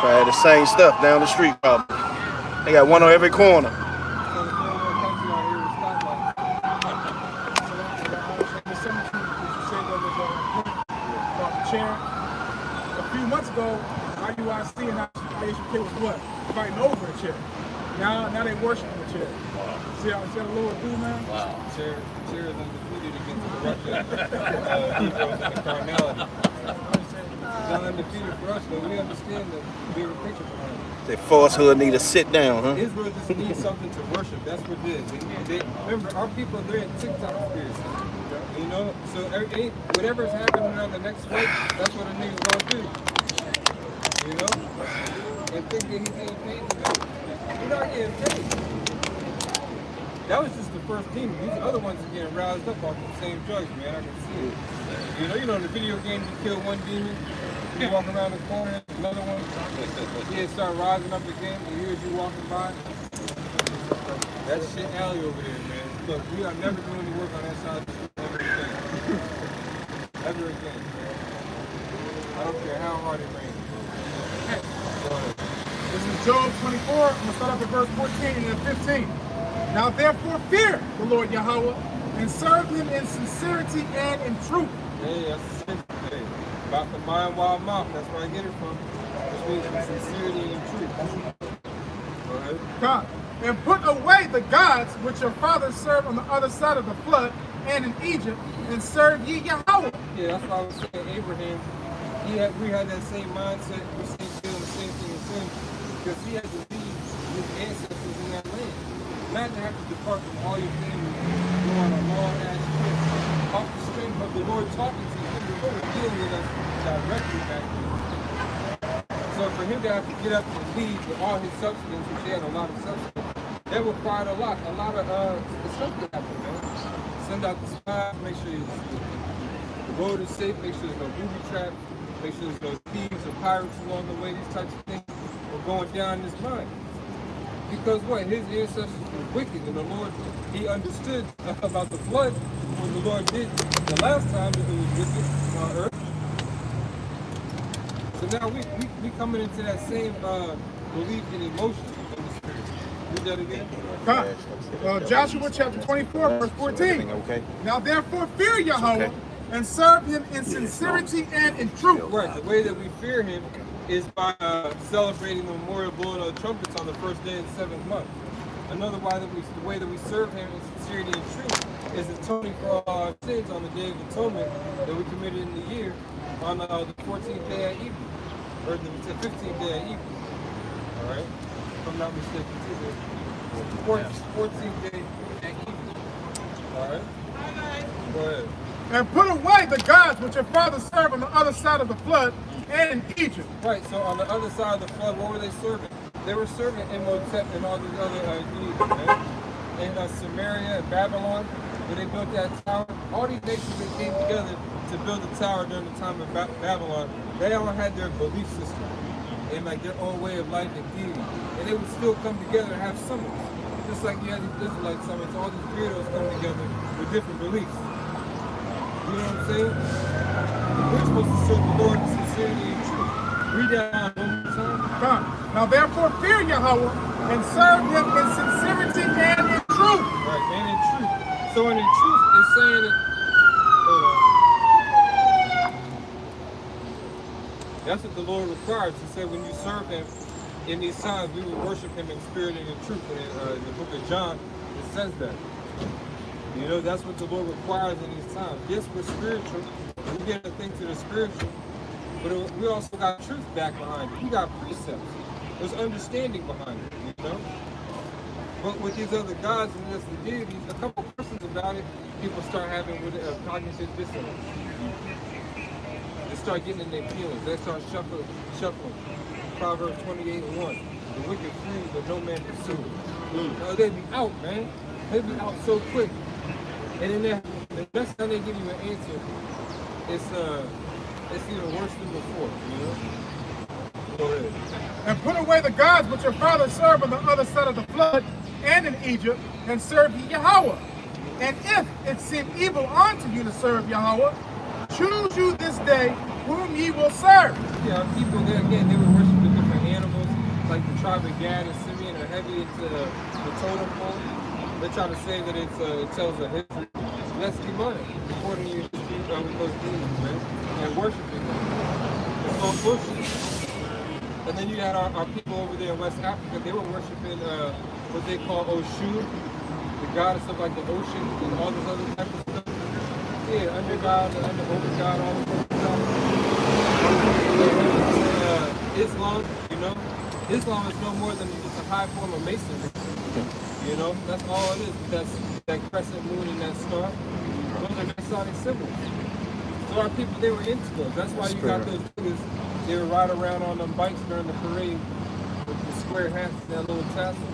Right, the same stuff down the street, probably. They got one on every corner. A few months ago, IUIC and IHK was what? Fighting over a chair. Now they worshiping the chair. See how the Lord do, man? Wow. Chair is undefeated against Russia. Negroes and the carnality. It's undefeated for us, but we understand the bigger picture behind it. They falsehood need to sit down, huh? Israel just needs something to worship. That's what it is. Remember, our people, they're in TikTok spirits. You know, so whatever's happening on the next week, that's what a nigga's gonna do. You know? And think that he's getting paid for that. He's not getting paid. That was just the first demon. These other ones are getting roused up off the same drugs, man. I can see it. You know, in the video game, you kill one demon, you walk around the corner, another one, yeah, start rising up again, and here's you walking by. That shit alley over there, man. Look, we are never doing any work on that side ever again. Ever again, man. I don't care how hard it rains. This is Job 24. I'm going to start off at verse 14 and then 15. Now therefore fear the Lord Yahweh and serve him in sincerity and in truth. Hey, that's the same thing. About the mind, wild mouth. That's where I get it from. Which means sincerity and truth. Go ahead. God. And put away the gods which your fathers served on the other side of the flood and in Egypt, and serve ye Yahweh. Yeah, that's why I was saying Abraham, we had that same mindset, we seen doing the same thing as him, because he had to leave his ancestors in that land. Not to have to depart from all your family, go on a long ass trip, off the strength of the Lord talking to him, the Lord dealing with us directly back then. So for him to have to get up and leave with all his substance, which he had a lot of substance, that required a lot of stuff to happen, man. Send out the spies, make sure the road is safe, make sure there's no booby traps, make sure there's no thieves or pirates along the way, these types of things were going down in his mind. Because what? His ancestors were wicked, and the Lord, he understood about the flood when the Lord did the last time that it was wicked on earth. So now we coming into that same belief in emotion in the spirit. Read that again. Joshua chapter 24, verse 14. Okay. Now therefore fear Yahweh and serve him in sincerity and in truth. Right. The way that we fear him is by celebrating the memorial blowing of the trumpets on the first day of the 7th month. Another the way that we serve him in sincerity and truth is atoning for all our sins on the day of atonement that we committed in the year on the 14th day at evening, or the 15th day at evening. All right, if I'm not mistaken, too. 14th day at evening. All right, go ahead. And put away the gods which your fathers served on the other side of the flood and in Egypt. Right, so on the other side of the flood, what were they serving? They were serving Imhotep and all these other deities, man. In Samaria and Babylon, when they built that tower, all these nations that came together to build the tower during the time of Babylon, they all had their belief system and like their own way of life and deity. And they would still come together and have summits. Just like you had these Israelite summits, all these weirdos come together with different beliefs. You know what I'm saying? We're supposed to serve the Lord in sincerity and truth. Read that out one more time. Now therefore fear Yahweh and serve him in sincerity and in truth. Right, and in truth. So in truth is saying that, that's what the Lord requires. He said when you serve him in these times, we will worship him in spirit and in truth. And in the book of John, it says that. You know, that's what the Lord requires in these times. Yes, we're spiritual. We get a thing to the spiritual. But we also got truth back behind it. We got precepts. There's understanding behind it, you know? But with these other gods and just the deities, a couple persons about it, people start having cognitive dissonance. They start getting in their feelings. They start shuffling. Proverbs 28:1. The wicked flee, but no man pursues. They be out, man. They be out so quick. And then the next time they give you an answer, it's even worse than before, you know? Go ahead. And put away the gods which your fathers served on the other side of the flood and in Egypt, and serve ye Yahweh. And if it seem evil unto you to serve Yahweh, choose you this day whom ye will serve. Yeah, people there again, they were worshiping different animals, like the tribe of Gad and Simeon are heavy into the totem pole. They try to say that it tells a history. That's demonic, according to your history with those demons, man, and worshiping them. It's called bullshit. And then you had our people over there in West Africa, they were worshiping what they call Oshu, the goddess of like the ocean and all this other type of stuff. Yeah, under God, over God, all this other stuff. Islam, you know, Islam is no more than just a high form of masonry. You know, that's all it is. That's that crescent moon and that star. Those are Masonic symbols. So our people, they were into those. That's why you got those niggas, they would ride around on them bikes during the parade with the square hats and that little tassel.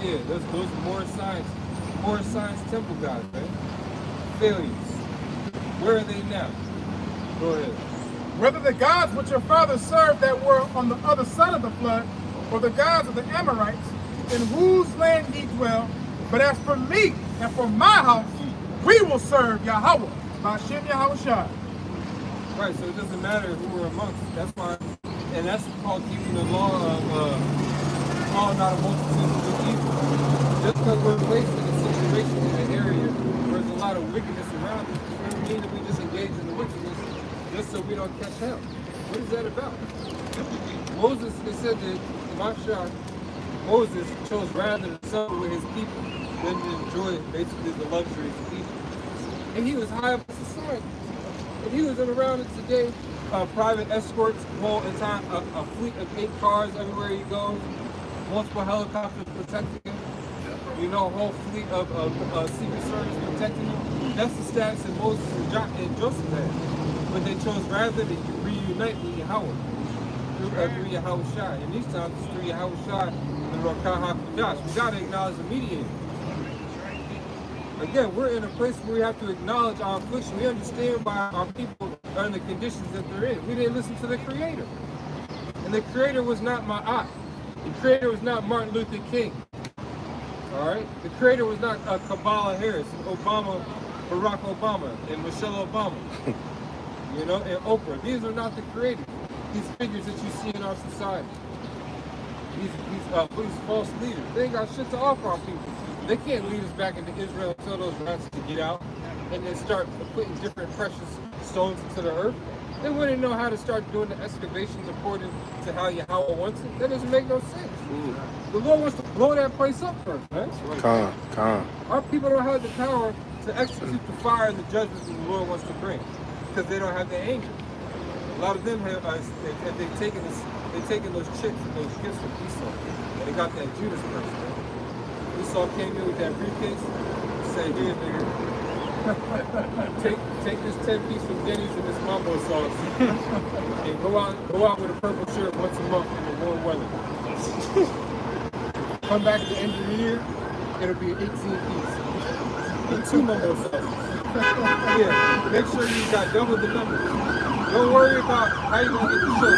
Yeah, those are more signs. War Science Temple guys, man. Failures. Where are they now? Go ahead. Whether the gods which your fathers served that were on the other side of the flood, or the gods of the Amorites, in whose land ye dwell, but as for me and for my house, we will serve Yahweh, Ba'ashem Yahushua. Right, so it doesn't matter who we're amongst. That's why, and that's called keeping the law of calling out a multitude of evil. Just because we're placed in a situation in an area where there's a lot of wickedness around us, it doesn't mean that we just engage in the wickedness just so we don't catch hell. What is that about? Moses, it said that Moses chose rather to suffer with his people than to enjoy basically the luxuries of Egypt. And he was high up in society. If he was around it today, private escorts, whole entire a fleet of 8 cars everywhere he goes, multiple helicopters protecting him, you know, a whole fleet of Secret Service protecting him. That's the status that Moses and Joseph had. But they chose rather to reunite with Yahweh through Yahweh Shai. And these times it's through Yahweh Shai and Rokah HaKadosh. We got to acknowledge the mediator. Again, we're in a place where we have to acknowledge our affliction. We understand why our people are in the conditions that they're in. We didn't listen to the Creator. And the Creator was not my aunt. The Creator was not Martin Luther King. All right? The Creator was not Kamala Harris, Obama, Barack Obama, and Michelle Obama. You know, and Oprah. These are not the Creators. These figures that you see in our society. These false leaders. They ain't got shit to offer our people. They can't lead us back into Israel and tell those rats to get out and then start putting different precious stones into the earth. They wouldn't know how to start doing the excavations according to how Yahweh wants it. That doesn't make no sense. The Lord wants to blow that place up first, man. Come. Our people don't have the power to execute the fire and the judgment that the Lord wants to bring because they don't have the anger. A lot of them have, they've taken those chicks and those gifts from Esau, and they got that Judas person. Esau came in with that briefcase, said, "Here, nigga, take this 10-piece from Denny's and this mambo sauce, and go out with a purple shirt once a month in the warm weather. Come back at the end of the year, it'll be 18-piece and 2 mambo sauces. Yeah, make sure you got double the numbers. Don't worry about how you're gonna get the show.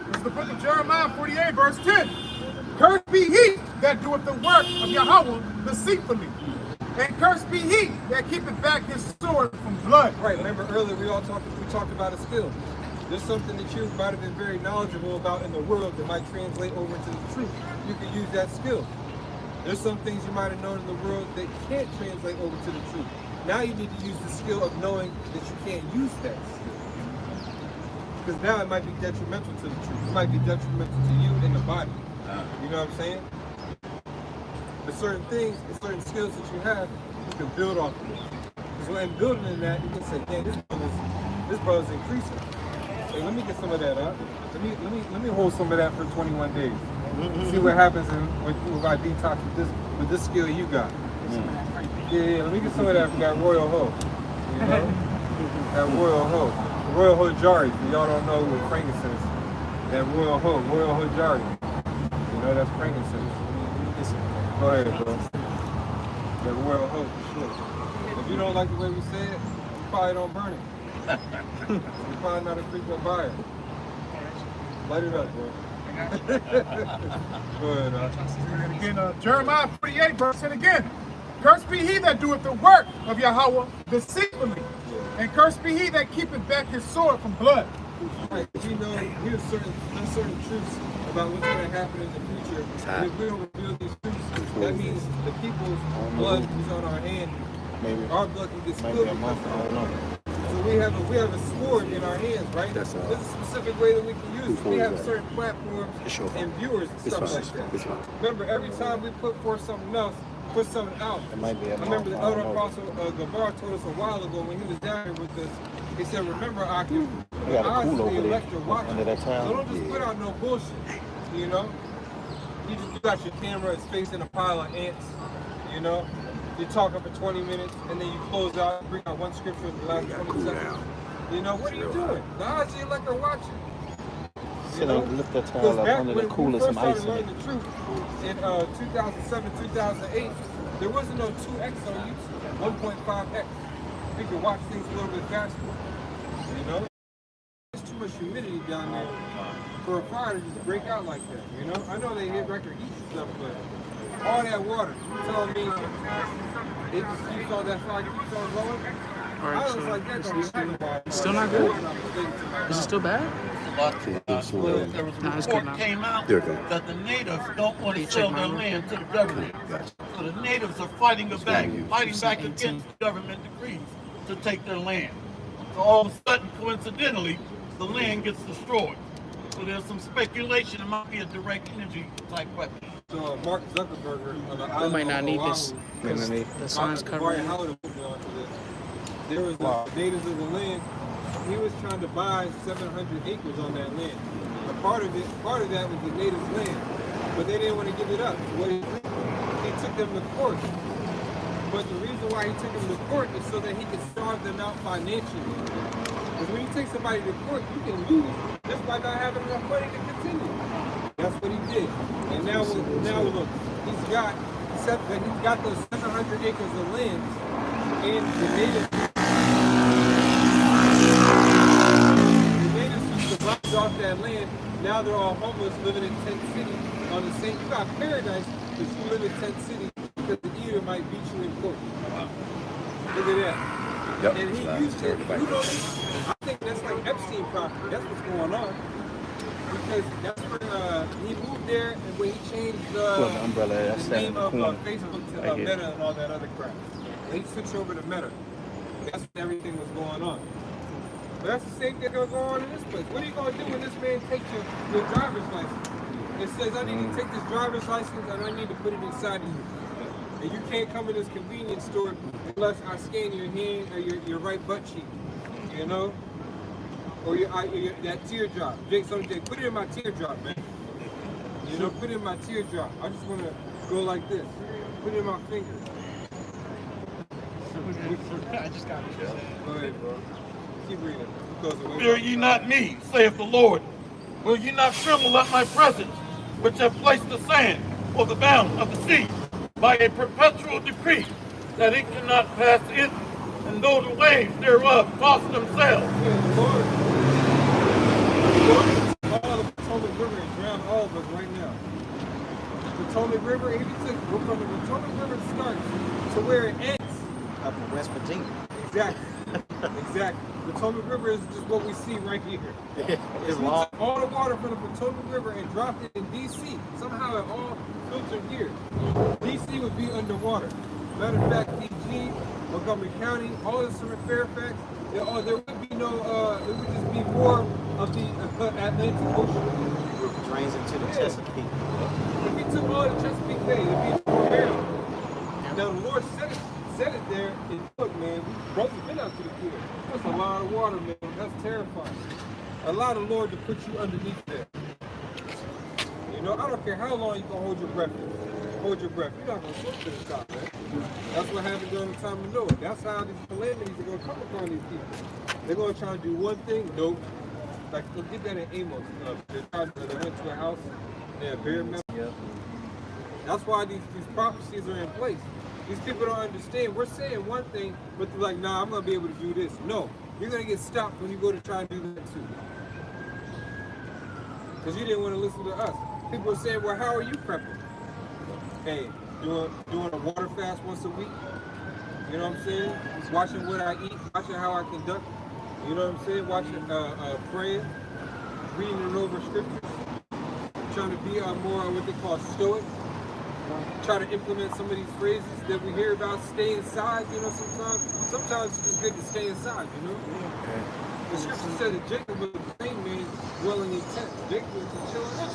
It's the book of Jeremiah 48, verse 10. Cursed be he that doeth the work of Yahweh deceitfully, and cursed be he that keepeth back his sword from blood. Right, remember earlier we talked about a skill. There's something that you might have been very knowledgeable about in the world that might translate over to the truth. You can use that skill. There's some things you might have known in the world that can't translate over to the truth. Now you need to use the skill of knowing that you can't use that skill. Because now it might be detrimental to the truth. It might be detrimental to you and the body. You know what I'm saying? There's certain things, and certain skills that you have, you can build off of it. Because when building in that, you can say, "Damn, this brother's increasing. Hey, let me get some of that up. Let me hold some of that for 21 days. See what happens if I detox with this skill you got. Yeah, let me get some of that from that Royal Hoe. You know? That Royal Hoe. Royal Hoe Jari, if y'all don't know what frankincense. That Royal Hoe Jari. You know, that's frankincense. Go ahead, bro. That Royal Hoe for sure. If you don't like the way we say it, you probably don't burn it. You're probably not a frequent buyer. Light it up, bro. Go ahead, And again, Jeremiah 48, verse 10 again. Cursed be he that doeth the work of Yahweh deceitfully, and cursed be he that keepeth back his sword from blood. Right, we know here's certain truths about what's going to happen in the future. And if we don't reveal these truths, that means the people's blood is on our hand. Our blood can get spilled. So we have a sword in our hands, right? There's a specific way that we can use it. We have certain platforms and viewers and stuff like that. Remember, every time we put forth something else, put something out. I remember the elder apostle Gabar told us a while ago when he was down here with us. He said, "Remember, I can eyes of the elect are watching. So don't just put out no bullshit. You know, you got your camera, it's facing a pile of ants. You know, you're talking for 20 minutes, and then you close out, bring out one scripture in the last 20 seconds. You know, what are you doing? The odds you like are watching. You know, lift that towel up under the cooler, some ice in it. The truth in 2007, 2008, there wasn't no 2x on YouTube, 1.5x. You could watch things a little bit faster. You know, there's too much humidity down there for a fire to just break out like that. You know, I know they hit record heat and stuff, but all that water, you telling me it just keeps on that fire, keeps on going. Alright, so it's still not good? Is it still bad? There was a report came out that the natives don't want to sell their land to the government. So the natives are fighting back against the government decrees to take their land. So all of a sudden, coincidentally, the land gets destroyed. So there's some speculation it might be a direct energy type weapon. So Mark Zuckerberg on the island We might not need this because the sun's covering it. There was the natives of the land. He was trying to buy 700 acres on that land. A part of that was the natives' land, but they didn't want to give it up. So what he took them to court. But the reason why he took them to court is so that he could starve them out financially. Because when you take somebody to court, you can lose just by not having enough money to continue. That's what he did. And now look, he's got those 700 acres of land, and the natives used to buy off that land. Now they're all homeless, living in tent city on the same. You got paradise, but you live in tent city because the eater might beat you in court. Look at that. Yep. And he used it. I think that's like Epstein property. That's what's going on. Because that's when he moved there, and when he changed the name of Facebook to Meta and all that other crap. He switched over to Meta. That's when everything was going on. But that's the same thing going on in this place. What are you going to do when this man takes your driver's license? It says, I need to take this driver's license and I need to put it inside of you. And you can't come in this convenience store unless I scan your hand or your right butt cheek. You know? Or that teardrop. Jake, put it in my teardrop, man. You know, put it in my teardrop. I just want to go like this. Put it in my finger. I just got it. Go ahead, bro. Keep reading. Fear ye not me, saith the Lord. Will ye not tremble at my presence, which have placed the sand or the bound of the sea by a perpetual decree, that it cannot pass it, and though the waves thereof toss themselves. Lord, all the Potomac River and drown all of us right now. The Potomac River, if you took from the Potomac River starts to where it ends. Up in West Virginia. Exactly. Exactly. The Potomac River is just what we see right here. It's long. All the water from the Potomac River and dropped it in D.C. Somehow it all filtered here. D.C. would be underwater. Matter of fact, PG, Montgomery County, all this from Fairfax, there would be no, it would just be more of the Atlantic Ocean. It drains into the Chesapeake. If we took all the Chesapeake Bay, it'd be more Maryland. Now the Lord said it there, and look, man, brothers been out to the pier. That's a lot of water, man. That's terrifying. Allow the Lord to put you underneath there. You know, I don't care how long you can hold your breath. Hold your breath. You're not going to swim to the top, man. That's what happened during the time of Noah. That's how these calamities are going to come upon these people. They're going to try to do one thing. Nope. Like, look, get that in Amos. They went to a house. They had bear members. Yep. That's why these prophecies are in place. These people don't understand. We're saying one thing, but they're like, nah, I'm going to be able to do this. No, you're going to get stopped when you go to try and do that too. Because you didn't want to listen to us. People are saying, well, how are you prepping? Hey, doing a water fast once a week. You know what I'm saying? Watching what I eat, watching how I conduct. You know what I'm saying? Watching, praying, reading and over scriptures. Trying to be more what they call stoic. Try to implement some of these phrases that we hear about. Stay inside, you know, sometimes it's just good to stay inside, you know? The scripture said that Jacob was the same man dwelling in tents. Jacob was just chilling out.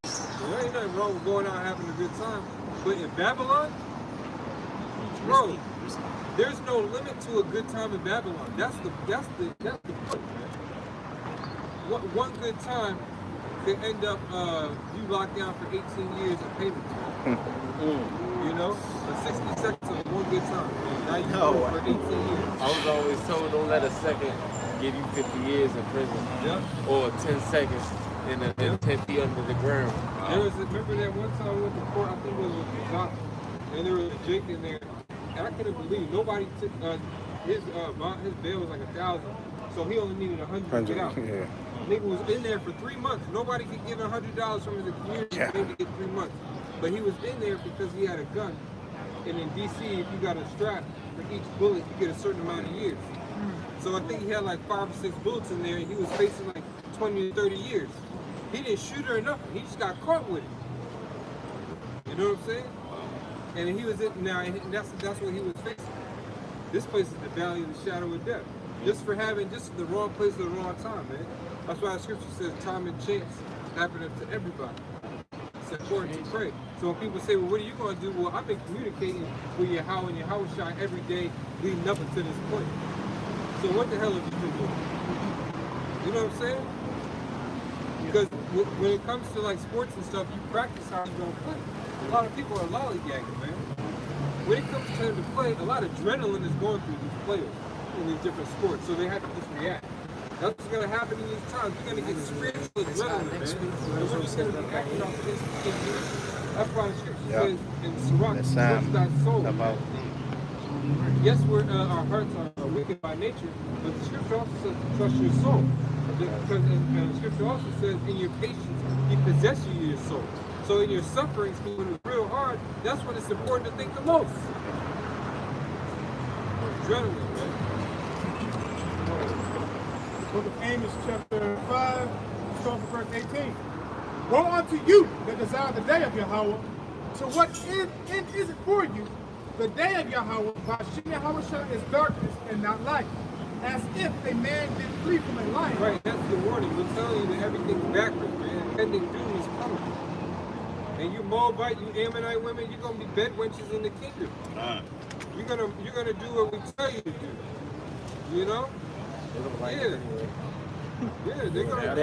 So there ain't nothing wrong with going out and having a good time. But in Babylon, bro, there's no limit to a good time in Babylon. That's the point, man. One good time could end up you locked down for 18 years of payments, man. You know? For 60 seconds of one good time. Now you go for 18 years. I was always told don't let a second give you 50 years in prison. Or 10 seconds in 10 feet under the ground. Remember that one time I went to court, I think it was with the doctor, and there was a Jake in there, and I couldn't believe nobody took his bail was like 1,000, so he only needed 100 to get out. Nigga was in there for 3 months. Nobody could give $100 from the community to get 3 months, but he was in there because he had a gun. And in DC, if you got a strap for each bullet, you get a certain amount of years. So I think he had like 5 or 6 bullets in there, and he was facing like 20 to 30 years. He didn't shoot her or nothing. He just got caught with it. You know what I'm saying? And he was in now, and that's what he was facing. This place is the valley of the shadow of death. Just for having just the wrong place at the wrong time, man. That's why the scripture says time and chance happen to everybody. It's important to pray. So when people say, well, what are you going to do? Well, I've been communicating with Yahweh and Yahweh Shai every day leading up until this point. So what the hell have you been doing? You know what I'm saying? Because when it comes to like sports and stuff, you practice how you're going to play. A lot of people are lollygagging, man. When it comes to them to play, a lot of adrenaline is going through these players in these different sports, so they have to just react. That's what's going to happen in these times. You're going to get spiritual adrenaline, man. And when you're going to be acting off this, that's why the scripture says in Sirach, trust thy soul. Yes, our hearts are wicked by nature, but the scripture also says trust your soul. Because the scripture also says in your patience, he possesses your soul. So in your sufferings, when it's real hard, that's when it's important to think the most. Adrenaline, man. Book of Amos, chapter 5, starting from verse 18. Woe unto you that desire the day of Yahweh. To what end is it for you? The day of Yahweh, by Yahweh is darkness and not light. As if a man did flee from a lion. Right, that's the warning. We're telling you that everything's backwards, man. Impending doom is coming. And you Moabite, you Ammonite women, you're gonna be bed wenches in the kingdom. You're gonna do what we tell you to do. You know? Yeah. Yeah, they're gonna.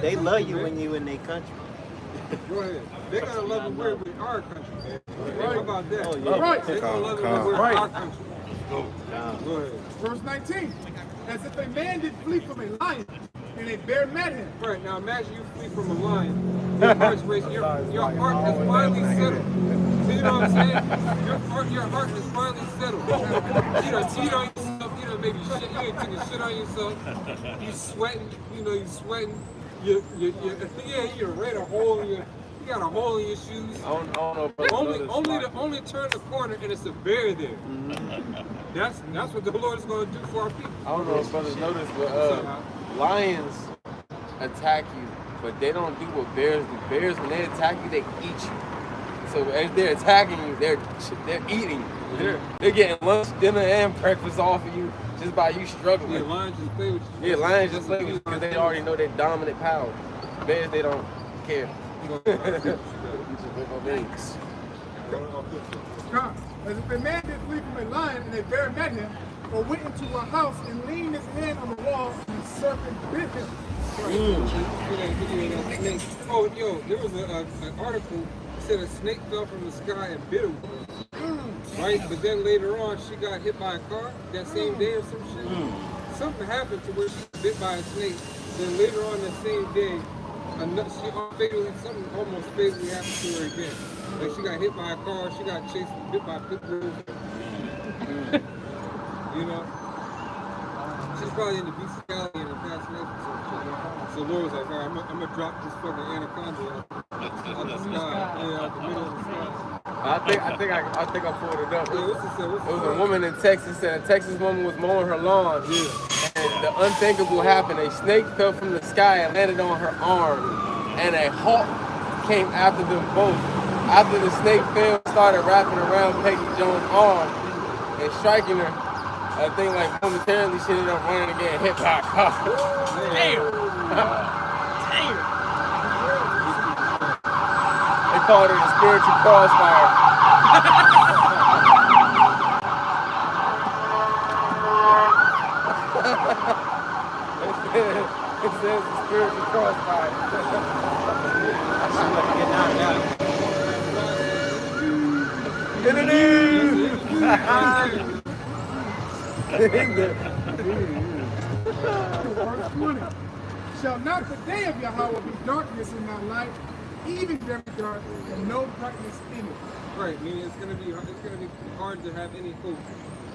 They love you when you in their country. Go ahead. They're gonna love and we're in our country, man. Right. How about that? Oh, yeah. Right. They're gonna love and we're in our country. Go ahead. Verse 19. As if a man did flee from a lion, and a bear met him. Right, now imagine you flee from a lion. Your heart's racing. Your heart has finally settled. See what I'm saying? Your heart has finally settled. You know, cheat on yourself, you know, maybe shit, you ain't taking shit on yourself. You sweating, you sweating. You ran a hole in your, you got a hole in your shoes. I don't know. Only turn the corner and it's a bear there. That's what the Lord is going to do for our people. I don't know if brothers notice, but lions attack you, but they don't do what bears do. Bears, when they attack you, they eat you. So as they're attacking you, they're eating you. They're getting lunch, dinner, and breakfast off of you just by you struggling. Yeah, lions just play with you. Yeah, lions just play with you because they already know their dominant power. Bears, they don't care. Thanks. As if a man did flee from a lion and a bear met him, or went into a house and leaned his hand on the wall and the serpent bit him. Oh, yo, there was an article that said a snake fell from the sky and bit a woman. Right? But then later on, she got hit by a car that same day or some shit. Something happened to where she was bit by a snake. Then later on that same day, something almost fatally happened to her again. Like she got hit by a car, she got chased, bit by pit bulls. You know? She's probably in the bestiality and the fascination or some shit. So Lord was like, all right, I'm gonna drop this fucking anaconda out the sky, out the middle of the sky. I think I pulled it up. Yeah, what's it say? It was a woman in Texas, and a Texas woman was mowing her lawn. Yeah. And the unthinkable happened. A snake fell from the sky and landed on her arm. And a hawk came after them both. After the snake fell, started wrapping around Peggy Jones' arm and striking her. I think like momentarily she ended up running again, hit by a car. Damn! Damn! They called it a spiritual crossfire. It says a spiritual crossfire. In the Verse 20. Shall not the day of Yahweh be darkness in thy light, even very dark, and no brightness in it? Right, I mean, it's gonna be hard to have any hope,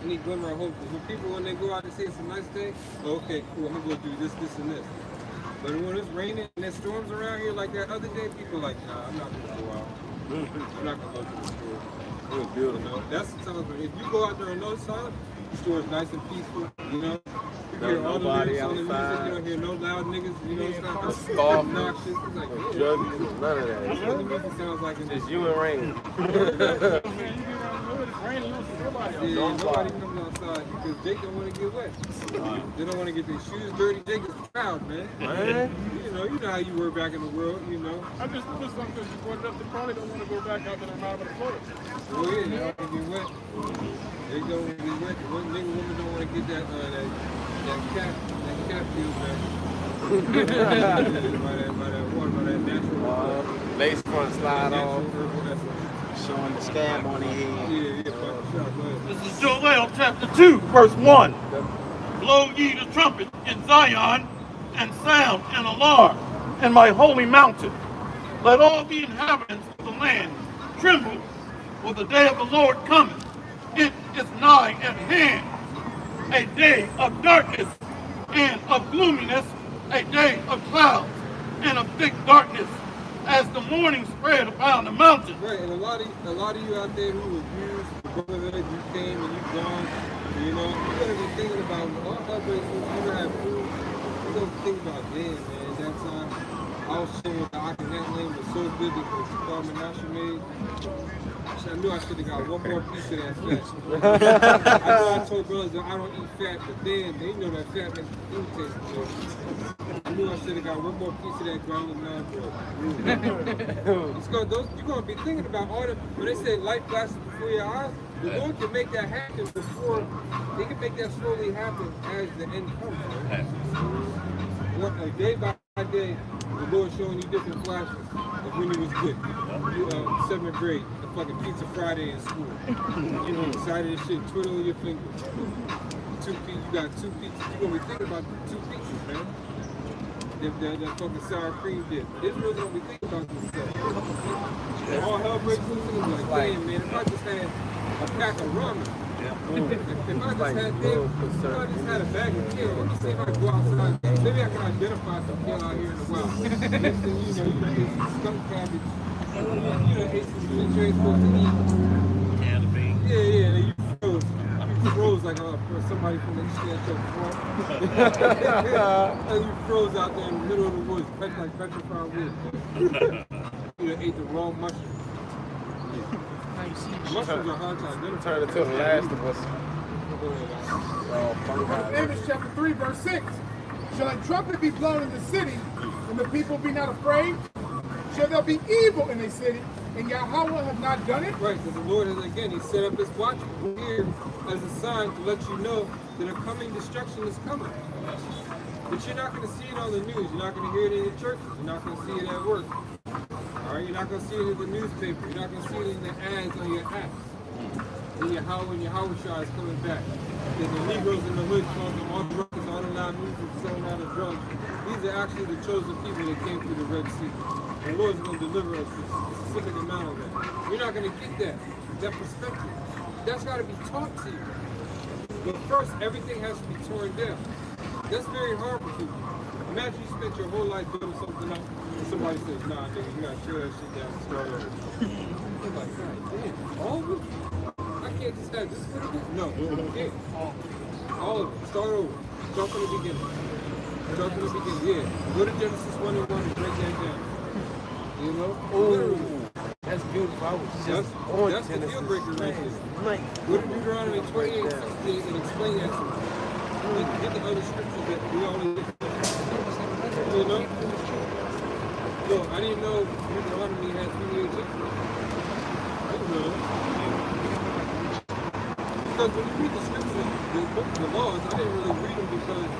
any glimmer of hope. Because when people, when they go out and say it's a nice day, okay, cool, I'm gonna go do this, this, and this. But when it's raining and there's storms around here like that other day, people are like, nah, I'm not gonna go out. I'm not gonna go to the store. It was beautiful. You know, that's the time. If you go out there on those times, the store is nice and peaceful. You know, you hear all the lyrics on the music. You don't hear no loud niggas. You know, it's not obnoxious. It's like, yeah. None of that. That's what the music sounds like. It's you and rain. Yeah, nobody comes outside because Jake don't want to get wet. They don't want to get their shoes dirty. Jake is proud, man. You know how you were back in the world, you know. I just noticed something because you brought it up. They probably don't want to go back out to the mountain of Florida. Oh yeah, they don't want to get wet. They don't want to get wet. Women don't want to get that cat feel back. by that water, by that natural lace front slide on. Showing the scab on their head. This is Joel chapter 2, verse 1. Blow ye the trumpet in Zion, and sound an alarm in my holy mountain. Let all the inhabitants of the land tremble, for the day of the Lord cometh. It is nigh at hand, a day of darkness and of gloominess, a day of clouds and of thick darkness, as the morning spread upon the mountain. Right, and a lot of you out there who abused the brother that you came and you gone, you know, you gotta be thinking about all outbreaks when you gonna have food. You gotta think about, damn, man, that time I was showing the Akinet lane was so good because Carmen Nasha made. I knew I should have got one more piece of that fat. I know I told brothers that I don't eat fat, but then they know that fat makes the food taste good. I knew I should have got one more piece of that grounded non-bread. You're going to be thinking about all that. When they say life flashes before your eyes, the Lord can make that happen before, they can make that slowly happen as the end comes. Right? Day by day, the Lord showing you different flashes of when you was good. 7th grade, the fucking Pizza Friday in school. You know, excited as shit, twiddling your fingers. You got 2 pizzas. You're going to be thinking about 2 pizzas, man. That fucking sour cream dip. Israel's gonna be thinking about this stuff. All hell breaks loose and it's like, damn, man, if I just had a pack of ramen, if I just had a bag of kale, let me see if I can go outside. Maybe I can identify some kale out here in the wild. Next thing you know, you done ate some skunk cabbage. You done ate some shit you ain't supposed to eat. Yeah, you froze. You froze like somebody from the East End before. And you froze out there in the middle of the woods, like petrified wood. You done ate the wrong mushroom. Yeah. Mushrooms are hard to identify. Turn it to the last of us. Amos chapter 3, verse 6. Shall a trumpet be blown in the city, and the people be not afraid? Shall there be evil in a city, and Yahweh have not done it? Right, because the Lord has, again, he set up his watch here as a sign to let you know that a coming destruction is coming. But you're not going to see it on the news. You're not going to hear it in the churches. You're not going to see it at work. All right, you're not going to see it in the newspaper. You're not going to see it in the ads on your apps. When your Howard is coming back. There's the Negroes in the hood smoking all the records, all the loud music, selling all the drugs. These are actually the chosen people that came through the Red Sea. The Lord's going to deliver us a specific amount of that. You're not going to get that perspective. That's got to be taught to you. But first, everything has to be torn down. That's very hard for people. Imagine you spent your whole life building something up, and somebody says, nah, nigga, you got to tear that shit down and start over. You're like, God damn, all of it? I can't just have this little bit? No, you can't. All of it. Start over. Start from the beginning. Start from the beginning. Yeah. Go to Genesis 1 and 1 and break that down. You know? Literally. That's beautiful. I was just that's the deal breaker right there. Go to Deuteronomy 28:16 and explain that to me. Get the other scriptures that we only get. You know? Yo, I didn't know Deuteronomy had 28 chapters. I didn't know that. Because when you read the scriptures, the laws, I didn't really read them because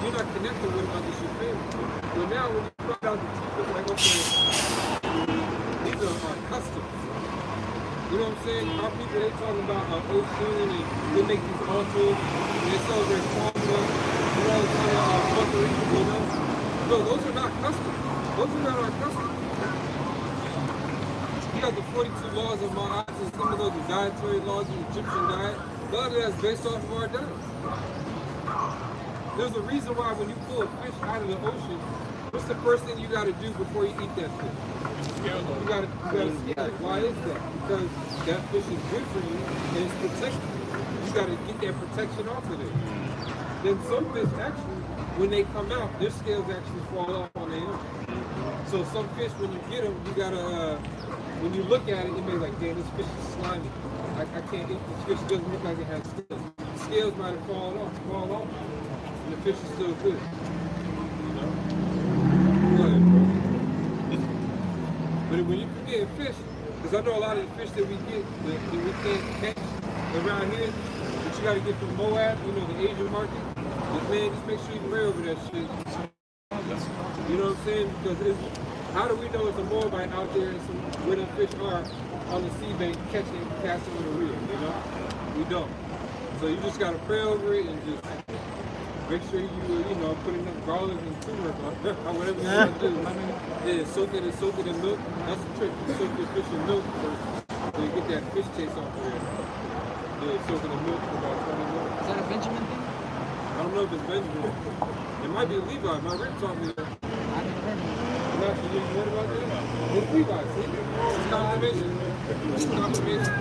you're not connected with them like it's your family. But now when you find out the truth, it's like, okay, You know what I'm saying? Our people, they talking about ocean and they make these altars and they celebrate Kwanzaa, you know, Puerto Rico, you know? No, those are not customs. Those are not our customs. You got the 42 laws of Ma'at, and some of those are dietary laws of the Egyptian diet. A lot of that's based off of our diet. There's a reason why when you pull a fish out of the ocean, what's the first thing you got to do before you eat that fish? You got to scale it. Why is that? Because that fish is good for you and it's protected. You got to get that protection off of it. Then some fish actually, when they come out, their scales actually fall off on their own. So some fish, when you get them, you got to, when you look at it, you may be like, damn, this fish is slimy. I can't eat this fish. It doesn't look like it has scales. The scales might have fallen off. And the fish is still good. You know? Go ahead, bro. But when you forget fish, because I know a lot of the fish that we get, that we can't catch around here, that you got to get from Moab, you know, the Asian market, but man, just make sure you pray over that shit. You know what I'm saying? Because how do we know it's a Moabite out there and where the fish are on the seabank catching and casting with a reel, you know? We don't. So you just got to pray over it and just make sure you know, put enough garlic and turmeric on it, or whatever you want to do. Yeah, soak it in milk. That's the trick. You soak your fish in milk first, so you get that fish taste off of it. Yeah, soak it in milk for about 20 minutes. Is that a Benjamin thing? I don't know if it's Benjamin. It might be Levi. My rib taught me that. You heard about that? It's Levi, see? It's confirmation. It's confirmation.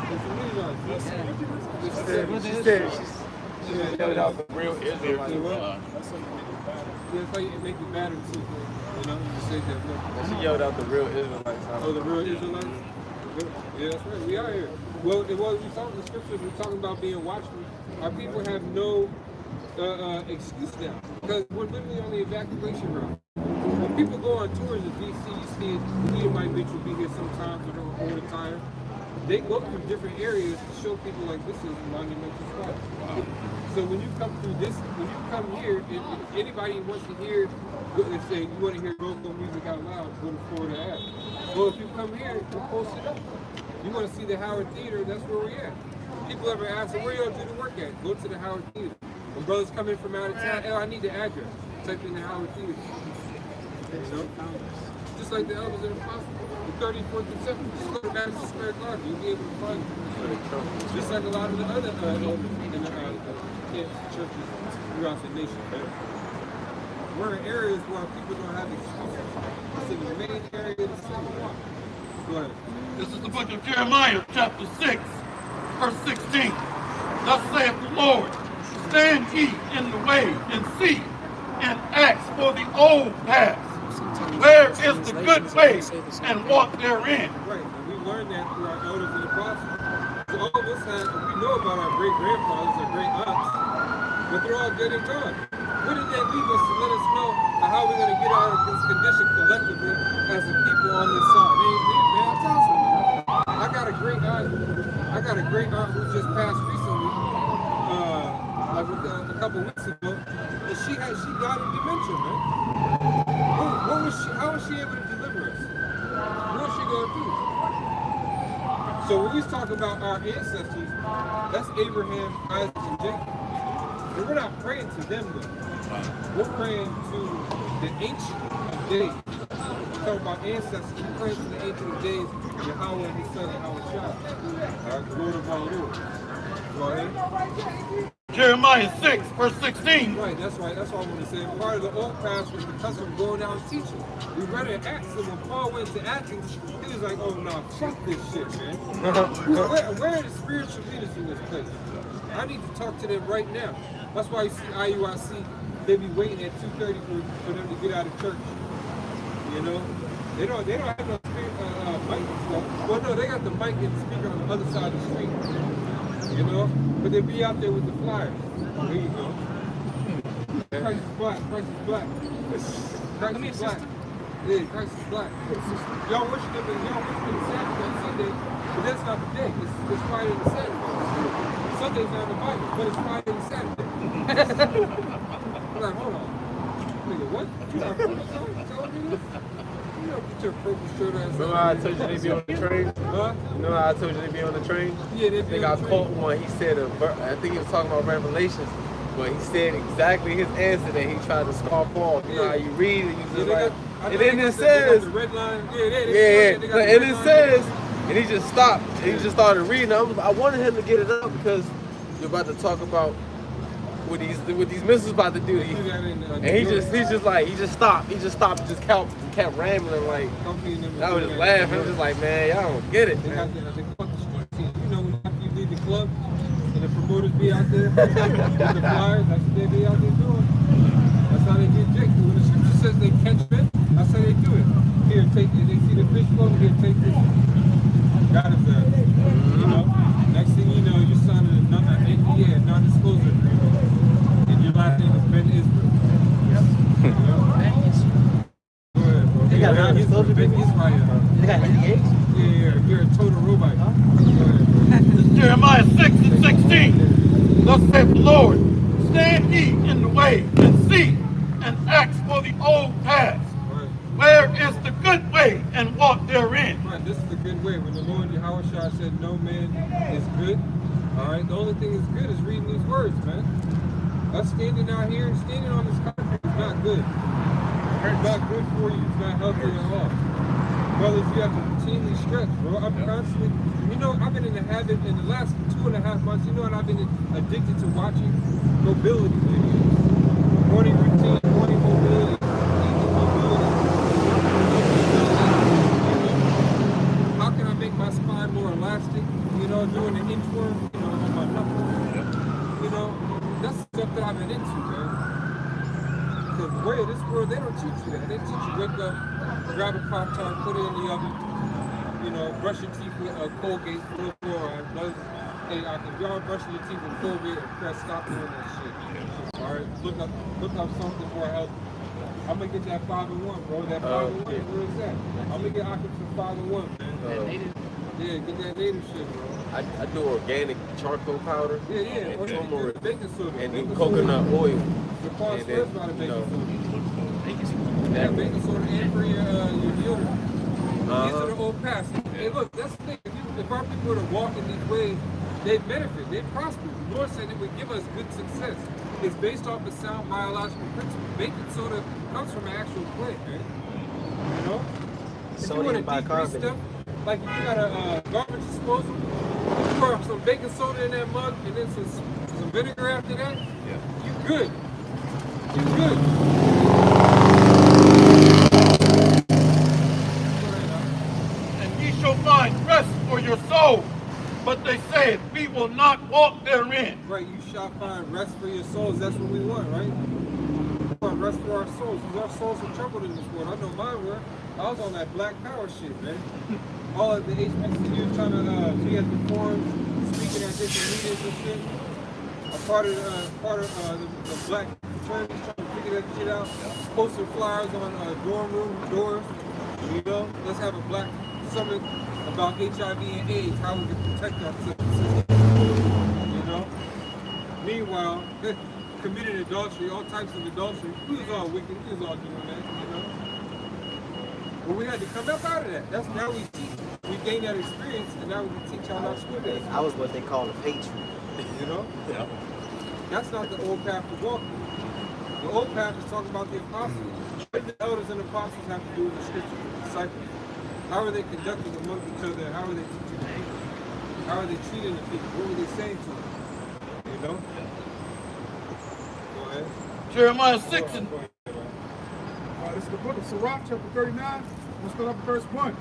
It's Levi. She said she showed out the real Israelites. That's how you make it matter too. You know, you say that. Look. She yelled out the real Israelites. Oh, the real Israelites? Yeah, that's right. We are here. Well, we talk in the scriptures, we're talking about being watchful. Our people have no excuse now. Because we're literally on the evacuation route. When people go on tours in DC, you see it, the Edomite bitch will be here sometimes with her own attire. They go through different areas to show people like this is a monumental spot. Wow. So when you come through this, when you come here, if anybody wants to hear, let's say you want to hear local music out loud, go to Florida Ave. Well, if you come here, we'll post it up. You want to see the Howard Theater, that's where we're at. People ever ask, where y'all do the work at? Go to the Howard Theater. When brothers come in from out of town, hey, I need the address. Type in the Howard Theater. You know? Just like the elders and apostles. The 34th and 7th. Just go to Madison Square Garden. You'll be able to find it. Just like a lot of the other elders in the camps, churches throughout the nation. Right? We're in areas where people don't have excuses. It's in the main area of the city. Go ahead. This is the book of Jeremiah, chapter 6, verse 16. Thus saith the Lord, stand ye in the way and see, and ask for the old paths. Where is the good way, and walk therein? Right, and we learned that through our elders and apostles. So all of us we know about our great-grandfathers and great-aunts, but they're all dead and gone. Where did that leave us to let us know how we're going to get out of this condition collectively as a people on this side? Man, I'm telling you, I got a great aunt who just passed recently, like a couple weeks ago, and she died of dementia, man. How was she able to deliver us? What was she going to do? So when we talk about our ancestors, that's Abraham, Isaac, and Jacob. And we're not praying to them though. We're praying to the ancient of days. We're talking about ancestors. We're praying to the ancient of days, Yahweh and his son, Yahweh Shah. The Lord of our Lord. Go ahead. Jeremiah 6, verse 16. Right, that's right. That's all I'm going to say. Part of the old past was the custom of going out and teaching. We read in Acts, and when Paul went to Athens, he was like, oh, no, fuck this shit, man. Where are the spiritual leaders in this place? I need to talk to them right now. That's why you see IUIC, they be waiting at 2:30 for them to get out of church. You know? They don't have no mic and stuff. Well, no, they got the mic and the speaker on the other side of the street. You know? But they be out there with the flyers. There you go. Christ is black. Christ is black. Christ is black. Yeah, Christ is black. Y'all worship him the Sabbath on Sunday, but that's not the day. It's Friday and Saturday. Sunday's not in the Bible, but it's Friday and Saturday. I'm like, hold on. Nigga, what? You got 40 songs telling me this? You know, took purple shirt ass. Remember how I told you they be on the train? Huh? You know how I told you they be on the train? Yeah, they I be think on I the train. caught one. He said, I think he was talking about Revelations, but he said exactly his answer that he tried to scoff off. You know how you read and you just like, and then it says, the red line. And it says, and he just stopped. And he just started reading. I wanted him to get it up because you're about to talk about what these missiles about to do to you. And he just stopped. He just stopped and just kept rambling like. I was just laughing. I was just like, man, y'all don't get it, man. You know, when after you leave the club and the promoters be out there with the flyers, that's what they be out there doing. That's how they get jiggy. When the scripture says they catch fish, that's how they do it. Here, take it. They see the fish float, here, take this. God is that. You know, next thing you know, you're signing a NDA, non-disclosure agreement. And your last name is Ben Israel. Yep. You know? Go ahead, bro. They got non-disclosure Ben agreements? Israel. They got NDAs? Yeah, you're a total robot. Go ahead, bro. Jeremiah 6:16. Thus saith the Lord, stand ye in the way and see and ask for the old paths. Right. Where is the good way and walk therein? Right, this is the good way. When the Lord Yahushua said no man is good, all right, the only thing that's good is reading these words, man. Us standing out here, standing on this concrete is not good. It's not good for you. It's not healthy at all. Brothers, you have to continually stretch, bro. I'm constantly, you know, I've been in the habit in the last 2.5 months, you know what, I've been addicted to watching mobility videos. Morning routine, morning mobility, evening mobility. How can I make my spine more elastic? You know, doing the inchworm, you know, on my knuckles. You know, that's the stuff that I've been into, man. Because the way of this world, they don't teach you that. They teach you wake up, grab a Pop-Tart, put it in the oven, you know, brush your teeth with Colgate, full fluoride. Hey, if y'all brushing your teeth with Colgate and press stop doing that shit. All right, look up something more healthy. I'm gonna get that 5-in-1, bro. That 5-in-1, where is that? I'm gonna get Occupants for 5-in-1, man. Yeah, get that native shit, bro. I do organic charcoal powder. Yeah, and turmeric, baking soda. and do coconut oil. The cost And then, about a baking soda. Yeah, baking soda and for your deodorant. These are the old paths. Hey, look, that's the thing. If our people were to walk in these ways, they benefit, they prosper. The Lord said it would give us good success. It's based off a sound biological principle. Baking soda comes from an actual plant, man. You know? If you want to decrease stuff, like if you got a garbage disposal, you pour some baking soda in that mug and then some vinegar after that, you good. You good. And ye shall find rest for your soul. But they said, we will not walk therein. Right, you shall find rest for your souls. That's what we want, right? We want rest for our souls. Because our souls are troubled in this world. I know mine were. I was on that black power shit, man. All of the HBCUs trying to be at the forums, speaking at different meetings and shit. A part of the black fraternities trying to figure that shit out. Posting flyers on dorm room doors. You know, let's have a black summit about HIV and AIDS, how we can protect ourselves. You know? Meanwhile, committed adultery, all types of adultery. We was all wicked, we was all doing that, you know? But we had to come up out of that. That's now we teach. We gain that experience, and now we can teach on our school days. I was what they call a patriot. You know? Yeah. That's not the old path to walk. The old path is talking about the apostles. What the elders and apostles have to do with the scriptures, the disciples. How are they conducting among each other? How are they teaching the people? How are they treating the people? What were they saying to them? You know? Go ahead. Jeremiah 6 and This is the book of Sirach, chapter 39. We'll start off with verse 1.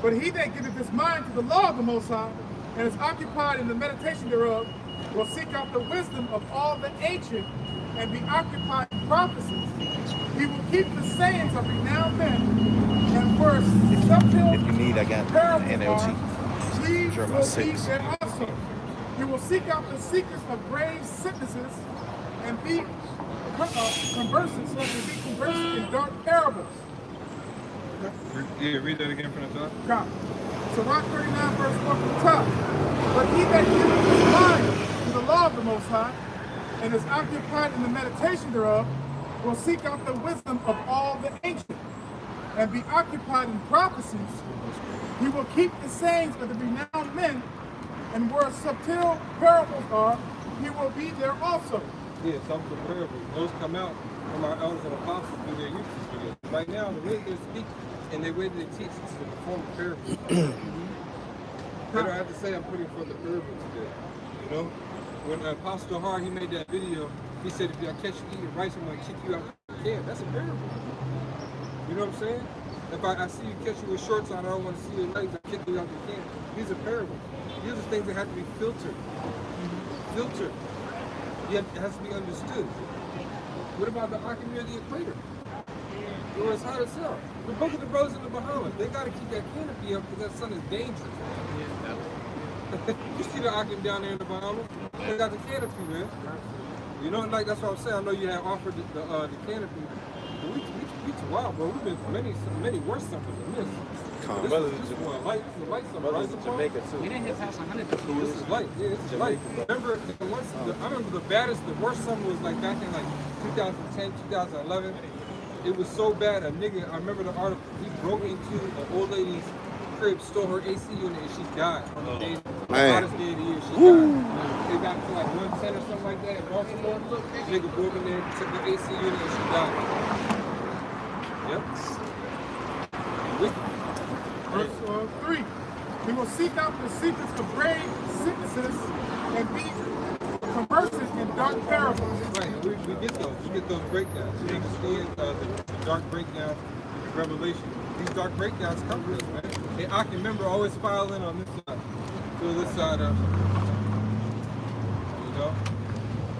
But he that giveth his mind to the law of the Most High, and is occupied in the meditation thereof, will seek out the wisdom of all the ancient, and be occupied in prophecies. He will keep the sayings of renowned men, and worse, If you need, I got NLT. These Jeremiah will 6. be there also. He will seek out the secrets of grave sentences, and be conversant, so as to be conversant in dark parables. Yeah, read that again from the top. God. Sirach 39, verse 1 from the top. But he that giveth his mind to the law of the Most High, and is occupied in the meditation thereof, will seek out the wisdom of all the ancient, and be occupied in prophecies. He will keep the sayings of the renowned men, and where subtle parables are, he will be there also. Yeah, some of the parables. Those come out from our elders and apostles through their YouTube videos. Right now, the way they speak and the way they teach is in the form of parables. They don't have to say, I'm putting forth the parable today. You know? When Apostle Hart, he made that video, he said, if I catch you eating rice, I'm going to kick you out the can. That's a parable. You know what I'm saying? If I see you catch you with shorts on, I don't want to see your legs, I kick you out the can. These are parables. These are things that have to be filtered. Filtered. Yet it has to be understood. What about the Archimedes of the equator? Where it's hot as hell. The book of the brothers in the Bahamas, they got to keep that canopy up because that sun is dangerous. You see the Archimedes down there in the Bahamas? They got the canopy, man. You know, like that's what I'm saying. I know you have offered the canopy. But we too wild, bro. We've been many worse summers than this. This is one light summer, right? Jamaica too. We didn't hit past 100. This is light, yeah, this is light. Remember, I remember the worst summer was like back in like 2010, 2011. It was so bad, a nigga, I remember the article, he broke into an old lady's crib, stole her AC unit, and she died on the day, the hottest day of the year, she died. They got to like 110 or something like that in Baltimore. Nigga broke in there, took the AC unit, and she died. Yep. Verse 3. He will seek out the secrets of grave sicknesses and be conversant in dark parables. Right, we get those. We get those breakdowns. We understand the dark breakdowns in Revelation. These dark breakdowns come from us, man. And I can remember always file in on this side, to this side of, you know?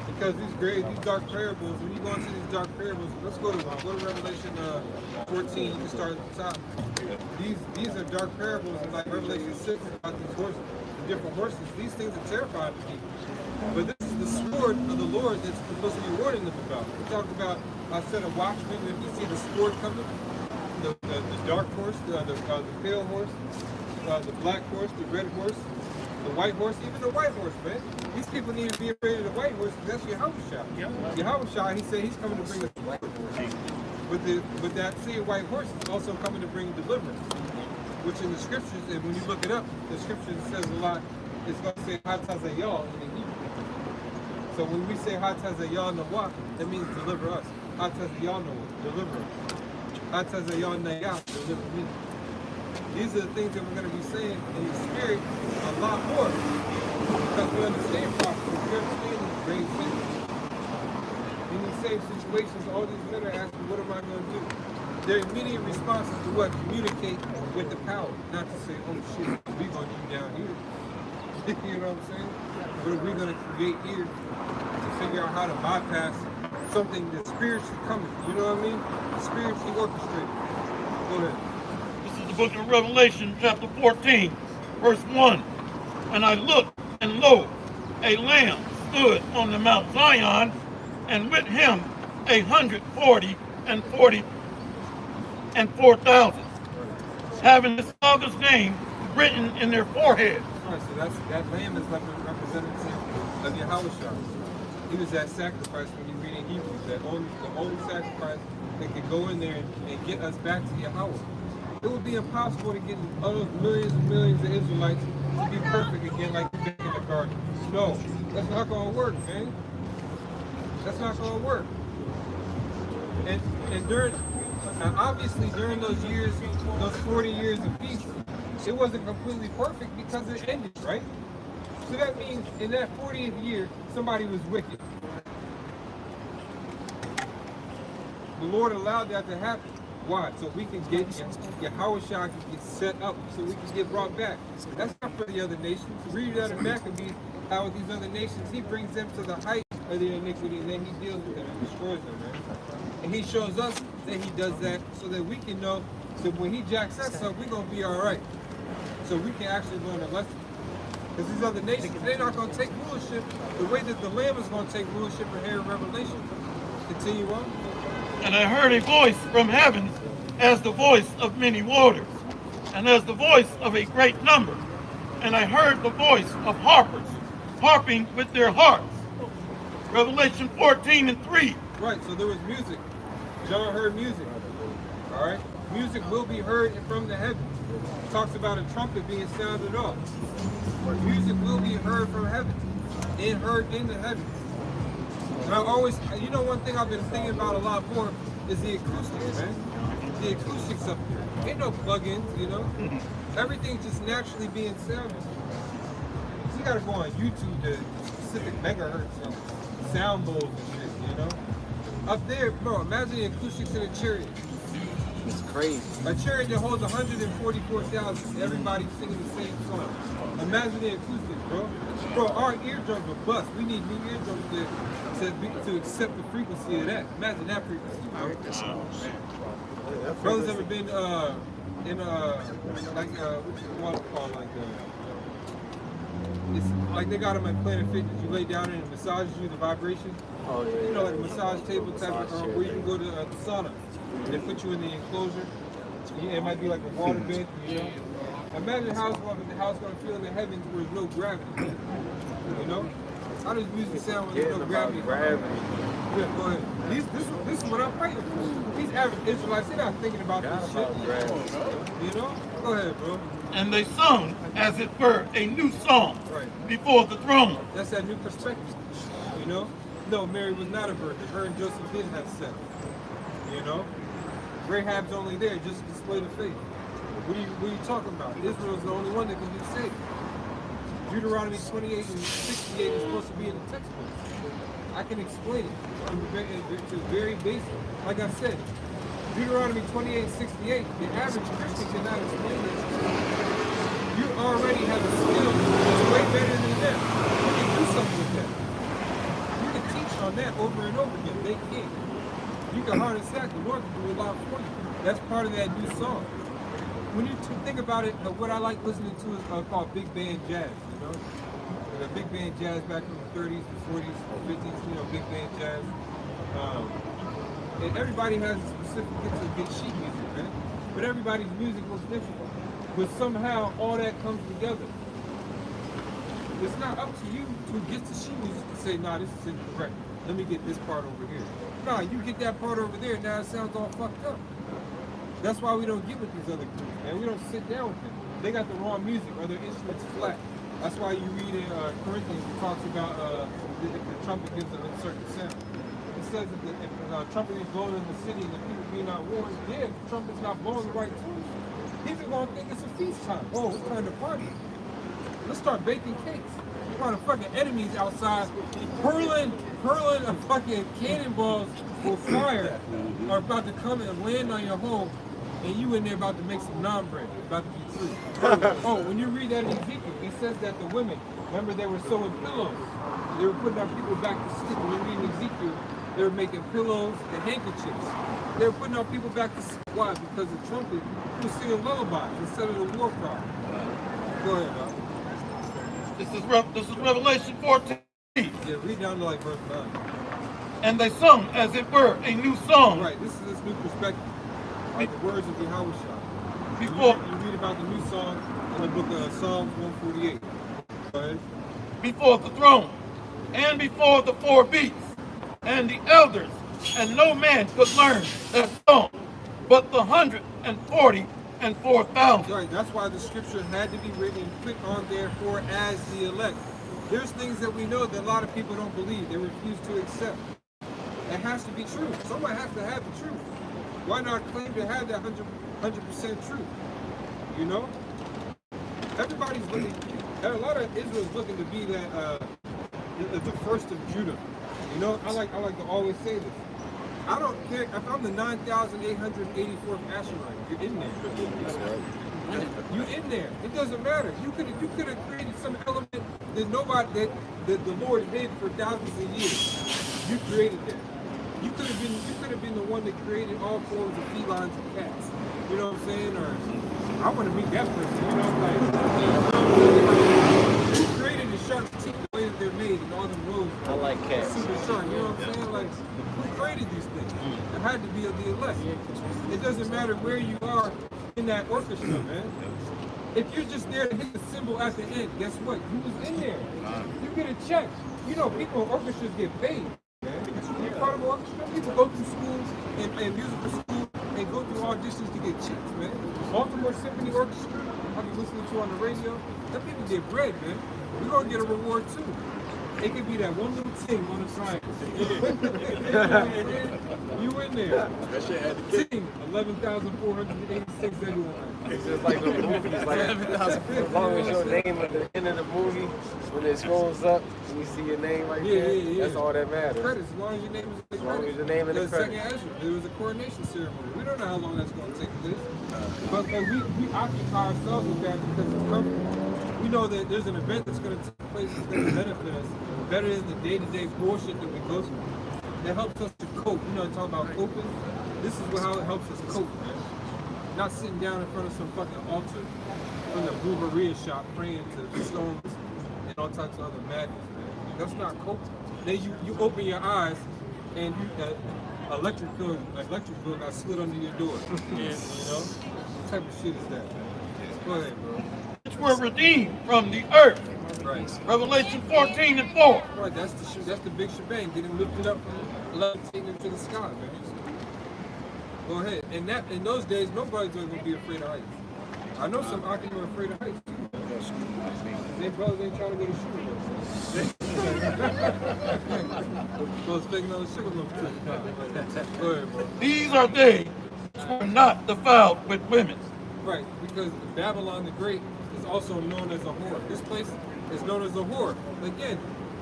Because these dark parables, when you go into these dark parables, let's go to Revelation 14, you can start at the top. These are dark parables, and like Revelation 6 about these horses, the different horses. These things are terrifying to people. But this is the sword of the Lord that's supposed to be warning them about. We talk about, I said, a watchman, if you see the sword coming, the dark horse, the pale horse, the black horse, the red horse, the white horse, even the white horse, man. These people need to be afraid of the white horse because that's Yahushua. Yahushua, he said he's coming to bring us white horse. But that same white horse is also coming to bring deliverance. Which in the scriptures, and when you look it up, the scripture says a lot. It's going to say Hatazayah in the Hebrew. So when we say Hatazayah Nawah, that means deliver us. Hatazayah Nawah, deliver us. Hatazayah Nayah, deliver me. These are the things that we're going to be saying in the spirit a lot more. Because we understand prophecy, we understand these grave things. In these same situations, all these men are asking, what am I going to do? Their immediate response is to what? Communicate with the power. Not to say, oh shit, we're going to be down here. You know what I'm saying? But we're going to create here to figure out how to bypass something that's spiritually coming. You know what I mean? Spiritually orchestrated. Go ahead. This is the book of Revelation, chapter 14, verse 1. And I looked, and lo, a lamb stood on the Mount Zion, and with him 144,000, having his father's name written in their foreheads. Right, so that lamb is like a representative of Yahushua. He was that sacrifice when you read in Hebrews, the only sacrifice that could go in there and get us back to Yahweh. It would be impossible to get all those millions and millions of Israelites to be perfect again like back in the garden. No, that's not going to work, man. That's not going to work. And obviously during those years, those 40 years of peace, it wasn't completely perfect because it ended, right? So that means in that 40th year, somebody was wicked. The Lord allowed that to happen. Why? So we can get Yahushua can get set up, so we can get brought back. That's not for the other nations. Read that in Maccabees, how with these other nations, he brings them to the height of their iniquity, and then he deals with them and destroys them, man. And he shows us that he does that so that we can know, so when he jacks us up, we're going to be all right. So we can actually learn a lesson. Because these other nations, they're not going to take rulership the way that the Lamb is going to take rulership in here in Revelation. Continue on. And I heard a voice from heaven as the voice of many waters, and as the voice of a great number. And I heard the voice of harpers, harping with their harps. Revelation 14:3. Right, so there was music. John heard music. All right? Music will be heard from the heavens. It talks about a trumpet being sounded off. Music will be heard from heaven and heard in the heavens. And I always, you know, one thing I've been thinking about a lot more is the acoustics, man. The acoustics up there. Ain't no plugins, you know. Everything's just naturally being sounded. So you gotta go on YouTube to specific megahertz and sound bowls and shit, you know. Up there, bro, imagine the acoustics in a chariot. It's crazy. A chariot that holds 144,000, everybody singing the same song. Imagine the acoustics, bro. Bro, our eardrums are bust. We need new eardrums to accept the frequency of that. Imagine that frequency, bro. Brothers ever been in like what you want to call it's like they got them at Planet Fitness. You lay down and it massages you, the vibration. Oh yeah. You know, like a massage table type of, where you can go to the sauna. And they put you in the enclosure. Yeah, it might be like a water bed, you know. Imagine how it's going to feel in the heavens where there's no gravity. You know? How does music sound when there's no gravity? Yeah, go ahead. This is what I'm fighting for. These average Israelites, they're not thinking about this shit. You know? Go ahead, bro. And they sung, as it were, a new song before the throne. That's that new perspective. You know? No, Mary was not a virgin. Her and Joseph didn't have sex. You know? Rahab's only there just to display the faith. What are you talking about? Israel's the only one that can be saved. Deuteronomy 28 and 68 is supposed to be in the textbook. I can explain it. It's very basic. Like I said, Deuteronomy 28 and 68, the average Christian cannot explain this. You already have a skill that's way better than them. You can do something with that. You can teach on that over and over again. They can't. You can harness that. The Lord can do a lot for you. That's part of that new song. When you think about it, what I like listening to is called big band jazz, you know? The big band jazz back in the 30s, the 40s, 50s, you know, big band jazz. And everybody has a specific get sheet music, right? But everybody's music was different. But somehow all that comes together. It's not up to you to get the sheet music to say, nah, this is incorrect. Let me get this part over here. Nah, you get that part over there, now it sounds all fucked up. That's why we don't get with these other groups, man. We don't sit down with them. They got the wrong music or their instruments flat. That's why you read in Corinthians, it talks about if the trumpet gives a certain sound. It says that if the trumpet is blowing in the city and the people be not warned, yeah, if the trumpet's not blowing the right tune, people are going to think it's a feast time. Oh, we're trying to party. Let's start baking cakes. We're the fucking enemies outside hurling a fucking cannonballs with fire are about to come and land on your home, and you in there about to make some naan bread, about to be free. Oh, when you read that in Ezekiel, it says that the women, remember they were sewing pillows. They were putting our people back to sleep. When you read in Ezekiel, they were making pillows and handkerchiefs. They were putting our people back to sleep. Why? Because the trumpet was singing lullabies instead of the war cry. Go ahead, man. This is Revelation 14. Yeah, read down to like verse 9. And they sung, as it were, a new song. Right, this is this new perspective. Like the words of Yahweh. Before you read about the new song in the book of Psalms 148. Go ahead. Before the throne, and before the four beasts, and the elders, and no man could learn that song, but the 144,000. Right, that's why the scripture had to be written and put on there for as the elect. There's things that we know that a lot of people don't believe. They refuse to accept. It has to be true. Someone has to have the truth. Why not claim to have that 100% truth? You know? Everybody's looking, a lot of Israel's looking to be that the first of Judah. You know, I like to always say this. I don't care if I'm the 9,884th Asherite, you're in there. You're in there. It doesn't matter. You could have created some element that the Lord hid for thousands of years. You created that. You could have been the one that created all forms of felines and cats. You know what I'm saying? Or I want to meet that person. You know, like who created the shark teeth the way that they're made and all the roads? I like cats. Super shark. You know what I'm saying? Like who created these things? It had to be of the elect. It doesn't matter where you are in that orchestra, man. If you're just there to hit the cymbal at the end, guess what? You was in there. You get a check. You know, people in orchestras get paid. Man. You're part of an orchestra. People go through schools and musical school and go through auditions to get checks, man. Baltimore Symphony Orchestra, I'll be listening to on the radio. Them people get bread, man. We're gonna get a reward too. It could be that one little thing on the side. You in there. That shit had to Team, 11,486 everyone. It's just like the movies, like as long as your name at the end of the movie, when it scrolls up and you see your name right there, that's all that matters. Credits, as long as your name is in the As long credits. as your name in the Second credits. Ezra, there was a coronation ceremony. We don't know how long that's going to take place. But we occupy ourselves with that because it's comfortable. We know that there's an event that's going to take place that's going to benefit us better than the day-to-day bullshit that we go through. That helps us to cope. You know, talk about coping. This is how it helps us cope, man. Not sitting down in front of some fucking altar from the Bouveria shop praying to stones and all types of other madness, man. That's not coping. Then you open your eyes and electric bill got slid under your door. You know? What type of shit is that, man? Go ahead, bro. Which were redeemed from the earth. Right. Revelation 14:4. Right, that's the big shebang, getting lifted up from levitating into the sky, man. Go ahead. And that in those days, nobody's gonna be afraid of heights. I know some Akim are afraid of heights. They brothers ain't trying to go to shooting. So it's taking another sugar loaf trip. Go ahead, bro. These are they which were not defiled with women. Right, because Babylon the Great is also known as a whore. This place is known as a whore. Again,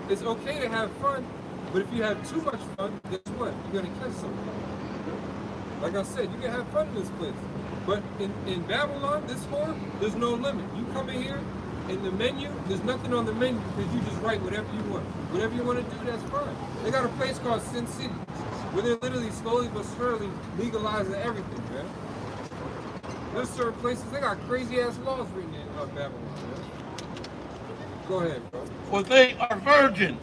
it's okay to have fun, but if you have too much fun, guess what? You're gonna catch something. Like I said, you can have fun in this place. But in Babylon, this whore, there's no limit. You come in here, in the menu, there's nothing on the menu because you just write whatever you want. Whatever you want to do, that's fine. They got a place called Sin City, where they're literally slowly but surely legalizing everything, man. There's certain places, they got crazy ass laws written in Babylon, man. Go ahead, bro. For they are virgins.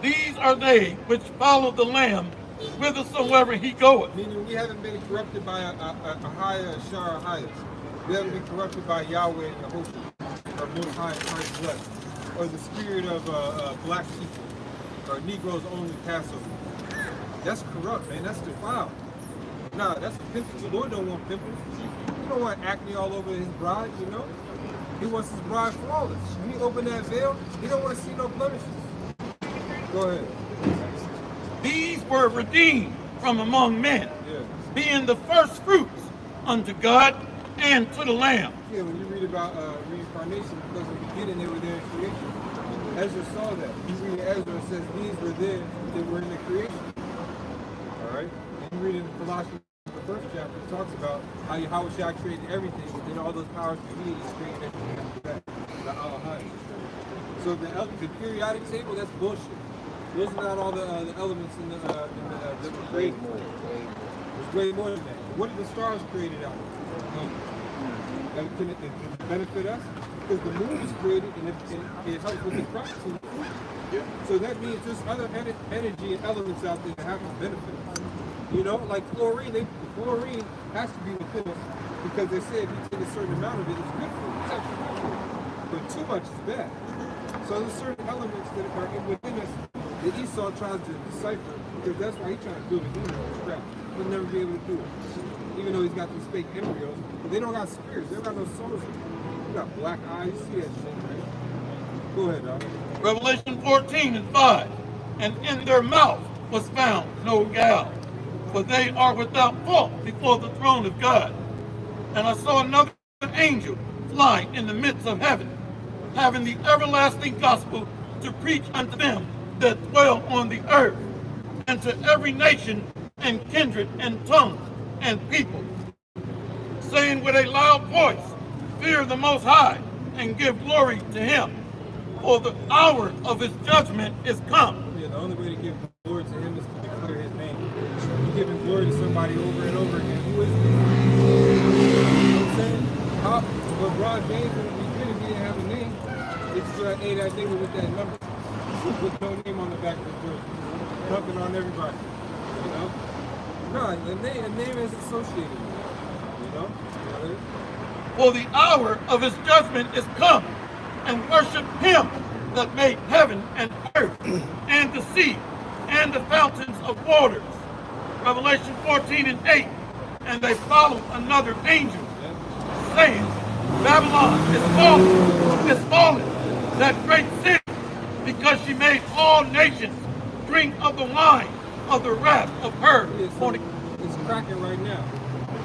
These are they which follow the Lamb whithersoever he goeth. Meaning we haven't been corrupted by a higher Shara highest. We haven't been corrupted by Yahweh and Yehoshua, or Most High Christ blessed, or the spirit of black people, or Negroes only Passover. That's corrupt, man. That's defiled. Nah, that's pimples. The Lord don't want pimples. He don't want acne all over his bride, you know? He wants his bride flawless. When he open that veil, he don't want to see no blemishes. Go ahead. These were redeemed from among men, Yeah. being the first fruits unto God and to the Lamb. Yeah, when you read about reincarnation, because in the beginning they were there in creation. Ezra saw that. You read Ezra, it says these were there that were in the creation. All right? And you read in Colossians, the first chapter, it talks about how Yahushua created everything, but then all those powers of deities created everything after that. The Al-Hay. So the periodic table, that's bullshit. Those are not all the elements in the created. There's way more than that. What are the stars created out of? And can it benefit us? Because the moon is created and it helps with the crops. So that means there's other energy and elements out there that have to benefit us. You know, like chlorine, chlorine has to be within us because they say if you take a certain amount of it, it's good for you. It's actually good for you. But too much is bad. So there's certain elements that are within us that Esau tries to decipher because that's why he's trying to build a human scrap. He'll never be able to do it. Even though he's got these fake embryos, but they don't got spirits. They don't got no souls. They got black eyes. You see that shit, right? Go ahead, dog. Revelation 14:5. And in their mouth was found no guile, for they are without fault before the throne of God. And I saw another angel fly in the midst of heaven, having the everlasting gospel to preach unto them that dwell on the earth, and to every nation and kindred and tongue and people, saying with a loud voice, fear the Most High, and give glory to him, for the hour of his judgment is come. Yeah, the only way to give glory to him is to declare his name. You're giving glory to somebody over and over again. Who is this? You know what I'm saying? LeBron James, when he didn't have a name, it's hey, that nigga with that number. With no name on the back of the jersey. Dumping on everybody. You know? No, a name is associated with it. You know? For the hour of his judgment is come, and worship him that made heaven and earth, and the sea, and the fountains of waters. Revelation 14:8. And they followed another angel, saying, Babylon is fallen, that great city, because she made all nations drink of the wine of the wrath of her. It's cracking right now.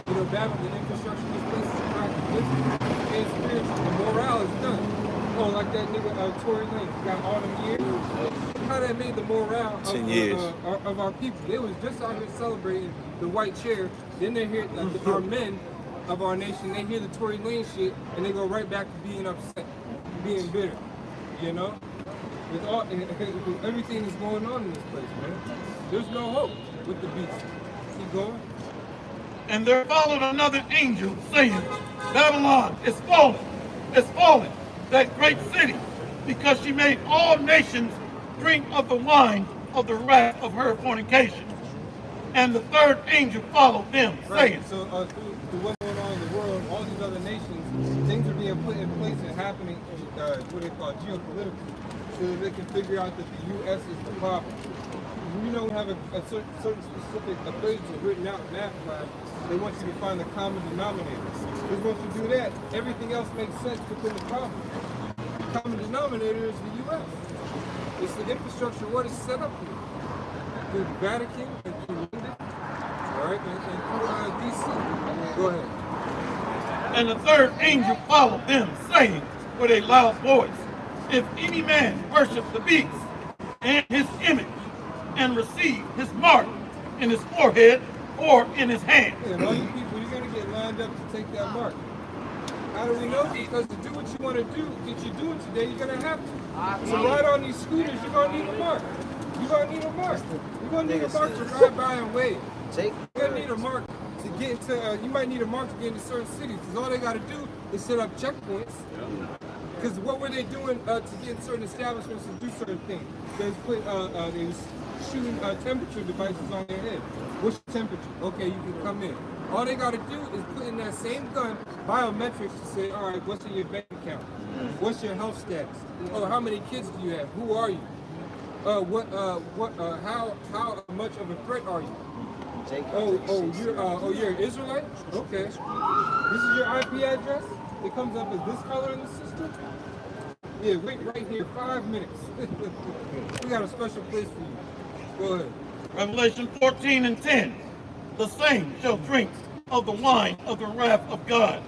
You know, Babylon, the infrastructure in this place is cracking. Physically and spiritually, the morale is done. Oh, like that nigga Tory Lane, he got all them years. Look how that made the morale of our people. They was just out here celebrating the white chair. Then they hear our men of our nation, they hear the Tory Lane shit, and they go right back to being upset, being bitter. You know, with everything that's going on in this place, man. There's no hope with the beast. Keep going. And there followed another angel, saying, Babylon is fallen, that great city, because she made all nations drink of the wine of the wrath of her fornication. And the third angel followed them, saying, So through what's going on in the world, all these other nations, things are being put in place and happening, what they call geopolitically, so that they can figure out that the U.S. is the problem. You know, we have a certain specific equation written out in math class. They want you to find the common denominator. Because once you do that, everything else makes sense within the problem. The common denominator is the U.S. It's the infrastructure, what is set up here. Through the Vatican and through London, all right, and through D.C. Go ahead. And the third angel followed them, saying with a loud voice, If any man worship the beast and his image, and receive his mark in his forehead or in his hand. Yeah, all you people, you're going to get lined up to take that mark. How do we know? Because to do what you want to do, that you're doing today, you're going to have to. To ride on these scooters, you're going to need a mark. You're going to need a mark. You're going to need a mark to ride by and wave. You're going to need a mark to get into, you might need a mark to get into certain cities. Because all they got to do is set up checkpoints. Because what were they doing to get certain establishments to do certain things? They was shooting temperature devices on their head. What's your temperature? Okay, you can come in. All they got to do is put in that same gun biometrics to say, all right, what's in your bank account? What's your health status? Oh, how many kids do you have? Who are you? How much of a threat are you? You're an Israelite? Okay. This is your IP address? It comes up as this color in the system? Yeah, wait right here, 5 minutes. We got a special place for you. Go ahead. Revelation 14:10. The same shall drink of the wine of the wrath of God,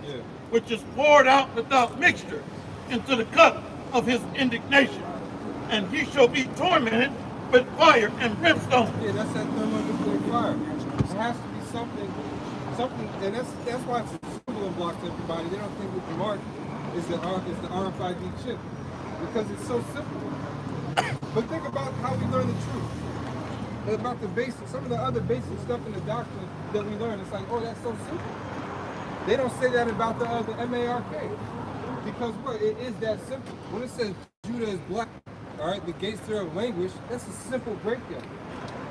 which is poured out without mixture into the cup of his indignation. And he shall be tormented with fire and brimstone. Yeah, that's that thermonuclear fire. It has to be something, and that's why it's a stumbling block to everybody. They don't think that the mark is the RFID chip, because it's so simple. But think about how we learn the truth. About the basics, some of the other basic stuff in the doctrine that we learn. It's like, oh, that's so simple. They don't say that about the MARK. Because what? It is that simple. When it says Judah is black, all right, the gates thereof languish, that's a simple breakdown.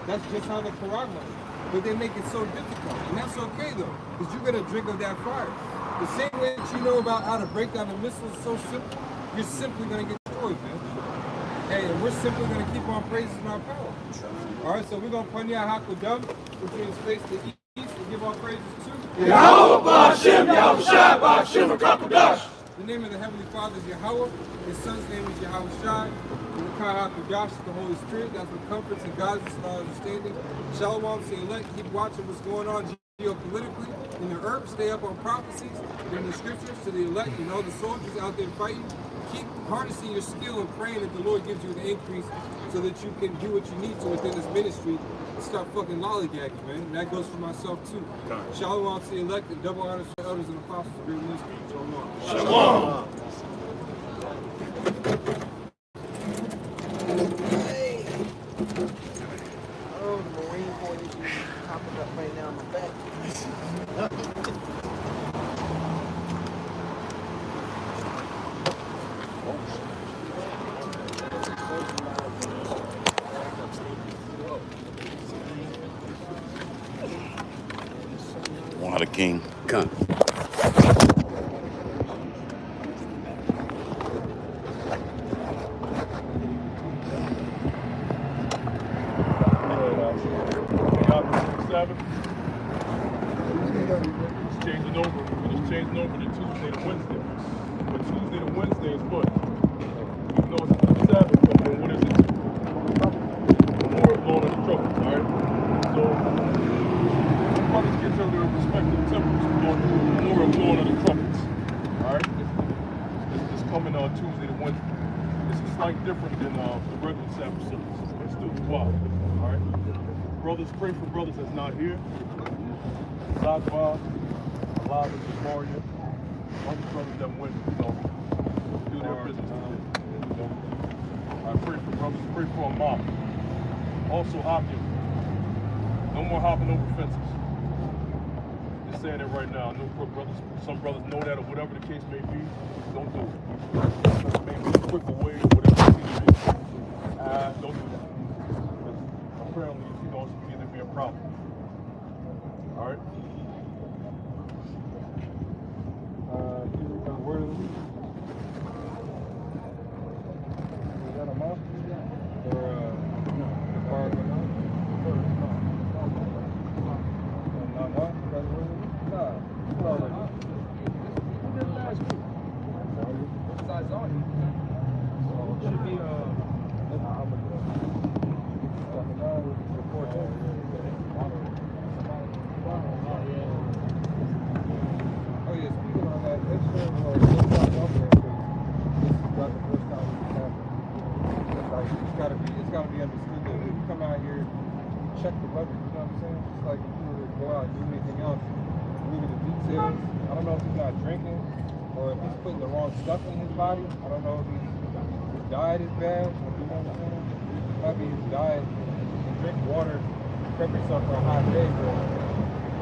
That's just how the Quran learns. But they make it so difficult. And that's okay, though, because you're going to drink of that fire. The same way that you know about how to break down a missile is so simple, you're simply going to get destroyed, man. Hey, and we're simply going to keep on praising our power. All right, so we're going to Panya Hakudam, which means face to east, and give our praises to Yahweh Ba'Shem, Yahushua Ba'Shem HaKadosh. The name of the Heavenly Father is Yahweh. His Son's name is Yahweh Shai. And the Kai HaKadosh is the Holy Spirit. That's what comforts and guides us in our understanding. Shalom, say elect, keep watching what's going on geopolitically in the earth. Stay up on prophecies in the scriptures to the elect. You know, the soldiers out there fighting. Keep harnessing your skill and praying that the Lord gives you an increase so that you can do what you need to within this ministry and start fucking lollygagging, man. And that goes for myself too. Shalom to the elect and double honors to elders and apostles of great ministry. Shalom. Shalom. Oh, the Marine Corps is popping up right now on my back. Water King. Come. it Tuesday to Wednesday. But Tuesday to Wednesday is what? Even though it's the Sabbath, but then what is it? Memorial Lord of the Trumpets, alright? So, brothers get to their respective temples for the Memorial Lord of the Trumpets, alright? It's coming on Tuesday to Wednesday. It's a slight different than the regular Sabbath service. It's still 12, alright? Brothers, pray for brothers that's not here. Zadwa, Allah is Maria, all the brothers that went, do their business. I pray for brothers, pray for a mom. Also hopping. No more hopping over fences. Just saying it right now. I know brothers, some brothers know that or whatever the case may be. Don't do it. Maybe a quicker way, whatever the case may be. Don't do that. Because apparently, it can either be a problem. Alright? Where is it? Is that a mosque? Or the park? Should be oh yeah, speaking on that, it's not the first time we've had it's gotta be understood that if you come out here, check the weather, you know what I'm saying? Just like if you were to go out and do anything else, look at the details. I don't know if he's not drinking or if he's putting the wrong stuff in his body. I don't know if his diet is bad, you know what I'm saying? Maybe his diet, you can drink water, prep yourself for a hot day, but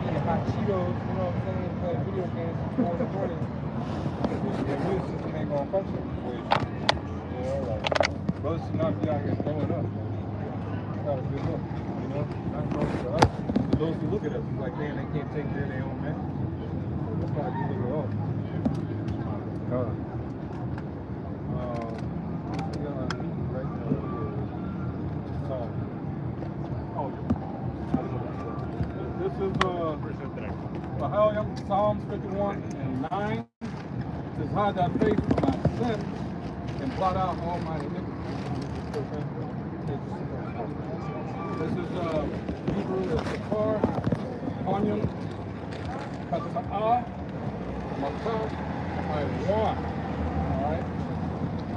eating hot Cheetos, you know what I'm saying, playing video games all the morning, your immune system ain't gonna function the way it should. You know, like, brothers should not be out here throwing up. It's not a good look, you know? Not only for us, but those who look at us, it's like, man, they can't take care of their own man. That's not a good look at all. This is Psalms 51 and 9. It says, hide thy face from my sin and blot out all my iniquities. This is Hebrew is Sakar, Onion, Kata'ah, Makah, and One. Alright?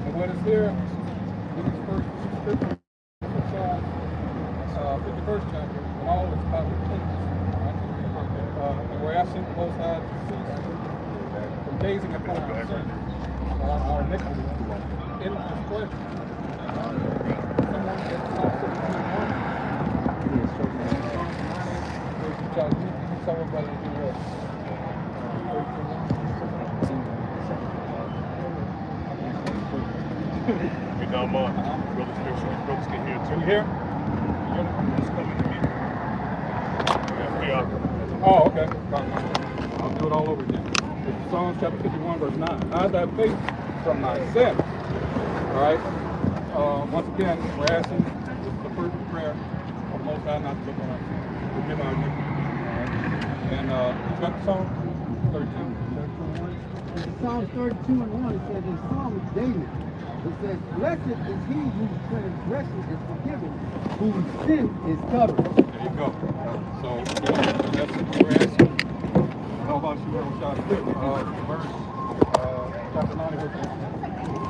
And what is here, these first scriptures, 51st chapter, and all is about repentance. And we're asking the Most High to cease from gazing upon our sin, our iniquity, in His pleasure. Someone gets Psalm 51. Tell everybody to do what? Get down, Mom. Brothers, make sure these brothers can hear too. Here? Just come to me. Oh, okay. I'll do it all over again. It's Psalms chapter 51, verse 9. Hide thy face from thy sin. All right? Once again, we're asking the first prayer of the Most High not to look on our sin. Forgive our iniquity. And who's got the Psalm? 13. In Psalms 32 and 1, it says, in Psalm of David, it says, blessed is he whose transgression is forgiven, whose sin is covered. There you go. So, that's what we're asking. How about you, verse, chapter 90, verse 8.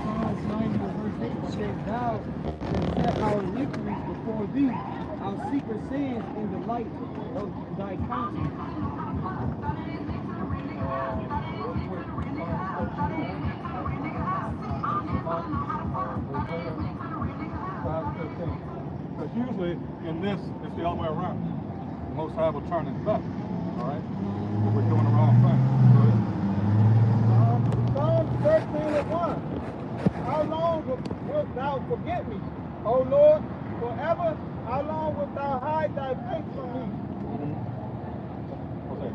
Psalms 90 verse 8 says, thou hast set our iniquities before thee, our secret sins in the light of thy countenance. Because usually in this, it's the other way around. The Most High will turn his back. All right? But we're doing the wrong thing. Psalm 13 and 1. How long wilt thou forget me, O Lord, forever? How long wilt thou hide thy face from me? Okay.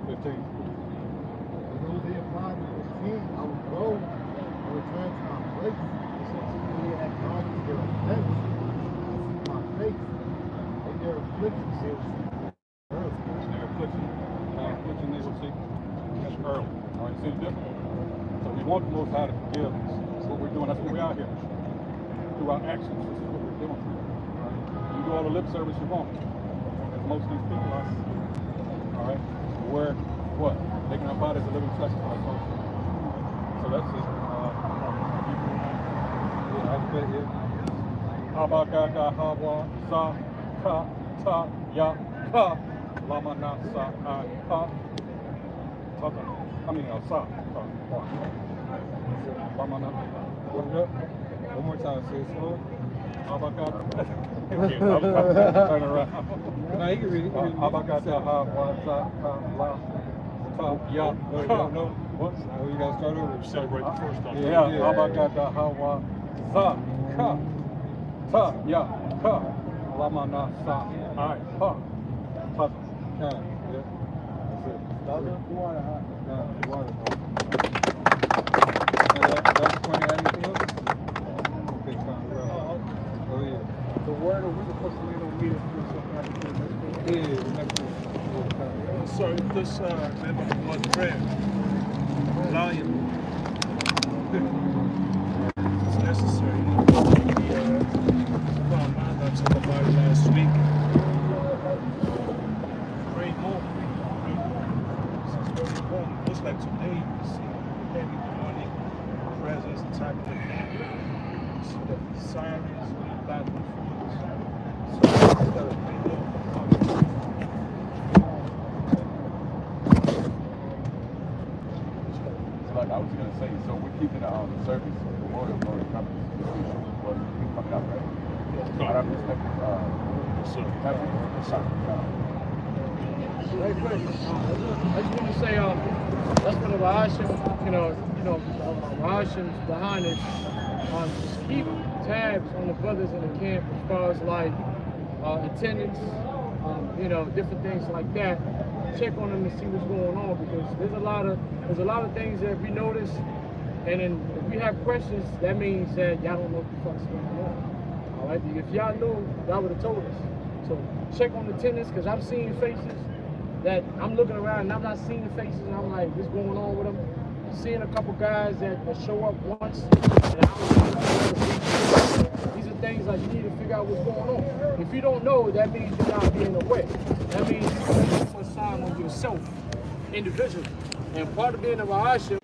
15. Those that apply to 15, I will go and return to my place. They acknowledge their offense. My face and their affliction says early. Their affliction they will see. That's early. All right, see the difference? So we want the Most High to forgive us. That's what we're doing. That's what we are here. Through our actions, this is what we're doing. Right? You do all the lip service you want. As most of these people are. All right? Where, what? Making our bodies a living sacrifice. So that's it. I bet it. Abagada Hawa Sa Ka Ta Ya Ka Lama Na Sa I Ka Tata. I mean Sa Ka Lama Na. What is that? One more time, say it slow. Abagada. Turn around. No, you can read it. Abagada Hawa Sa Ka La Ta Ya Ka. What? You gotta start over. Celebrate the first time. Yeah. Abagada Hawa Sa Ka Ta Ya Ka Lama Na Sa I Ha Tata. Yeah. That's it. Water. That's pointing at anything else? Okay, fine. Oh yeah. The word of we're supposed to lean on me to do something. Yeah, the next one. So this member was prayer. Lion. It's necessary. I told about it last week. Pray more. Since very important. Looks like today you see heavy demonic presence attacking the see the sirens when you back and forth. So instead of praying more, like I was gonna say, so we're keeping the service, the Royal Glory Company, was coming up, right? I don't expect Very quick. I just want to say, that's one of our Hashim, Hashim's behind it. Just keep tabs on the brothers in the camp as far as like attendance, different things like that. Check on them and see what's going on, because there's a lot of things that we notice, and then if we have questions, that means that y'all don't know what the fuck's going on. All right, if y'all knew, y'all would have told us. So check on the attendance, because I'm seeing faces that I'm looking around and I'm not seeing the faces, and I'm like, what's going on with them? I'm seeing a couple guys that show up once, and I don't see. These are things like you need to figure out what's going on. If you don't know, that means you're not being aware. That means you spend too much time on yourself individually. And part of being a Rahashim